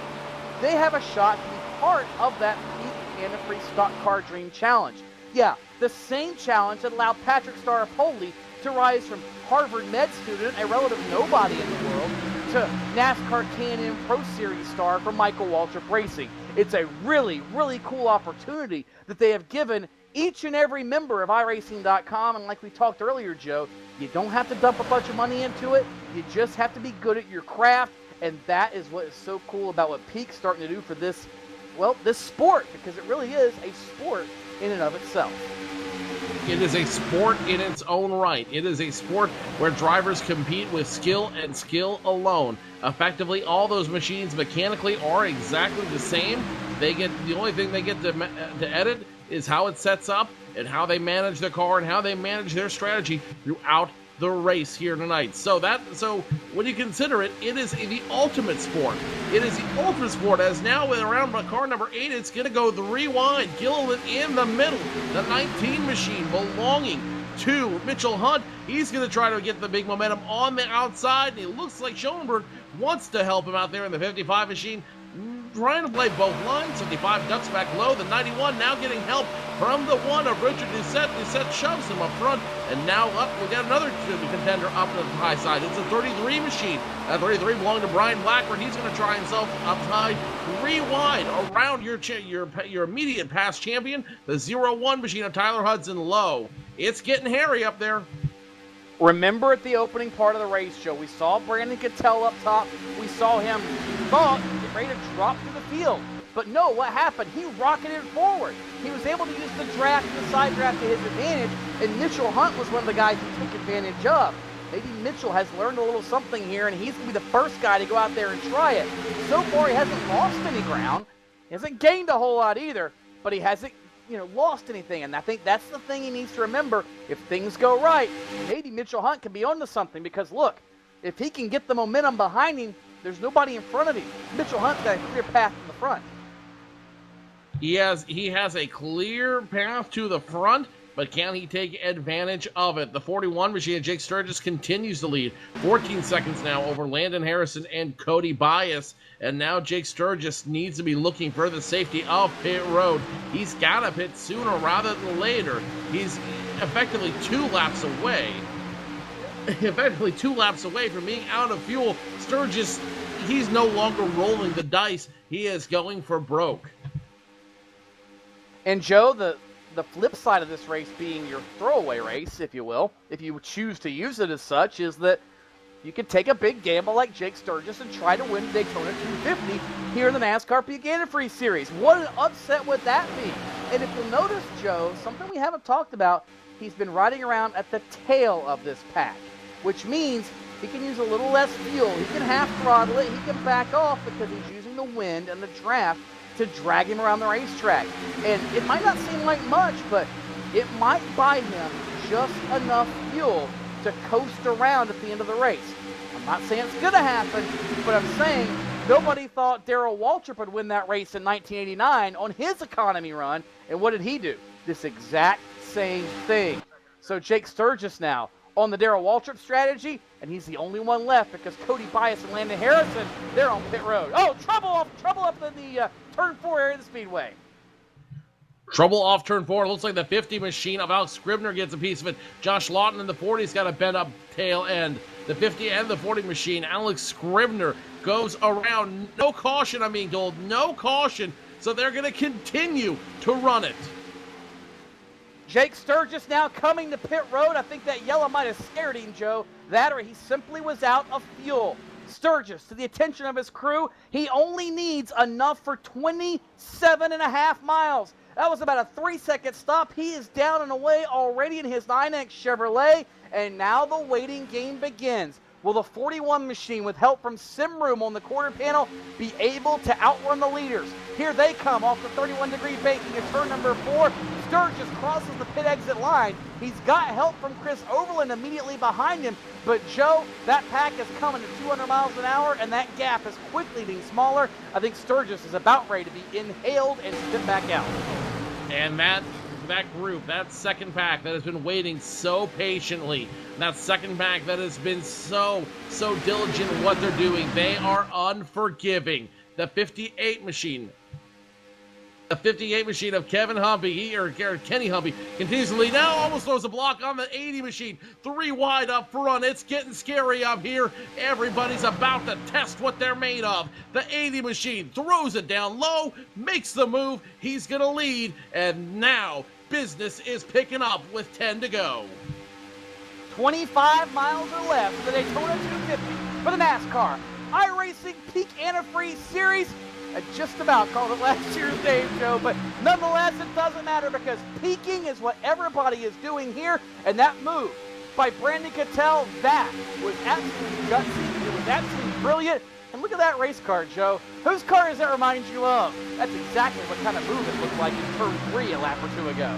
they have a shot to be part of that Peak Antifreeze Stock Car Dream Challenge. Yeah, the same challenge that allowed Patrick Staropoli to rise from Harvard med student, a relative nobody in the world, to NASCAR K&N Pro Series star from Michael Waltrip Racing. It's a really, really cool opportunity that they have given each and every member of iRacing.com. And like we talked earlier, Joe, you don't have to dump a bunch of money into it. You just have to be good at your craft. And that is what is so cool about what Peak's starting to do for this sport, because it really is a sport in and of itself. It is a sport in its own right. It is a sport where drivers compete with skill and skill alone. Effectively, all those machines mechanically are exactly the same. The only thing they get to edit is how it sets up and how they manage the car and how they manage their strategy throughout the race here tonight. So when you consider it, it is the ultimate sport. It is the ultimate sport, as now with around car number 8, it's going to go 3 wide. Gilliland in the middle. The 19 machine belonging to Mitchell Hunt. He's going to try to get the big momentum on the outside, and it looks like Schoenberg wants to help him out there in the 55 machine, trying to play both lines. 75 ducks back low. The 91 now getting help from the 1 of Richard Doucette. Doucette shoves him up front, and now we got another contender up to the high side. It's a 33 machine. That 33 belonging to Brian Blackburn. He's going to try himself up high, 3 wide around your immediate past champion, the 01 machine of Tyler Hudson low. It's getting hairy up there. Remember at the opening part of the race, Joe, we saw Brandon Cattell up top. We saw him get ready to drop to the field. But no, what happened? He rocketed forward. He was able to use the side draft to his advantage, and Mitchell Hunt was one of the guys he took advantage of. Maybe Mitchell has learned a little something here, and he's going to be the first guy to go out there and try it. So far, he hasn't lost any ground. He hasn't gained a whole lot either, but he hasn't lost anything. And I think that's the thing he needs to remember. If things go right, maybe Mitchell Hunt can be onto something, because look, if he can get the momentum behind him, there's nobody in front of him. Mitchell Hunt's got a clear path in the front. He has a clear path to the front, but can he take advantage of it? The 41 machine, Jake Sturgis, continues to lead. 14 seconds now over Landon Harrison and Cody Bias. And now Jake Sturgis needs to be looking for the safety of pit road. He's got to pit sooner rather than later. He's effectively 2 laps away. Effectively 2 laps away from being out of fuel. Sturgis, he's no longer rolling the dice. He is going for broke. And Joe, the flip side of this race being your throwaway race, if you will, if you choose to use it as such, is that you can take a big gamble like Jake Sturgis and try to win Daytona 250 here in the NASCAR Peak Antifreeze Series. What an upset would that be? And if you'll notice, Joe, something we haven't talked about, he's been riding around at the tail of this pack, which means he can use a little less fuel. He can half throttle it. He can back off because he's using the wind and the draft to drag him around the racetrack. And it might not seem like much, but it might buy him just enough fuel to coast around at the end of the race. I'm not saying it's going to happen, but I'm saying nobody thought Darrell Waltrip would win that race in 1989 on his economy run. And what did he do? This exact same thing. So Jake Sturgis now on the Darrell Waltrip strategy, and he's the only one left because Cody Bias and Landon Harrison, they're on pit road. Oh, trouble up in the turn 4 area of the Speedway. Trouble off turn 4. Looks like the 50 machine of Alex Scribner gets a piece of it. Josh Lawton in the 40's got a bent up tail end. The 50 and the 40 machine, Alex Scribner goes around. No caution, I'm being told. No caution. So they're going to continue to run it. Jake Sturgis now coming to pit road. I think that yellow might have scared him, Joe. That or he simply was out of fuel. Sturgis, to the attention of his crew, he only needs enough for 27.5 miles. That was about a 3-second stop. He is down and away already in his 9X Chevrolet, and now the waiting game begins. Will the 41 machine, with help from Simroom on the quarter panel, be able to outrun the leaders? Here they come off the 31-degree banking at turn number 4. Sturgis crosses the pit exit line. He's got help from Chris Overland immediately behind him. But, Joe, that pack is coming at 200 miles an hour, and that gap is quickly being smaller. I think Sturgis is about ready to be inhaled and spit back out. And that group, that second pack that has been waiting so patiently, that second pack that has been so diligent in what they're doing, they are unforgiving. The 58 machine. The 58 machine of Kevin Humpy, or Kenny Humpy, continues to lead. Now almost throws a block on the 80 machine. 3 wide up front. It's getting scary up here. Everybody's about to test what they're made of. The 80 machine throws it down low, makes the move. He's going to lead, and now business is picking up with 10 to go. 25 miles or less for the Daytona 250 for the NASCAR iRacing Peak Antifreeze Series. I just about called it last year's name, Joe, but nonetheless, it doesn't matter because peaking is what everybody is doing here, and that move by Brandon Cattell, that was absolutely gutsy. It was absolutely brilliant. And look at that race car, Joe. Whose car does that remind you of? That's exactly what kind of move it looked like in turn 3 a lap or 2 ago.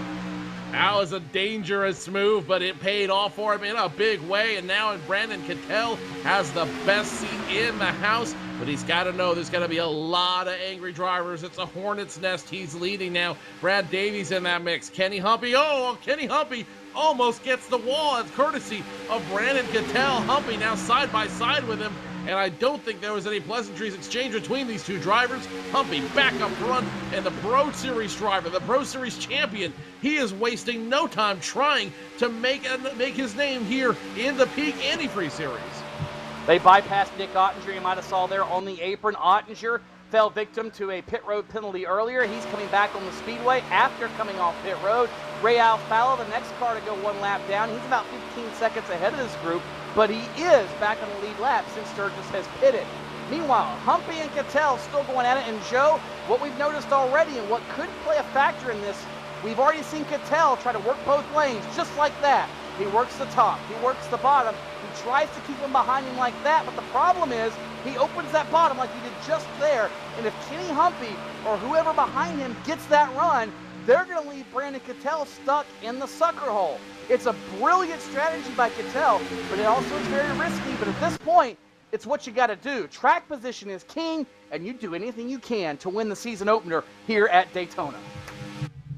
That was a dangerous move, but it paid off for him in a big way. And now Brandon Cattell has the best seat in the house. But he's got to know there's going to be a lot of angry drivers. It's a hornet's nest. He's leading now. Brad Davies in that mix. Kenny Humpy. Oh, Kenny Humpy almost gets the wall. It's courtesy of Brandon Cattell. Humpy now side by side with him. And I don't think there was any pleasantries exchanged between these two drivers. Humpy back up front, and the Pro Series driver, the Pro Series champion, he is wasting no time trying to make his name here in the Peak Antifreeze Series. They bypassed Nick Ottinger. You might have saw there on the apron. Ottinger fell victim to a pit road penalty earlier. He's coming back on the Speedway after coming off pit road. Ray Alfalo, the next car to go 1 lap down. He's about 15 seconds ahead of this group, but he is back on the lead lap since Sturgis has pitted. Meanwhile, Humpy and Cattell still going at it. And Joe, what we've noticed already and what could play a factor in this, we've already seen Cattell try to work both lanes just like that. He works the top, he works the bottom, he tries to keep him behind him like that, but the problem is he opens that bottom like he did just there, and if Kenny Humpy or whoever behind him gets that run, they're going to leave Brandon Cattell stuck in the sucker hole. It's a brilliant strategy by Cattell, but it also is very risky. But at this point, it's what you got to do. Track position is king, and you do anything you can to win the season opener here at Daytona.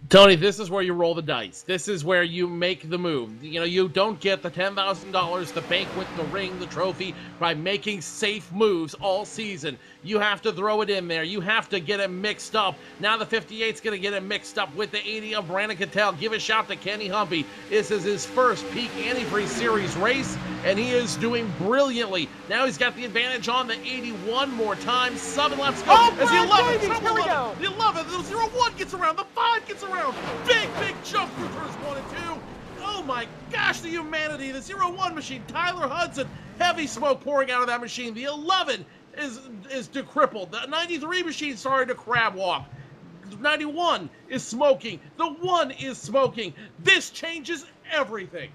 Tony, this is where you roll the dice. This is where you make the move. You know, you don't get the $10,000, the banquet, the ring, the trophy by making safe moves all season. You have to throw it in there. You have to get it mixed up. Now the 58's going to get it mixed up with the 80 of Brandon Cattell. Give a shout to Kenny Humpy. This is his first Peak Antifreeze Series race, and he is doing brilliantly. Now he's got the advantage on the 81 more times. 7 laps go. Oh, as the 11, Davies, here we go. The 11, the 01 gets around, the 5 gets around. Big jump through turns 1 and 2. Oh my gosh, the humanity. The 01 machine, Tyler Hudson, heavy smoke pouring out of that machine. The 11 is decrippled. The 93 machine started to crab walk. 91 is smoking. The 1 is smoking. This changes everything.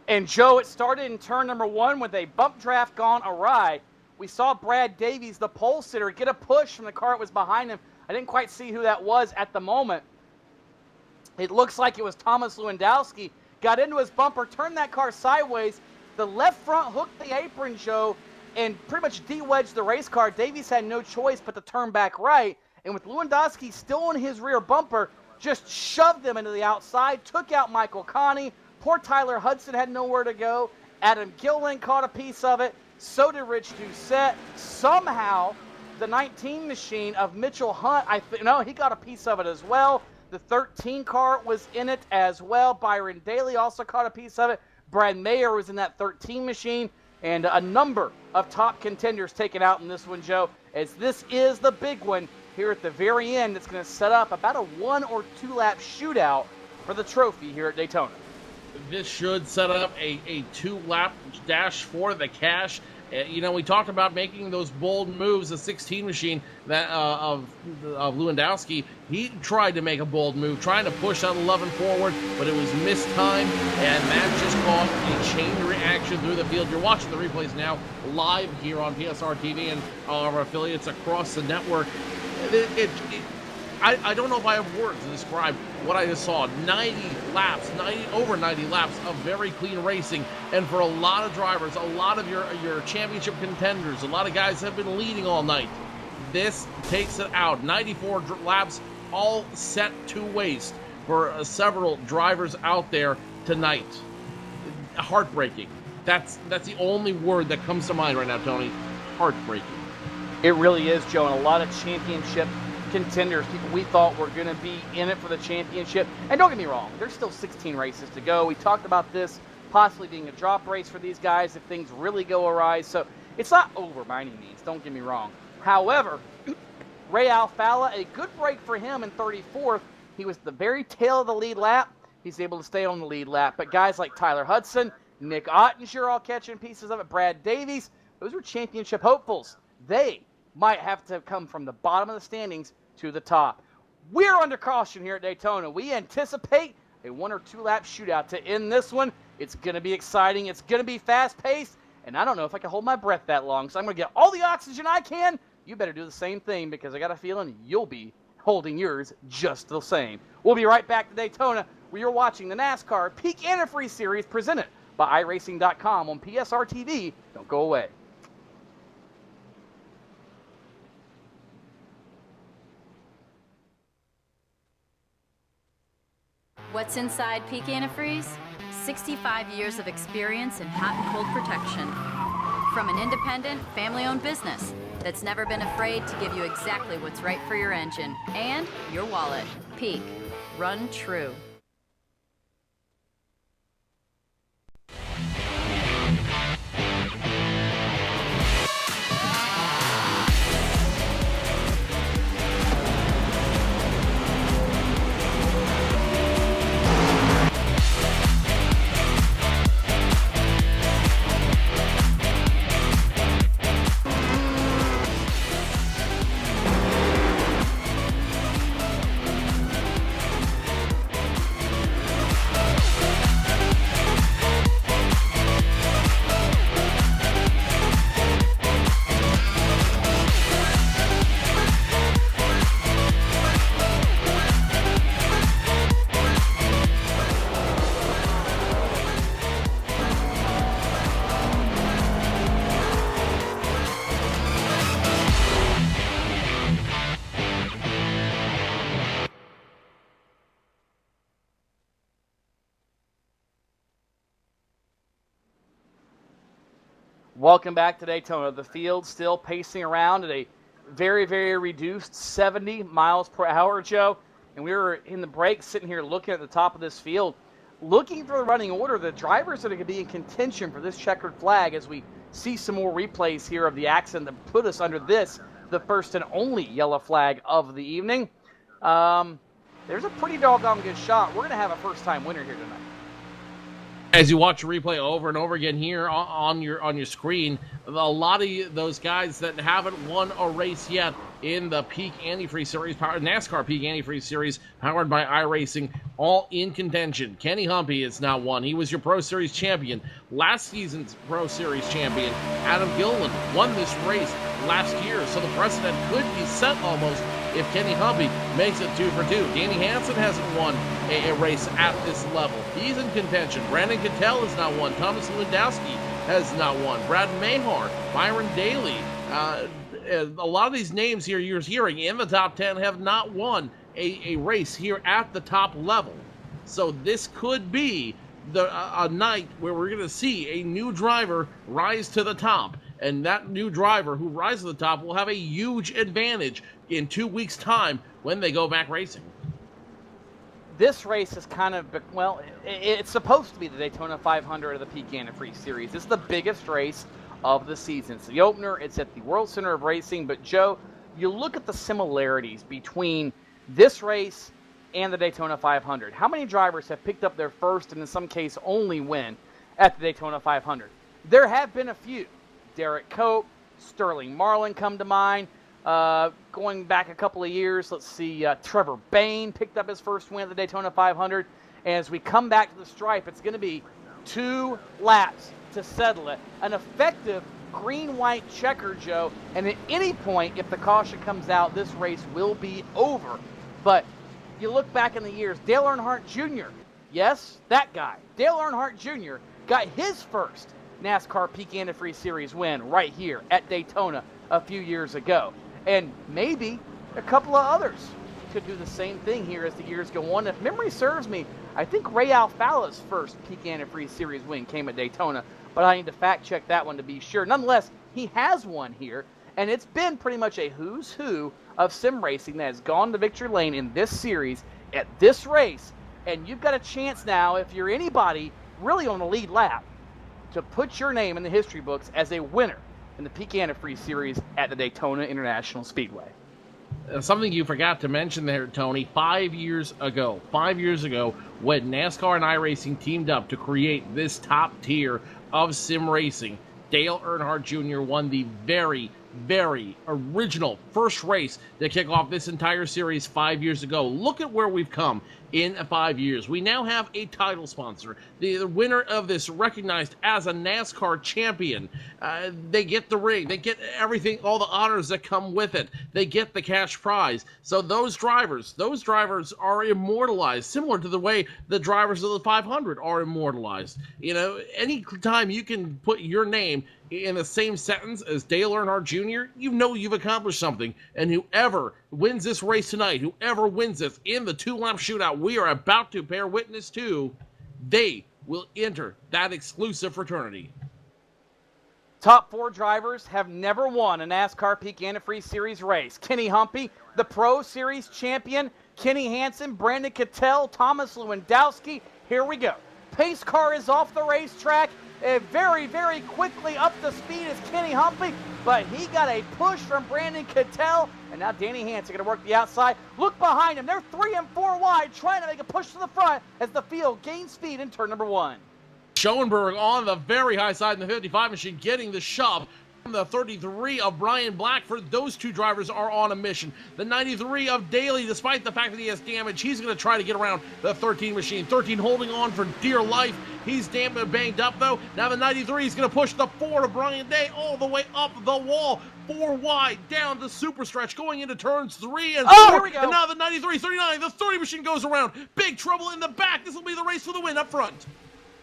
And Joe, it started in turn number 1 with a bump draft gone awry. We saw Brad Davies, the pole sitter, get a push from the car that was behind him. I didn't quite see who that was at the moment. It looks like it was Thomas Lewandowski. Got into his bumper, turned that car sideways. The left front hooked the apron, Joe, and pretty much de-wedged the race car. Davies had no choice but to turn back right. And with Lewandowski still on his rear bumper, just shoved them into the outside, took out Michael Connie. Poor Tyler Hudson had nowhere to go. Adam Gillen caught a piece of it. So did Rich Doucette. Somehow, the 19 machine of Mitchell Hunt, he got a piece of it as well. The 13 car was in it as well. Byron Daly also caught a piece of it. Brad Mayer was in that 13 machine. And a number of top contenders taken out in this one, Joe, as this is the big one here at the very end. It's going to set up about a 1 or 2 lap shootout for the trophy here at Daytona. This should set up a 2-lap dash for the cash. We talked about making those bold moves. The 16 machine that of Lewandowski, he tried to make a bold move, trying to push that 11 forward, but it was mistimed, and that just caused a chain reaction through the field. You're watching the replays now live here on PSR TV and our affiliates across the network. I don't know if I have words to describe what I just saw. 90 laps of very clean racing. And for a lot of drivers, a lot of your championship contenders, a lot of guys have been leading all night. This takes it out. 94 laps all set to waste for several drivers out there tonight. Heartbreaking. That's the only word that comes to mind right now, Tony. Heartbreaking. It really is, Joe, and a lot of championship contenders, people we thought were going to be in it for the championship. And don't get me wrong, there's still 16 races to go. We talked about this possibly being a drop race for these guys if things really go awry. So it's not over by any means, don't get me wrong. However, Ray Alfala, a good break for him in 34th. He was the very tail of the lead lap. He's able to stay on the lead lap. But guys like Tyler Hudson, Nick Ottinger all catching pieces of it, Brad Davies, those were championship hopefuls. They might have to come from the bottom of the standings to the top. We're under caution here at Daytona. We anticipate a 1 or 2 lap shootout to end this one. It's going to be exciting. It's going to be fast paced. And I don't know if I can hold my breath that long. So I'm going to get all the oxygen I can. You better do the same thing because I got a feeling you'll be holding yours just the same. We'll be right back to Daytona where you're watching the NASCAR Peak Antifreeze Series presented by iRacing.com on PSR TV. Don't go away. What's inside Peak Antifreeze? 65 years of experience in hot and cold protection. From an independent, family-owned business that's never been afraid to give you exactly what's right for your engine and your wallet. Peak. Run true. Welcome back to Daytona. The field still pacing around at a very, very reduced 70 miles per hour, Joe. And we were in the break sitting here looking at the top of this field, looking for the running order, the drivers that are going to be in contention for this checkered flag as we see some more replays here of the accident that put us under this, the first and only yellow flag of the evening. There's a pretty doggone good shot. We're going to have a first-time winner here tonight. As you watch the replay over and over again here on your screen, a lot of those guys that haven't won a race yet in the Peak Antifreeze Series, NASCAR Peak Antifreeze Series, powered by iRacing, all in contention. Kenny Humpy is now won. He was your Pro Series champion. Last season's Pro Series champion, Adam Gilliland, won this race last year, so the precedent could be set almost if Kenny Humpy makes it 2 for 2. Danny Hansen hasn't won a race at this level. He's in contention. Brandon Cattell has not won. Thomas Lewandowski has not won. Brad Mahar, Byron Daly, a lot of these names here you're hearing in the top 10 have not won a race here at the top level. So this could be a night where we're going to see a new driver rise to the top. And that new driver who rises to the top will have a huge advantage in 2 weeks' time when they go back racing. This race is kind of, well, it's supposed to be the Daytona 500 of the Peak Antifreeze Series. It's the biggest race of the season. It's the opener. It's at the World Center of Racing. But, Joe, you look at the similarities between this race and the Daytona 500. How many drivers have picked up their first and in some case only win at the Daytona 500? There have been a few. Derek Cope, Sterling Marlin come to mind. Going back a couple of years, let's see, Trevor Bayne picked up his first win at the Daytona 500. And as we come back to the stripe, it's going to be 2 laps to settle it. An effective green-white checker, Joe. And at any point, if the caution comes out, this race will be over. But you look back in the years, Dale Earnhardt Jr., yes, that guy, Dale Earnhardt Jr. got his first NASCAR Peak Antifreeze Series win right here at Daytona a few years ago. And maybe a couple of others could do the same thing here as the years go on. If memory serves me, I think Ray Alfala's first Peak Antifreeze Series win came at Daytona, but I need to fact check that one to be sure. Nonetheless, he has won here, and it's been pretty much a who's who of sim racing that has gone to victory lane in this series at this race. And you've got a chance now, if you're anybody really on the lead lap, to put your name in the history books as a winner in the Peak Antifreeze Series at the Daytona International Speedway. Something you forgot to mention there, Tony, 5 years ago, when NASCAR and iRacing teamed up to create this top tier of sim racing, Dale Earnhardt Jr. won the very, very original first race to kick off this entire series 5 years ago. Look at where we've come in 5 years. We now have a title sponsor. The winner of this recognized as a NASCAR champion. They get the ring. They get everything, all the honors that come with it. They get the cash prize. So those drivers are immortalized, similar to the way the drivers of the 500 are immortalized. You know, any time you can put your name in the same sentence as Dale Earnhardt Jr., you know you've accomplished something. And whoever wins this race tonight, whoever wins this in the 2-lap shootout we are about to bear witness to, they will enter that exclusive fraternity. Top 4 drivers have never won a NASCAR Peak Antifreeze Series race. Kenny Humpy, the Pro Series champion. Kenny Hansen, Brandon Cattell, Thomas Lewandowski. Here we go. Pace car is off the racetrack. Very, very quickly up to speed is Kenny Humpy, but he got a push from Brandon Cattell, and now Danny Hansen going to work the outside. Look behind him. They're 3 and 4 wide, trying to make a push to the front as the field gains speed in turn number 1. Schoenberg on the very high side in the 55 machine, getting the shove. The 33 of Brian Blackford, those two drivers are on a mission. The 93 of Daly, despite the fact that he has damage, he's going to try to get around the 13 machine. 13 holding on for dear life. He's banged up, though. Now the 93 is going to push the 4 of Brian Day all the way up the wall. 4 wide, down the super stretch, going into turns 3 and 4. Here we go. And now the 93, 39, the 30 machine goes around. Big trouble in the back. This will be the race for the win up front.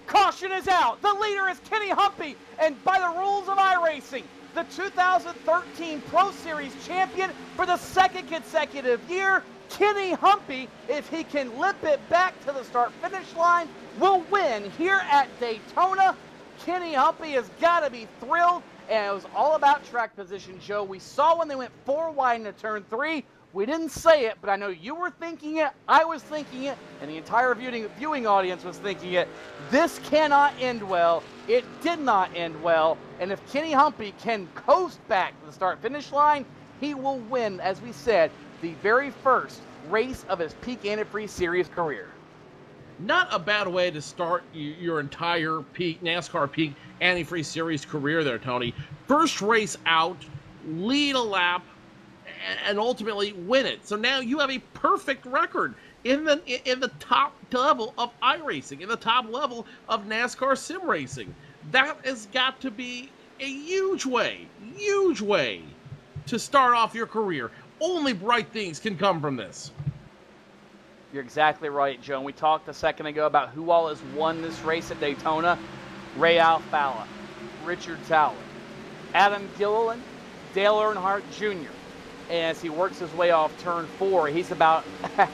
Caution is out. The leader is Kenny Humpy, and by the rules of iRacing, the 2013 Pro Series champion for the 2nd consecutive year, Kenny Humpy, if he can lip it back to the start-finish line, will win here at Daytona. Kenny Humpy has got to be thrilled, and it was all about track position, Joe. We saw when they went 4 wide into turn 3. We didn't say it, but I know you were thinking it, I was thinking it, and the entire viewing audience was thinking it. This cannot end well. It did not end well, and if Kenny Humpy can coast back to the start-finish line, he will win, as we said, the very first race of his Peak Antifreeze Series career. Not a bad way to start your entire NASCAR Peak Antifreeze Series career there, Tony. First race out, lead a lap, and ultimately win it. So now you have a perfect record in the top level of iRacing, in the top level of NASCAR sim racing. That has got to be a huge way to start off your career. Only bright things can come from this. You're exactly right, Joe. And we talked a second ago about who all has won this race at Daytona. Ray Alfalla, Richard Towler, Adam Gilliland, Dale Earnhardt Jr. And as he works his way off turn 4, he's about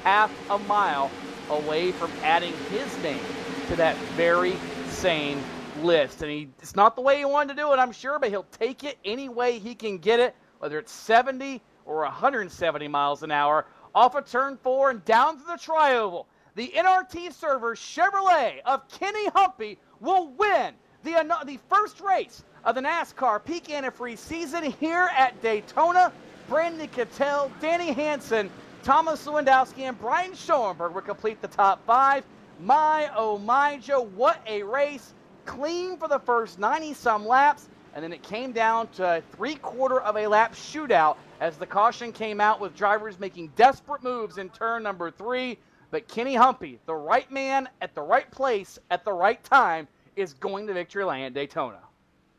half a mile away from adding his name to that very same list. And it's not the way he wanted to do it, I'm sure, but he'll take it any way he can get it, whether it's 70 or 170 miles an hour, off of turn 4 and down to the tri-oval. The NRT server Chevrolet of Kenny Humpy will win the first race of the NASCAR Peak Antifreeze season here at Daytona. Brandon Cattell, Danny Hansen, Thomas Lewandowski, and Brian Schoenberg will complete the top 5. My, oh my, Joe, what a race. Clean for the first 90-some laps, and then it came down to a 3/4 of a lap shootout as the caution came out with drivers making desperate moves in turn number 3. But Kenny Humpy, the right man at the right place at the right time, is going to victory lane at Daytona.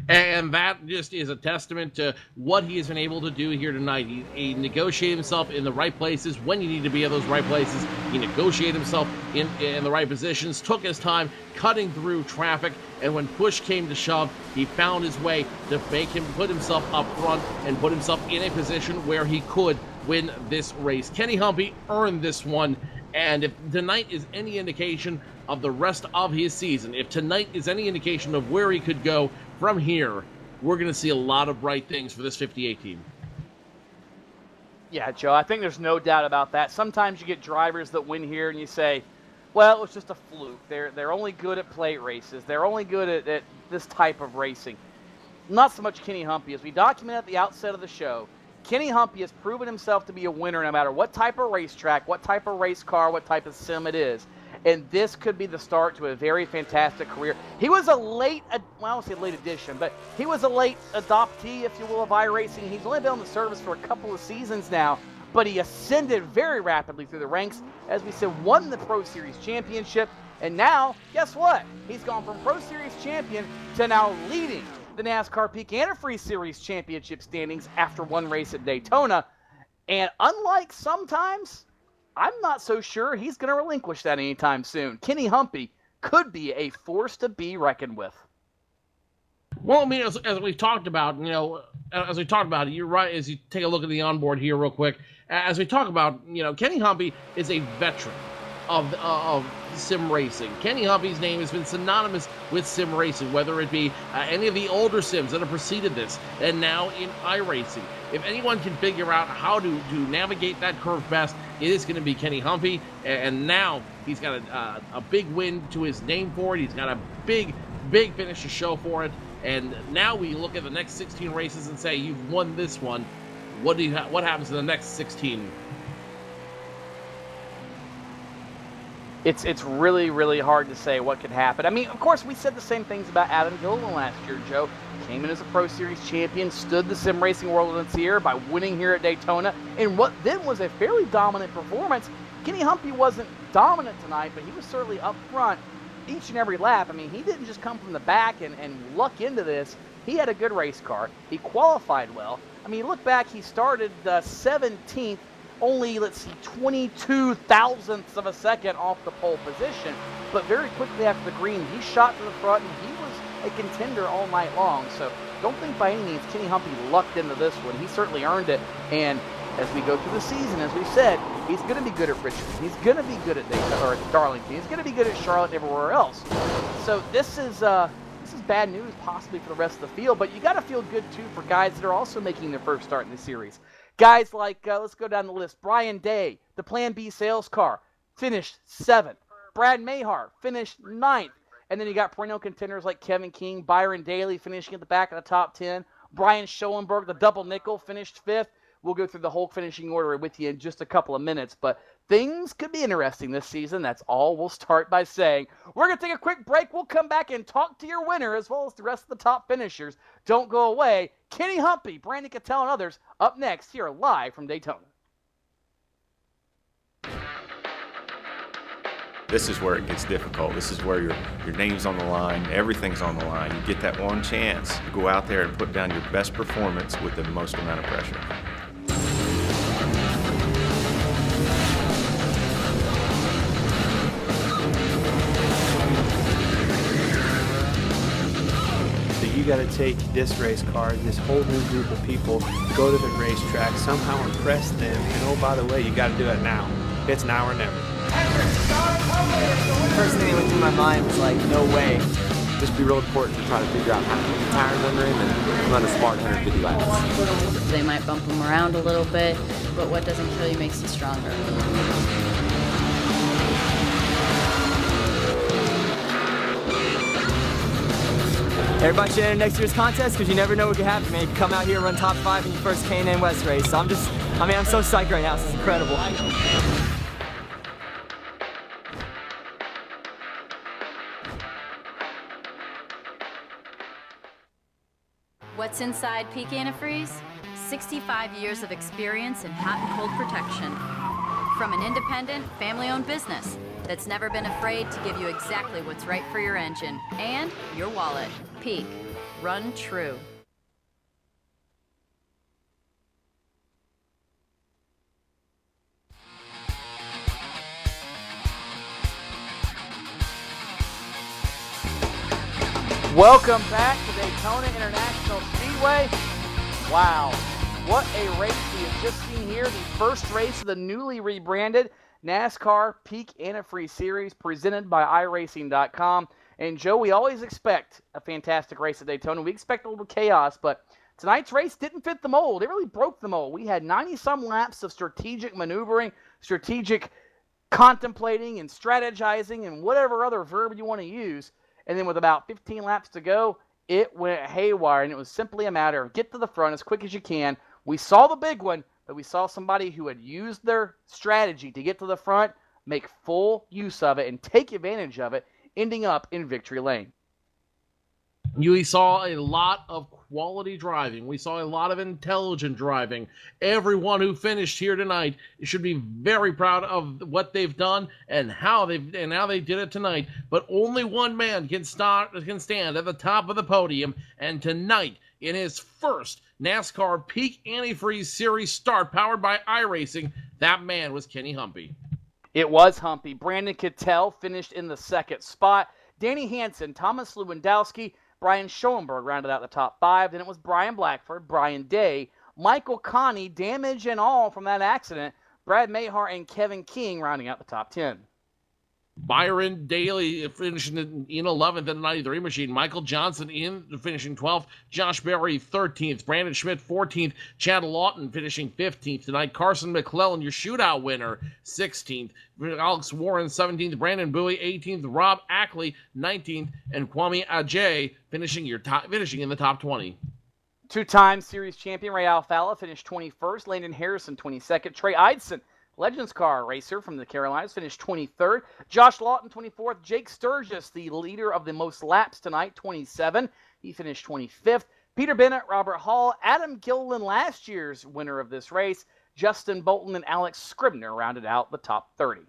And that just is a testament to what he has been able to do here tonight. He negotiated himself in the right places when you need to be at those right places. He negotiated himself in the right positions, took his time cutting through traffic, and when push came to shove, he found his way to make him put himself up front and put himself in a position where he could win this race. Kenny Humpy earned this one, and if tonight is any indication of the rest of his season, if tonight is any indication of where he could go from here, we're going to see a lot of bright things for this 58 team. Yeah, Joe, I think there's no doubt about that. Sometimes you get drivers that win here and you say, well, it was just a fluke. They're only good at plate races. They're only good at this type of racing. Not so much Kenny Humpy. As we documented at the outset of the show, Kenny Humpy has proven himself to be a winner no matter what type of racetrack, what type of race car, what type of sim it is. And this could be the start to a very fantastic career. He was a late, well, I won't say late addition, but he was a late adoptee, if you will, of iRacing. He's only been on the service for a couple of seasons now, but he ascended very rapidly through the ranks. As we said, won the Pro Series championship, and now, guess what? He's gone from Pro Series champion to now leading the NASCAR Peak Antifreeze Series championship standings after one race at Daytona. And unlike sometimes, I'm not so sure he's going to relinquish that anytime soon. Kenny Humpy could be a force to be reckoned with. Well, I mean, as we've talked about, you're right, as you take a look at the onboard here real quick, as we talk about, Kenny Humpy is a veteran of sim racing. Kenny Humpy's name has been synonymous with sim racing, whether it be any of the older sims that have preceded this, and now in iRacing. If anyone can figure out how to navigate that curve best, it is going to be Kenny Humpy, and now he's got a big win to his name for it. He's got a big finish to show for it, and now we look at the next 16 races and say, you've won this one. What happens in the next 16? It's really, really hard to say what could happen. I mean, of course, we said the same things about Adam Gilliland last year, Joe. Came in as a Pro Series champion, stood the sim racing world in its ear by winning here at Daytona, and what then was a fairly dominant performance. Kenny Humpy wasn't dominant tonight, but he was certainly up front each and every lap. I mean, he didn't just come from the back and luck into this. He had a good race car. He qualified well. I mean, look back, he started 17th, only, 22 thousandths of a second off the pole position. But very quickly after the green, he shot to the front, and he was a contender all night long. So don't think by any means Kenny Humpy lucked into this one. He certainly earned it. And as we go through the season, as we said, he's going to be good at Richmond. He's going to be good at Daytona, or Darlington. He's going to be good at Charlotte and everywhere else. So this is this is bad news possibly for the rest of the field, but you got to feel good too for guys that are also making their first start in the series. Guys like, let's go down the list. Brian Day, the Plan B sales car, finished 7th. Brad Mahar finished 9th. And then you got perennial contenders like Kevin King, Byron Daly finishing at the back of the top 10. Brian Schoenberg, the double nickel, finished 5th. We'll go through the whole finishing order with you in just a couple of minutes, but things could be interesting this season. That's all we'll start by saying. We're going to take a quick break. We'll come back and talk to your winner as well as the rest of the top finishers. Don't go away. Kenny Humpy, Brandon Cattell, and others up next here live from Daytona. This is where it gets difficult. This is where your name's on the line, everything's on the line. You get that one chance to go out there and put down your best performance with the most amount of pressure. So you got to take this race car, this whole new group of people, go to the racetrack, somehow impress them, and oh, by the way, you got to do it now. It's now or never. First thing that went through my mind was like, no way. Just be real important to try to figure out how to put the tires under him and run a smart 150 laps. They might bump him around a little bit, but what doesn't kill you makes you stronger. Everybody should enter next year's contest because you never know what could happen, man. You can come out here and run top 5 in your first K&N West race. So I'm so psyched right now. This is incredible. What's inside Peak Antifreeze? 65 years of experience in hot and cold protection. From an independent, family-owned business that's never been afraid to give you exactly what's right for your engine and your wallet. Peak. Run true. Welcome back to Daytona International Speedway. Wow, what a race we have just seen here. The first race of the newly rebranded NASCAR Peak Antifreeze Series presented by iRacing.com. And Joe, we always expect a fantastic race at Daytona. We expect a little chaos, but tonight's race didn't fit the mold. It really broke the mold. We had 90-some laps of strategic maneuvering, strategic contemplating and strategizing and whatever other verb you want to use. And then with about 15 laps to go, it went haywire, and it was simply a matter of get to the front as quick as you can. We saw the big one, but we saw somebody who had used their strategy to get to the front, make full use of it, and take advantage of it, ending up in victory lane. We saw a lot of quality driving. We saw a lot of intelligent driving. Everyone who finished here tonight should be very proud of what they've done and how they did it tonight. But only one man can stand at the top of the podium. And tonight, in his first NASCAR Peak Antifreeze Series start powered by iRacing, that man was Kenny Humpy. It was Humpy. Brandon Cattell finished in the second spot. Danny Hansen, Thomas Lewandowski, Brian Schoenberg rounded out the top 5. Then it was Brian Blackford, Brian Day, Michael Connie, damage and all from that accident, Brad Mahar, and Kevin King rounding out the top 10. Byron Daly finishing in 11th in the 93 machine. Michael Johnson finishing 12th. Josh Berry 13th. Brandon Schmidt 14th. Chad Lawton finishing 15th tonight. Carson McClellan, your shootout winner, 16th. Alex Warren 17th. Brandon Bowie 18th. Rob Ackley 19th. And Kwame Ajay finishing in the top 20. Two-time series champion Ray Alfalla finished 21st. Landon Harrison 22nd. Trey Eidson, Legends car racer from the Carolinas, finished 23rd. Josh Lawton, 24th. Jake Sturgis, the leader of the most laps tonight, 27. He finished 25th. Peter Bennett, Robert Hall, Adam Gilliland, last year's winner of this race, Justin Bolton, and Alex Scribner rounded out the top 30.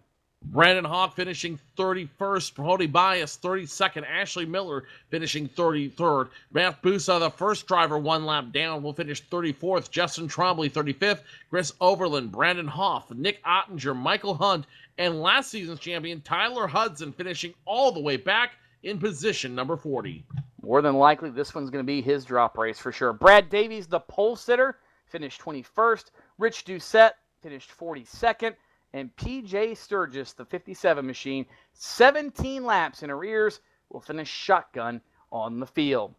Brandon Hawk finishing 31st. Brody Bias 32nd. Ashley Miller finishing 33rd. Matt Busa, the first driver, one lap down, will finish 34th. Justin Trombley 35th. Chris Overland, Brandon Hoff, Nick Ottinger, Michael Hunt, and last season's champion Tyler Hudson finishing all the way back in position number 40. More than likely, this one's going to be his drop race for sure. Brad Davies, the pole sitter, finished 21st. Rich Doucette finished 42nd. And P.J. Sturgis, the 57 machine, 17 laps in arrears, will finish shotgun on the field.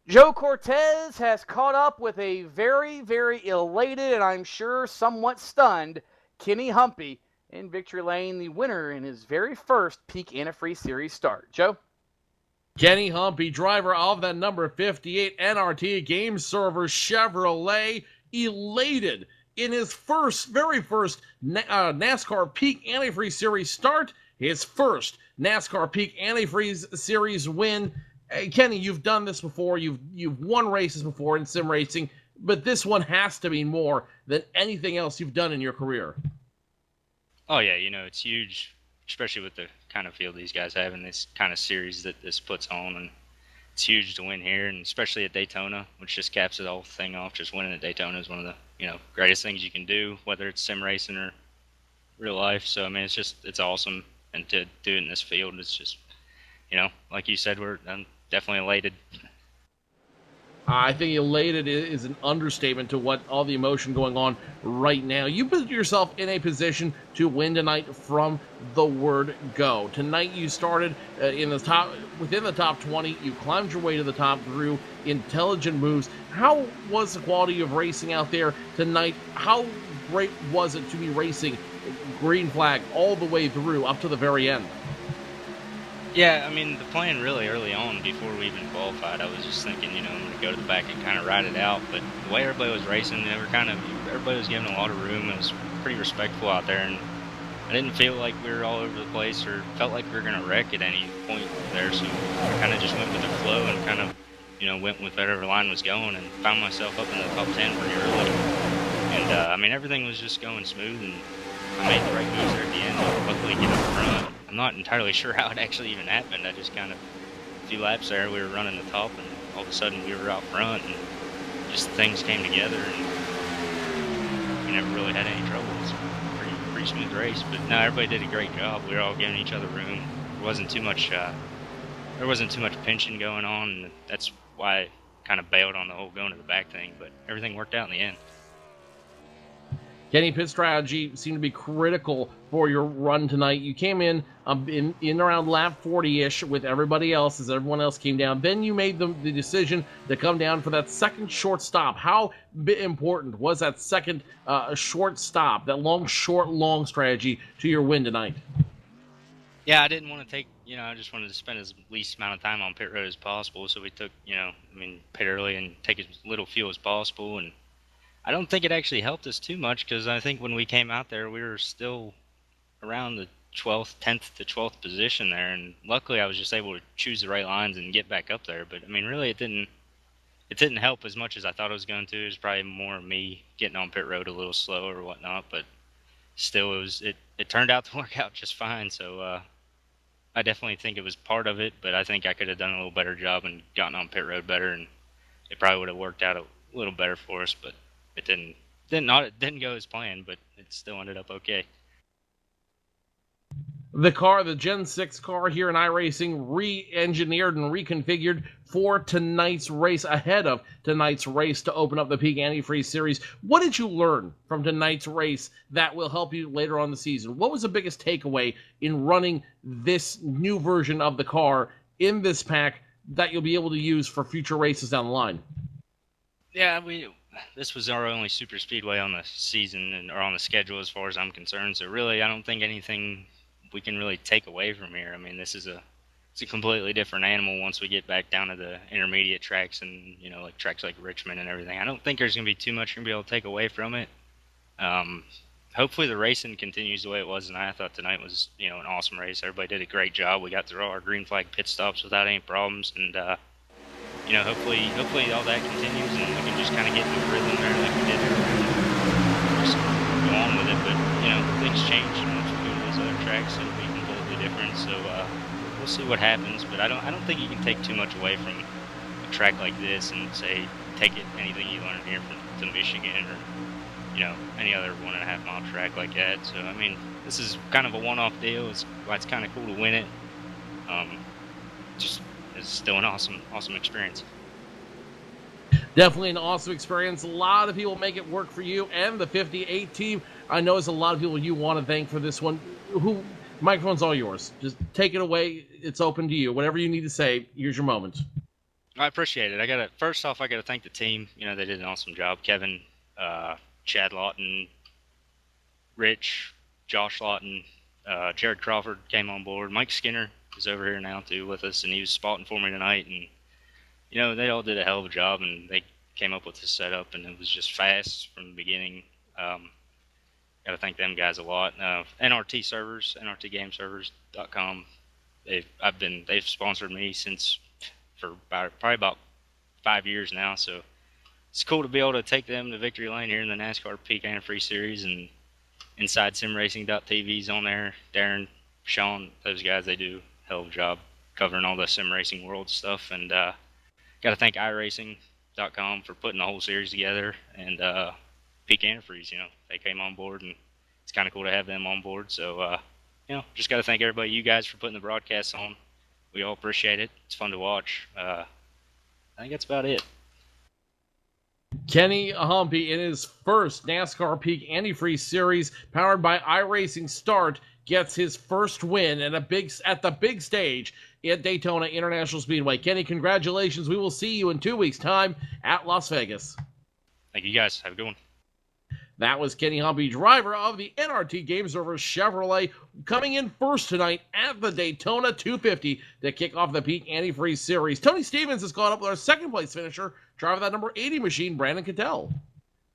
Joe Cortez has caught up with a very, very elated and I'm sure somewhat stunned Kenny Humpy in victory lane, the winner in his very first Peak Antifreeze Series start. Joe? Kenny Humpy, driver of that number 58 NRT Game Server Chevrolet, elated in his very first NASCAR Peak Antifreeze Series start, his first NASCAR Peak Antifreeze Series win. Hey, Kenny, you've done this before. You've won races before in sim racing, but this one has to be more than anything else you've done in your career. Oh yeah, it's huge, especially with the kind of field these guys have in this kind of series that this puts on, and it's huge to win here, and especially at Daytona, which just caps the whole thing off. Just winning at Daytona is one of the greatest things you can do, whether it's sim racing or real life. So I mean, it's awesome, and to do it in this field, it's just like you said, I'm definitely elated. I think elated is an understatement to what all the emotion going on right now. You put yourself in a position to win tonight from the word go. Tonight you started within the top 20. You climbed your way to the top through intelligent moves. How was the quality of racing out there tonight? How great was it to be racing green flag all the way through up to the very end? Yeah, I mean, the plan really early on, before we even qualified, I was just thinking, I'm going to go to the back and kind of ride it out. But the way everybody was racing, everybody was giving a lot of room. It was pretty respectful out there, and I didn't feel like we were all over the place or felt like we were going to wreck at any point there. So I kind of just went with the flow and kind of, went with whatever line was going, and found myself up in the top 10 pretty early. And I mean, everything was just going smooth, and I made the right moves there at the end to luckily get up front. I'm not entirely sure how it actually even happened. I just kind of, a few laps there, we were running the top, and all of a sudden we were out front, and just things came together, and we never really had any trouble. It was a pretty smooth race. But no, everybody did a great job. We were all giving each other room. There wasn't too much pinching going on, and that's why I kind of bailed on the whole going to the back thing. But everything worked out in the end. Kenny, pit strategy seemed to be critical for your run tonight. You came in around lap 40-ish with everybody else as everyone else came down. Then you made the decision to come down for that second short stop. How important was that second short stop, that long strategy to your win tonight? Yeah, I didn't want to take, I just wanted to spend as least amount of time on pit road as possible. So we took, pit early and take as little fuel as possible. And I don't think it actually helped us too much, because I think when we came out there, we were still around the 10th to 12th position there, and luckily I was just able to choose the right lines and get back up there. But I mean, really, it didn't help as much as I thought it was going to. It was probably more me getting on pit road a little slower or whatnot, but still, it turned out to work out just fine. So I definitely think it was part of it, but I think I could have done a little better job and gotten on pit road better, and it probably would have worked out a little better for us. But it didn't go as planned, but it still ended up okay. The Gen 6 car here in iRacing, re-engineered and reconfigured for tonight's race, ahead of tonight's race to open up the Peak Antifreeze Series. What did you learn from tonight's race that will help you later on in the season? What was the biggest takeaway in running this new version of the car in this pack that you'll be able to use for future races down the line? Yeah, this was our only super speedway on the season or on the schedule as far as I'm concerned. So really, I don't think anything we can really take away from here. I mean, it's a completely different animal once we get back down to the intermediate tracks and, like tracks like Richmond and everything. I don't think there's going to be too much you're going to be able to take away from it. Hopefully the racing continues the way it was tonight. I thought tonight was, an awesome race. Everybody did a great job. We got through all our green flag pit stops without any problems. And, hopefully all that continues and we can just kind of get into a rhythm there like we did earlier. Just go on with it. But, things change. Once we go to those other tracks, it'll be completely different. So we'll see what happens. But I don't think you can take too much away from a track like this and say anything you learn here to Michigan or any other 1.5 mile track like that. So I mean, this is kind of a one-off deal. It's kind of cool to win it. It's still an awesome experience. Definitely an awesome experience. A lot of people make it work for you and the 58 team. I know there's a lot of people you want to thank for this one. Who Microphone's all yours. Just take it away. It's open to you. Whatever you need to say, here's your moment. I appreciate it. First off, I gotta thank the team. You know, they did an awesome job. Kevin, Chad Lawton, Rich, Josh Lawton, Jared Crawford came on board. Mike Skinner is over here now too with us, and he was spotting for me tonight. And you know, they all did a hell of a job, and they came up with this setup, and it was just fast from the beginning. Gotta thank them guys a lot. NRT servers, NRTGameservers.com. They've sponsored me for probably about 5 years now, so it's cool to be able to take them to victory lane here in the NASCAR Peak Antifreeze Series, and Inside SimRacing.tv's on there. Darren, Sean, those guys, they do a hell of a job covering all the sim racing world stuff, and got to thank iRacing.com for putting the whole series together, and Peak Antifreeze, you know, they came on board, and it's kind of cool to have them on board, so you know, just got to thank everybody, you guys, for putting the broadcasts on. We all appreciate it. It's fun to watch. I think that's about it. Kenny Humpy in his first NASCAR Peak Antifreeze Series powered by iRacing start gets his first win at the big stage at Daytona International Speedway. Kenny, congratulations. We will see you in 2 weeks' time at Las Vegas. Thank you guys. Have a good one. That was Kenny Humpy, driver of the NRT Game Server Chevrolet, coming in first tonight at the Daytona 250 to kick off the Peak Antifreeze Series. Tony Stevens has caught up with our second-place finisher, driver of that number 80 machine, Brandon Cattell.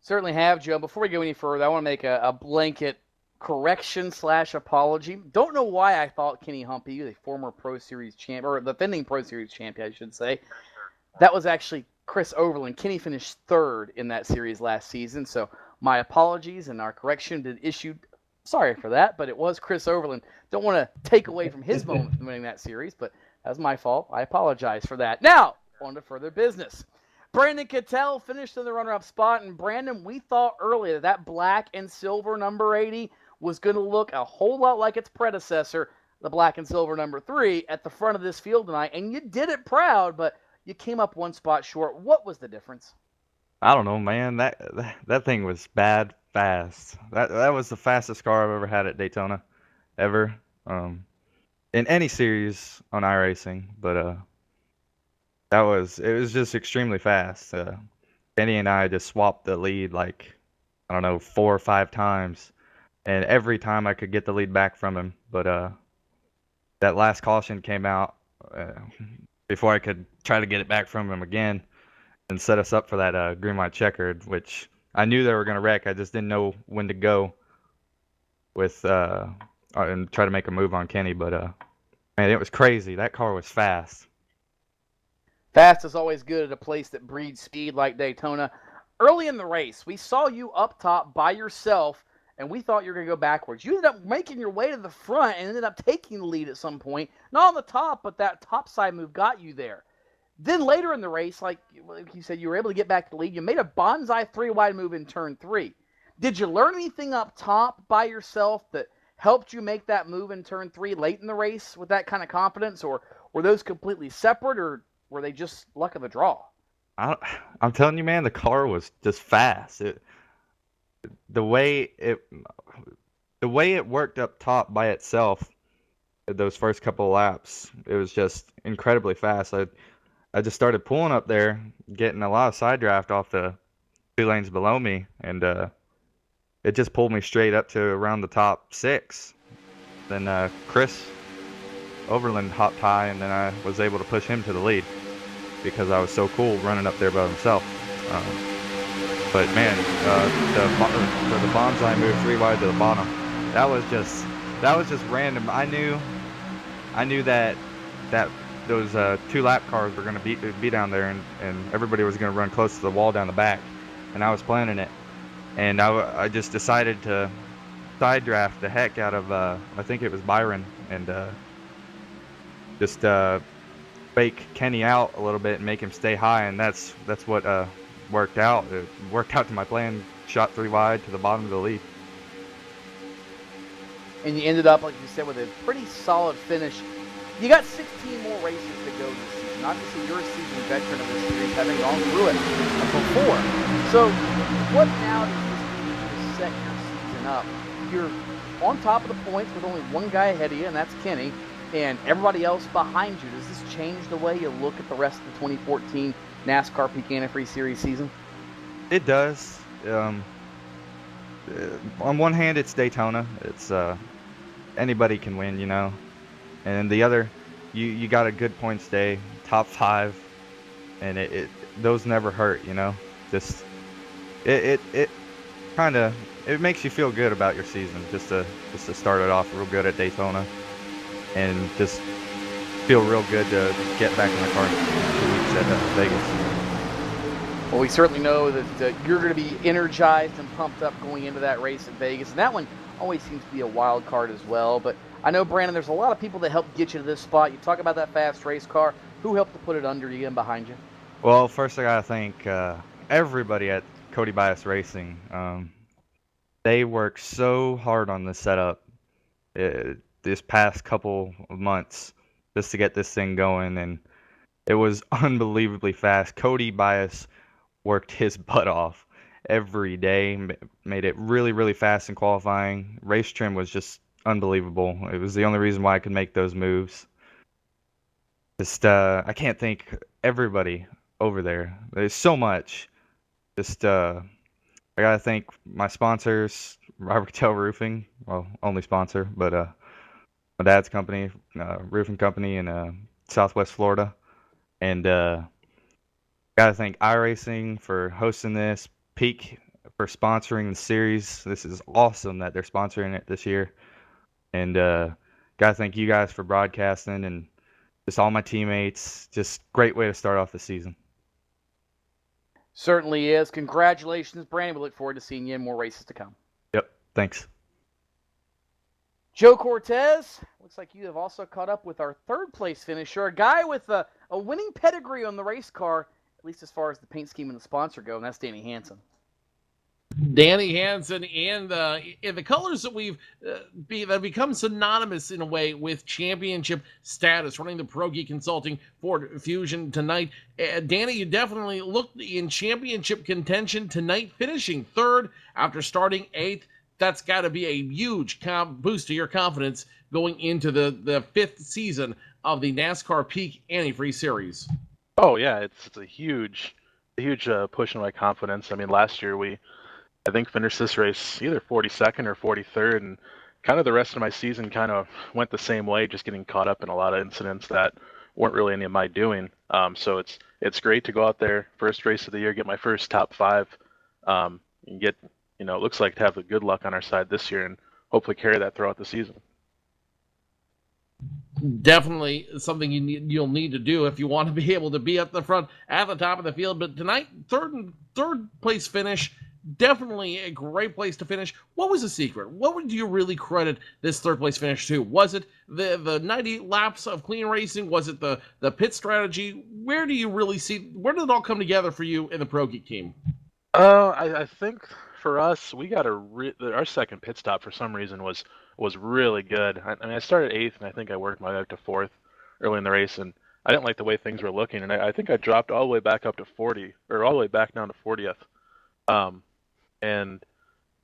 Certainly have, Joe. Before we go any further, I want to make a blanket correction/apology. Don't know why I thought Kenny Humpy, the former Pro Series champ, or the defending Pro Series champion, I should say, that was actually Chris Overland. Kenny finished third in that series last season, so my apologies, and our correction been issued. Sorry for that, but it was Chris Overland. Don't want to take away from his moment in winning that series, but that was my fault. I apologize for that. Now, on to further business. Brandon Cattell finished in the runner-up spot, and Brandon, we thought earlier that black and silver number 80 was going to look a whole lot like its predecessor, the black and silver number 3, at the front of this field tonight, and you did it proud, but you came up one spot short. What was the difference? I don't know, man. That thing was bad fast. That was the fastest car I've ever had at Daytona, ever, in any series on iRacing. But it was just extremely fast. Kenny and I just swapped the lead like, I don't know, 4 or 5 times, and every time I could get the lead back from him. But that last caution came out before I could try to get it back from him again, and set us up for that green white checkered, which I knew they were going to wreck. I just didn't know when to go with and try to make a move on Kenny. But man, it was crazy. That car was fast. Fast is always good at a place that breeds speed like Daytona. Early in the race, we saw you up top by yourself, and we thought you were going to go backwards. You ended up making your way to the front and ended up taking the lead at some point. Not on the top, but that top side move got you there. Then later in the race, like you said, you were able to get back to the lead. You made a bonsai 3-wide move in turn 3. Did you learn anything up top by yourself that helped you make that move in turn 3 late in the race with that kind of confidence, or were those completely separate, or were they just luck of the draw? I'm telling you, man, the car was just fast. The way it worked up top by itself, those first couple of laps, it was just incredibly fast. I just started pulling up there, getting a lot of side draft off the 2 lanes below me, and it just pulled me straight up to around the top 6. Then Chris Overland hopped high, and then I was able to push him to the lead because I was so cool running up there by himself. But man, the bonsai move 3 wide to the bottom, that was just random. I knew that those 2 lap cars were going to be down there, and everybody was going to run close to the wall down the back, and I was planning it, and I just decided to side draft the heck out of I think it was Byron, and just fake Kenny out a little bit and make him stay high, and that's what worked out. It worked out to my plan. Shot 3 wide to the bottom of the lead. And you ended up, like you said, with a pretty solid finish. You got 16 more races to go this season. Obviously, you're a seasoned veteran of this series, having gone through it before. So, what now does this mean to set your season up? You're on top of the points with only one guy ahead of you, and that's Kenny, and everybody else behind you. Does this change the way you look at the rest of the 2014 NASCAR Peak Antifreeze Series season? It does. On one hand, it's Daytona. It's anybody can win, you know. And the other, you got a good points day, top 5, and it those never hurt, you know. Just it kind of it makes you feel good about your season just to start it off real good at Daytona, and just feel real good to get back in the car 2 weeks at Vegas. Well, we certainly know that you're going to be energized and pumped up going into that race in Vegas, and that one always seems to be a wild card as well. But I know, Brandon, there's a lot of people that helped get you to this spot. You talk about that fast race car. Who helped to put it under you and behind you? Well, first I gotta thank everybody at Cody Bias Racing. They worked so hard on this setup this past couple of months just to get this thing going, and it was unbelievably fast. Cody Bias worked his butt off every day, made it really, really fast in qualifying. Race trim was just unbelievable. It was the only reason why I could make those moves. Just, I can't thank everybody over there. There's so much. Just, I gotta thank my sponsors, Robert Cattell Roofing, well, only sponsor, but my dad's company, roofing company in Southwest Florida, and gotta thank iRacing for hosting this, Peak for sponsoring the series. This is awesome that they're sponsoring it this year, and gotta thank you guys for broadcasting, and just all my teammates. Just great way to start off the season. Certainly is. Congratulations, Brandon. We look forward to seeing you in more races to come. Yep, thanks. Joe Cortez, looks like you have also caught up with our third place finisher, a guy with a winning pedigree on the race car, at least as far as the paint scheme and the sponsor go, and that's Danny Hansen. Danny Hansen in the colors that that become synonymous in a way with championship status, running the Pro Geek Consulting Ford Fusion tonight. Danny, you definitely looked in championship contention tonight, finishing third after starting 8th. That's got to be a huge boost to your confidence going into the 5th season of the NASCAR Peak Antifreeze Series. Oh yeah, it's a huge push in my confidence. I mean, last year I think finished this race either 42nd or 43rd, and kind of the rest of my season kind of went the same way, just getting caught up in a lot of incidents that weren't really any of my doing. So it's great to go out there, first race of the year, get my first top 5, and get, it looks like to have the good luck on our side this year, and hopefully carry that throughout the season. Definitely something you'll need to do if you want to be able to be up the front at the top of the field. But tonight, third place finish, definitely a great place to finish. What was the secret? What would you really credit this third place finish to? Was it the 90 laps of clean racing? Was it the pit strategy? Where do you really see, where did it all come together for you in the Pro Geek team? I think for us, we got our second pit stop for some reason was really good. I mean, I started 8th, and I think I worked my way up to 4th early in the race, and I didn't like the way things were looking, and I think I dropped all the way back up to 40, or all the way back down to 40th. And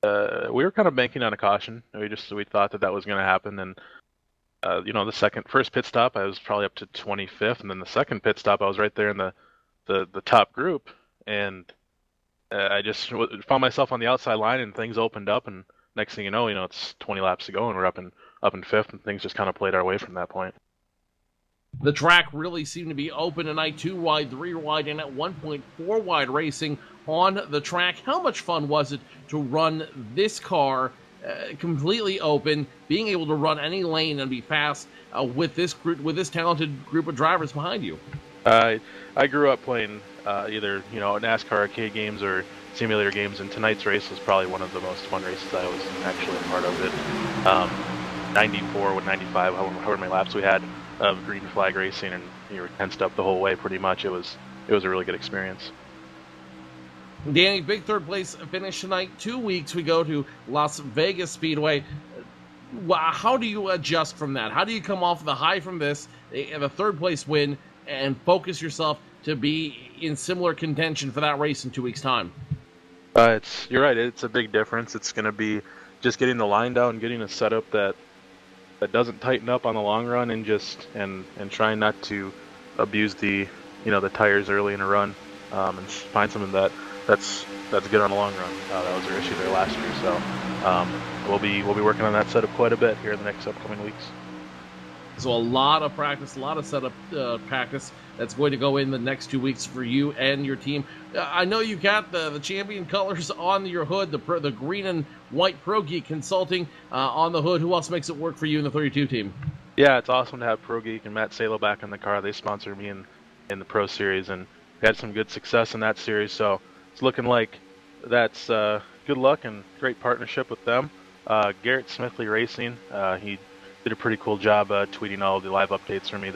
we were kind of banking on a caution. We thought that was going to happen, and the first pit stop I was probably up to 25th, and then the second pit stop I was right there in the top group, and I just found myself on the outside line, and things opened up, and next thing you know, it's 20 laps to go, and we're up in 5th, and things just kind of played our way from that point. The track really seemed to be open tonight, 2 wide, 3 wide, and at one point 4 wide racing on the track. How much fun was it to run this car completely open, being able to run any lane and be fast with this talented group of drivers behind you? I grew up playing either NASCAR arcade games or simulator games, and tonight's race was probably one of the most fun races I was actually a part of it. 94 with 95, however many laps we had of green flag racing, and you were tensed up the whole way pretty much. It was a really good experience. Danny, big third place finish tonight. 2 weeks we go to Las Vegas Speedway. How do you adjust from that? How do you come off the high from this, the third place win, and focus yourself to be in similar contention for that race in 2 weeks' time? You're right. It's a big difference. It's going to be just getting the line down, getting a setup that doesn't tighten up on the long run, and trying not to abuse the the tires early in a run, and find something that's good on the long run. That was our issue there last year, so we'll be working on that setup quite a bit here in the next upcoming weeks. So a lot of practice, a lot of setup practice that's going to go in the next 2 weeks for you and your team. I know you got the champion colors on your hood, the green and white Pro Geek Consulting on the hood. Who else makes it work for you in the 32 team? Yeah, it's awesome to have Pro Geek and Matt Salo back in the car. They sponsor me in the Pro Series, and we had some good success in that series. So it's looking like that's good luck and great partnership with them. Garrett Smithley Racing, he did a pretty cool job tweeting all the live updates for me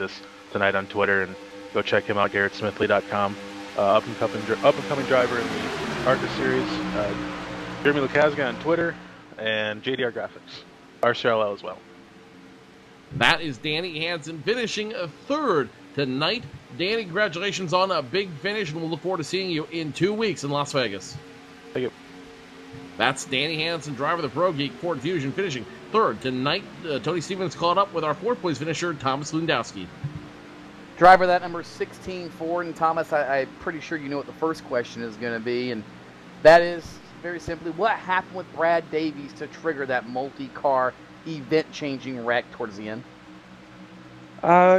tonight on Twitter, and go check him out, GarrettSmithley.com. Up and coming driver in the ARCA series. Jeremy Lukazga on Twitter, and JDR Graphics, RCRL as well. That is Danny Hansen finishing third tonight. Danny, congratulations on a big finish, and we'll look forward to seeing you in 2 weeks in Las Vegas. Thank you. That's Danny Hansen, driver of the Pro Geek Ford Fusion, finishing third tonight. Tony Stevens caught up with our fourth place finisher, Thomas Lewandowski. Driver that number 16 Ford, and Thomas, I'm pretty sure you know what the first question is going to be, and that is very simply, what happened with Brad Davies to trigger that multi-car event-changing wreck towards the end?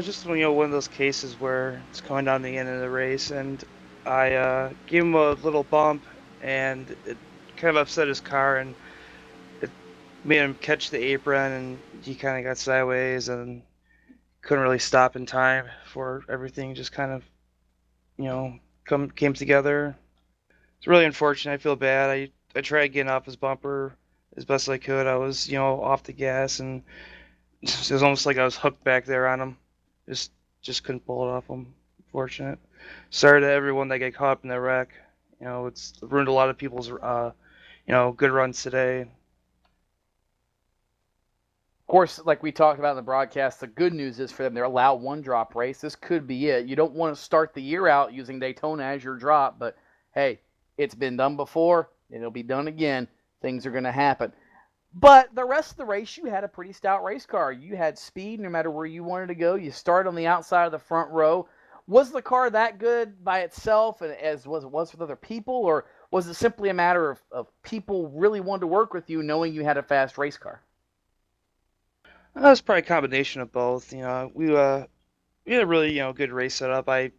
Just one of those cases where it's coming down the end of the race, and I gave him a little bump, and it kind of upset his car, and it made him catch the apron, and he kind of got sideways and couldn't really stop in time for everything. Just kind of came together. It's really unfortunate. I feel bad. I tried getting off his bumper as best I could. I was off the gas, and it was almost like I was hooked back there on him. Just couldn't pull it off him. Unfortunate. Sorry to everyone that got caught up in that wreck. It's ruined a lot of people's good runs today. Of course, like we talked about in the broadcast, the good news is for them, they're allowed one drop race. This could be it. You don't want to start the year out using Daytona as your drop, but hey, it's been done before. It'll be done again. Things are going to happen. But the rest of the race, you had a pretty stout race car. You had speed no matter where you wanted to go. You started on the outside of the front row. Was the car that good by itself as was it was with other people, or was it simply a matter of people really wanted to work with you knowing you had a fast race car? It was probably a combination of both. We had a really good race setup. I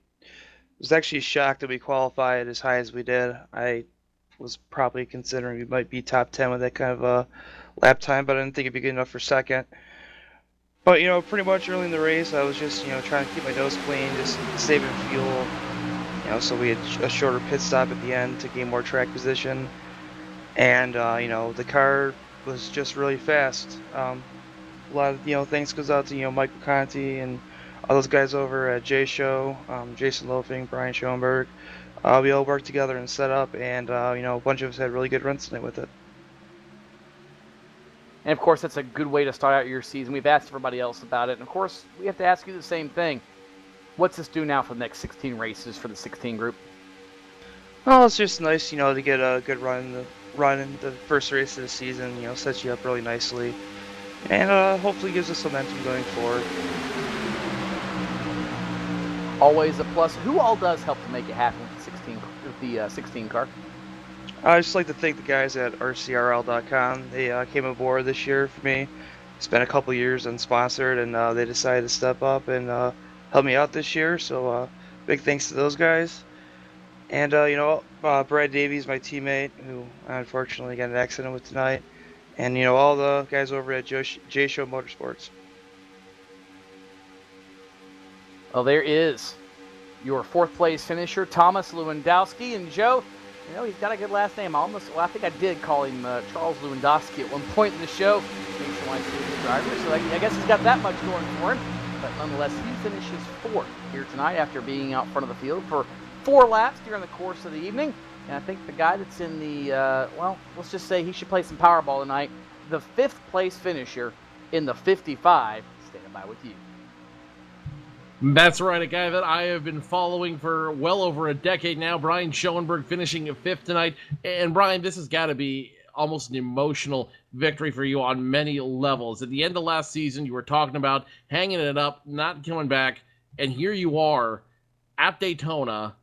was actually shocked that we qualified as high as we did. I was probably considering we might be top 10 with that kind of lap time, but I didn't think it'd be good enough for second. But pretty much early in the race, I was just trying to keep my nose clean, just saving fuel. So we had a shorter pit stop at the end to gain more track position, and the car was just really fast. A lot of thanks goes out to Michael Conti and all those guys over at J Show, Jason Loafing, Brian Schoenberg. We all worked together and set up, and a bunch of us had really good runs tonight with it. And of course, that's a good way to start out your season. We've asked everybody else about it, and of course, we have to ask you the same thing. What's this do now for the next 16 races for the 16 group? Well, it's just nice, to get a good run in the first race of the season. Sets you up really nicely, and hopefully gives us momentum going forward. Always a plus. Who all does help to make it happen with the 16 car? I just like to thank the guys at RCRL.com. They came aboard this year for me. It's been a couple years unsponsored, and they decided to step up and help me out this year. So big thanks to those guys. And Brad Davies, my teammate, who I unfortunately got in an accident with tonight, and all the guys over at J Show Motorsports. Well, there is your fourth place finisher, Thomas Lewandowski. And Joe, he's got a good last name. I think I did call him Charles Lewandowski at one point in the show. Nationwide Series driver, so I guess he's got that much going for him. But nonetheless, he finishes fourth here tonight after being out front of the field for 4 laps during the course of the evening. And I think the guy that's in the, let's just say he should play some Powerball tonight, the 5th place finisher in the 55, standing by with you. That's right, a guy that I have been following for well over a decade now, Brian Schoenberg, finishing 5th tonight. And Brian, this has got to be almost an emotional victory for you on many levels. At the end of last season, you were talking about hanging it up, not coming back, and here you are at Daytona,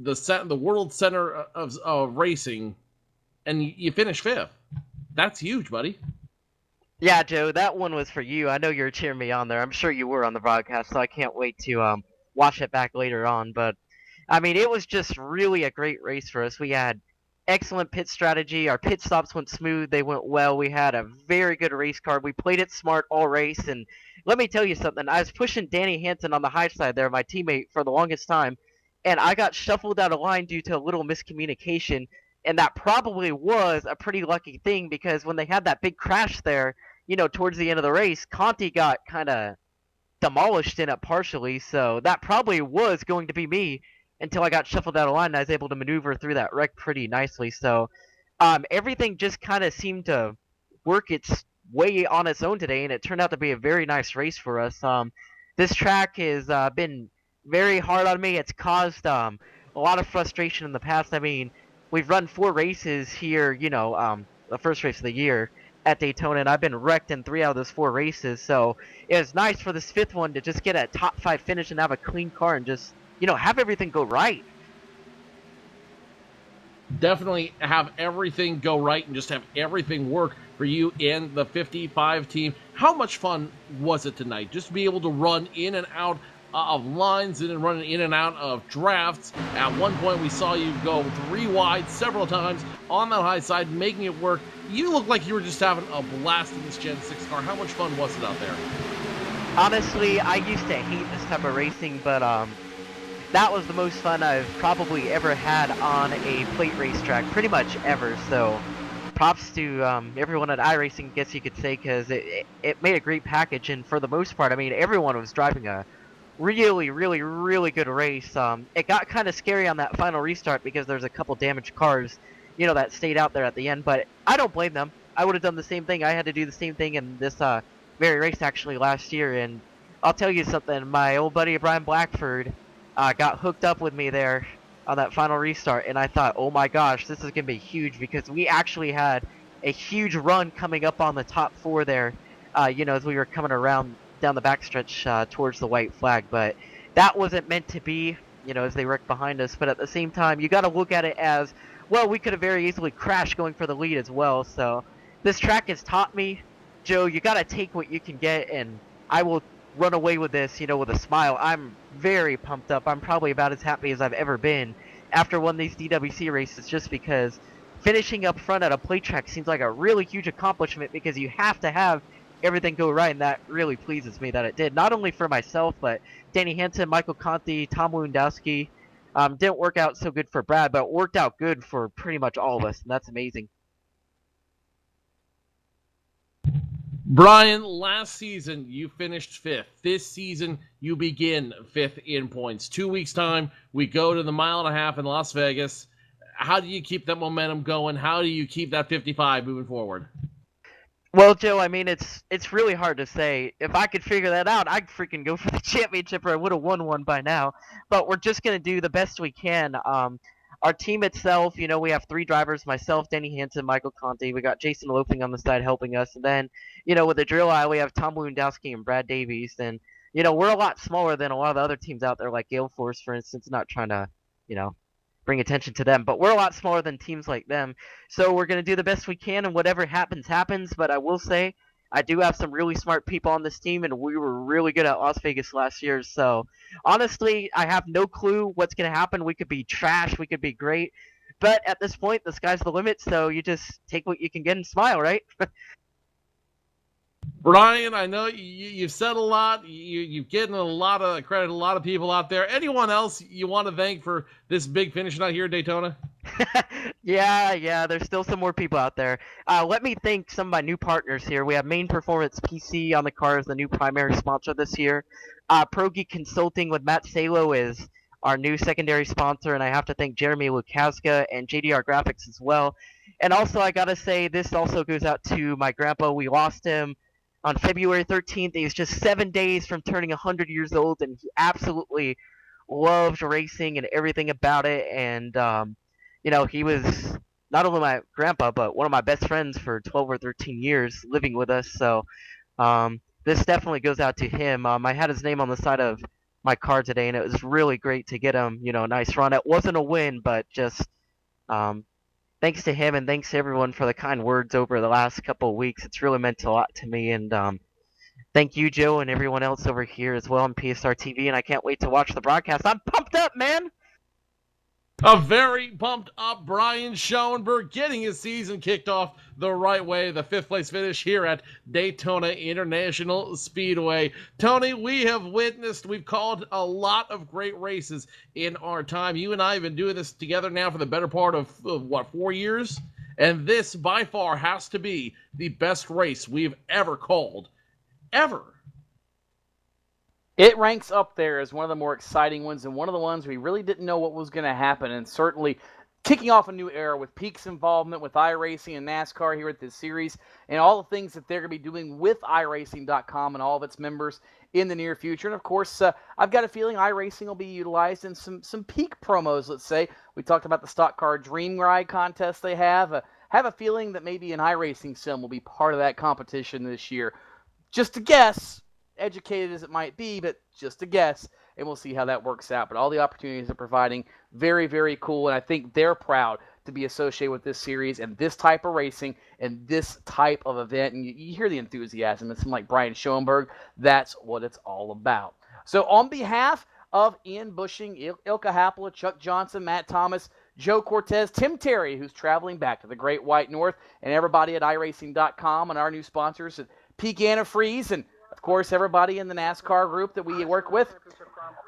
the world center of racing, and you finish 5th. That's huge, buddy. Yeah, Joe, that one was for you. I know you were cheering me on there. I'm sure you were on the broadcast, so I can't wait to watch it back later on. But I mean, it was just really a great race for us. We had excellent pit strategy. Our pit stops went smooth. They went well. We had a very good race car. We played it smart all race. And let me tell you something. I was pushing Danny Hansen on the high side there, my teammate, for the longest time. And I got shuffled out of line due to a little miscommunication. And that probably was a pretty lucky thing because when they had that big crash there, towards the end of the race, Conti got kind of demolished in it partially. So that probably was going to be me until I got shuffled out of line and I was able to maneuver through that wreck pretty nicely. So everything just kind of seemed to work its way on its own today, and it turned out to be a very nice race for us. This track has been very hard on me. It's caused a lot of frustration in the past. I mean, we've run 4 races here, the first race of the year at Daytona, and I've been wrecked in 3 out of those 4 races. So it was nice for this 5th one to just get a top 5 finish and have a clean car and just have everything go right. Definitely have everything go right and just have everything work for you and the 55 team. How much fun was it tonight? Just to be able to run in and out of lines and running in and out of drafts. At one point, we saw you go 3 wide several times on that high side, making it work. You look like you were just having a blast in this Gen 6 car. How much fun was it out there? Honestly, I used to hate this type of racing, but that was the most fun I've probably ever had on a plate racetrack, pretty much ever. So props to everyone at iRacing, I guess you could say, because it made a great package. And for the most part, I mean, everyone was driving a really, really, really good race. It got kind of scary on that final restart because there's a couple damaged cars, that stayed out there at the end. But I don't blame them. I would have done the same thing. I had to do the same thing in this very race actually last year. And I'll tell you something. My old buddy Brian Blackford got hooked up with me there on that final restart, and I thought, oh my gosh, this is going to be huge because we actually had a huge run coming up on the top 4 there, as we were coming around down the backstretch towards the white flag. But that wasn't meant to be, as they wrecked behind us. But at the same time, you got to look at it as, well, we could have very easily crashed going for the lead as well. So this track has taught me, Joe, you got to take what you can get, and I will run away with this, with a smile. I'm very pumped up. I'm probably about as happy as I've ever been after one of these DWC races, just because finishing up front at a plate track seems like a really huge accomplishment because you have to have everything go right, and that really pleases me that it did. Not only for myself, but Danny Hansen, Michael Conti, Tom Lewandowski. Didn't work out so good for Brad, but it worked out good for pretty much all of us, and that's amazing. Brian, last season you finished 5th. This season you begin 5th in points. 2 weeks' time, we go to the 1.5 miles in Las Vegas. How do you keep that momentum going? How do you keep that 55 moving forward? Well, Joe, I mean, it's really hard to say. If I could figure that out, I'd freaking go for the championship, or I would have won one by now. But we're just going to do the best we can. Our team itself, we have 3 drivers, myself, Danny Hansen, Michael Conti. We got Jason Loping on the side helping us. And then, with the drill aisle, we have Tom Lewandowski and Brad Davies. And, we're a lot smaller than a lot of the other teams out there, like Gale Force, for instance, not trying to, bring attention to them. But we're a lot smaller than teams like them. So we're going to do the best we can, and whatever happens, happens. But I will say, I do have some really smart people on this team, and we were really good at Las Vegas last year. So, honestly, I have no clue what's going to happen. We could be trash. We could be great. But at this point, the sky's the limit, so you just take what you can get and smile, right? Brian, I know you've said a lot. You've given a lot of credit to a lot of people out there. Anyone else you want to thank for this big finish out here at Daytona? Yeah, there's still some more people out there. Let me thank some of my new partners here. We have Main Performance PC on the car as the new primary sponsor this year. Pro Geek Consulting with Matt Salo is our new secondary sponsor, and I have to thank Jeremy Lukowska and JDR Graphics as well. And also, I gotta say, this also goes out to my grandpa. We lost him on February 13th. He was just 7 days from turning 100 years old, and he absolutely loved racing and everything about it. And he was not only my grandpa, but one of my best friends for 12 or 13 years living with us. So this definitely goes out to him. I had his name on the side of my car today, and it was really great to get him, a nice run. It wasn't a win, but just thanks to him and thanks to everyone for the kind words over the last couple of weeks. It's really meant a lot to me, and thank you, Joe, and everyone else over here as well on PSR TV, and I can't wait to watch the broadcast. I'm pumped up, man! A very pumped up Brian Schoenberg getting his season kicked off the right way. The 5th place finish here at Daytona International Speedway. Tony, we've called a lot of great races in our time. You and I have been doing this together now for the better part of 4 years? And this by far has to be the best race we've ever called. Ever. It ranks up there as one of the more exciting ones and one of the ones we really didn't know what was going to happen, and certainly kicking off a new era with Peak's involvement with iRacing and NASCAR here at this series and all the things that they're going to be doing with iRacing.com and all of its members in the near future. And, of course, I've got a feeling iRacing will be utilized in some Peak promos, let's say. We talked about the Stock Car Dream Ride contest they have. Have a feeling that maybe an iRacing sim will be part of that competition this year. Just a guess. Educated as it might be, but just a guess, and we'll see how that works out. But all the opportunities they're providing, very, very cool, and I think they're proud to be associated with this series and this type of racing and this type of event. And you hear the enthusiasm. It's like Brian Schoenberg. That's what it's all about. So on behalf of Ian Bushing, Ilka Happel, Chuck Johnson, Matt Thomas, Joe Cortez, Tim Terry, who's traveling back to the Great White North, and everybody at iRacing.com and our new sponsors at Peak Antifreeze, and of course, everybody in the NASCAR group that we work with.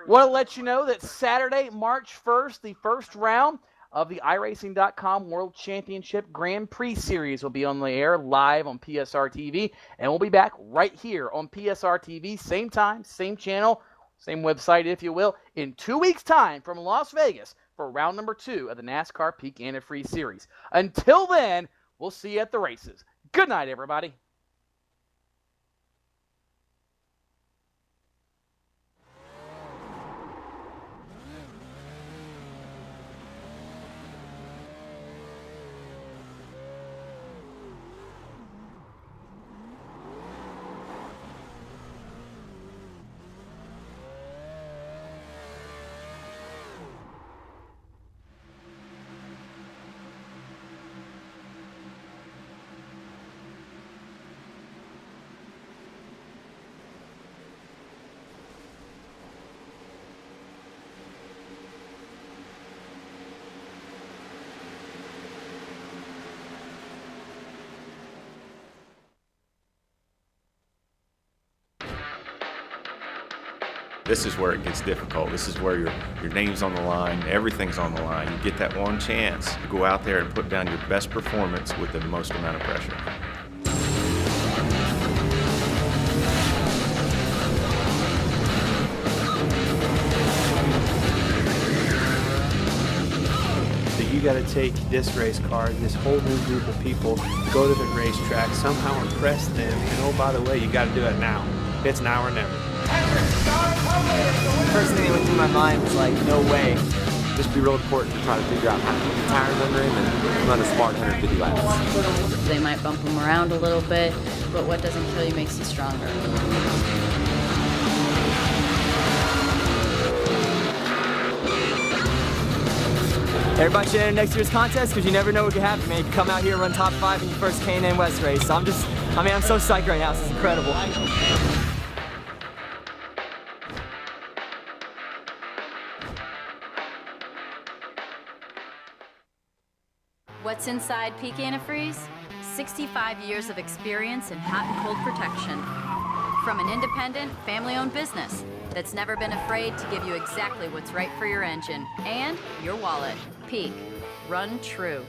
Want to let you know that Saturday, March 1st, the first round of the iRacing.com World Championship Grand Prix Series will be on the air live on PSR TV, and we'll be back right here on PSR TV, same time, same channel, same website, if you will, in 2 weeks' time from Las Vegas for round number 2 of the NASCAR Peak Antifreeze Series. Until then, we'll see you at the races. Good night, everybody. This is where it gets difficult. This is where your name's on the line, everything's on the line. You get that one chance to go out there and put down your best performance with the most amount of pressure. You got to take this race car, this whole new group of people, go to the racetrack, somehow impress them, and oh, by the way, you got to do it now. It's now or never. The first thing that went through my mind was like, no way. Just be real important to try to figure out how to put the tires under him and run a smart 150 laps. They might bump him around a little bit, but what doesn't kill you makes you stronger. Everybody should enter next year's contest because you never know what could happen, man. You can come out here and run top 5 in your first K&N West race. So I'm so psyched right now. This is incredible. What's inside Peak Antifreeze? 65 years of experience in hot and cold protection. From an independent, family-owned business that's never been afraid to give you exactly what's right for your engine and your wallet. Peak. Run true.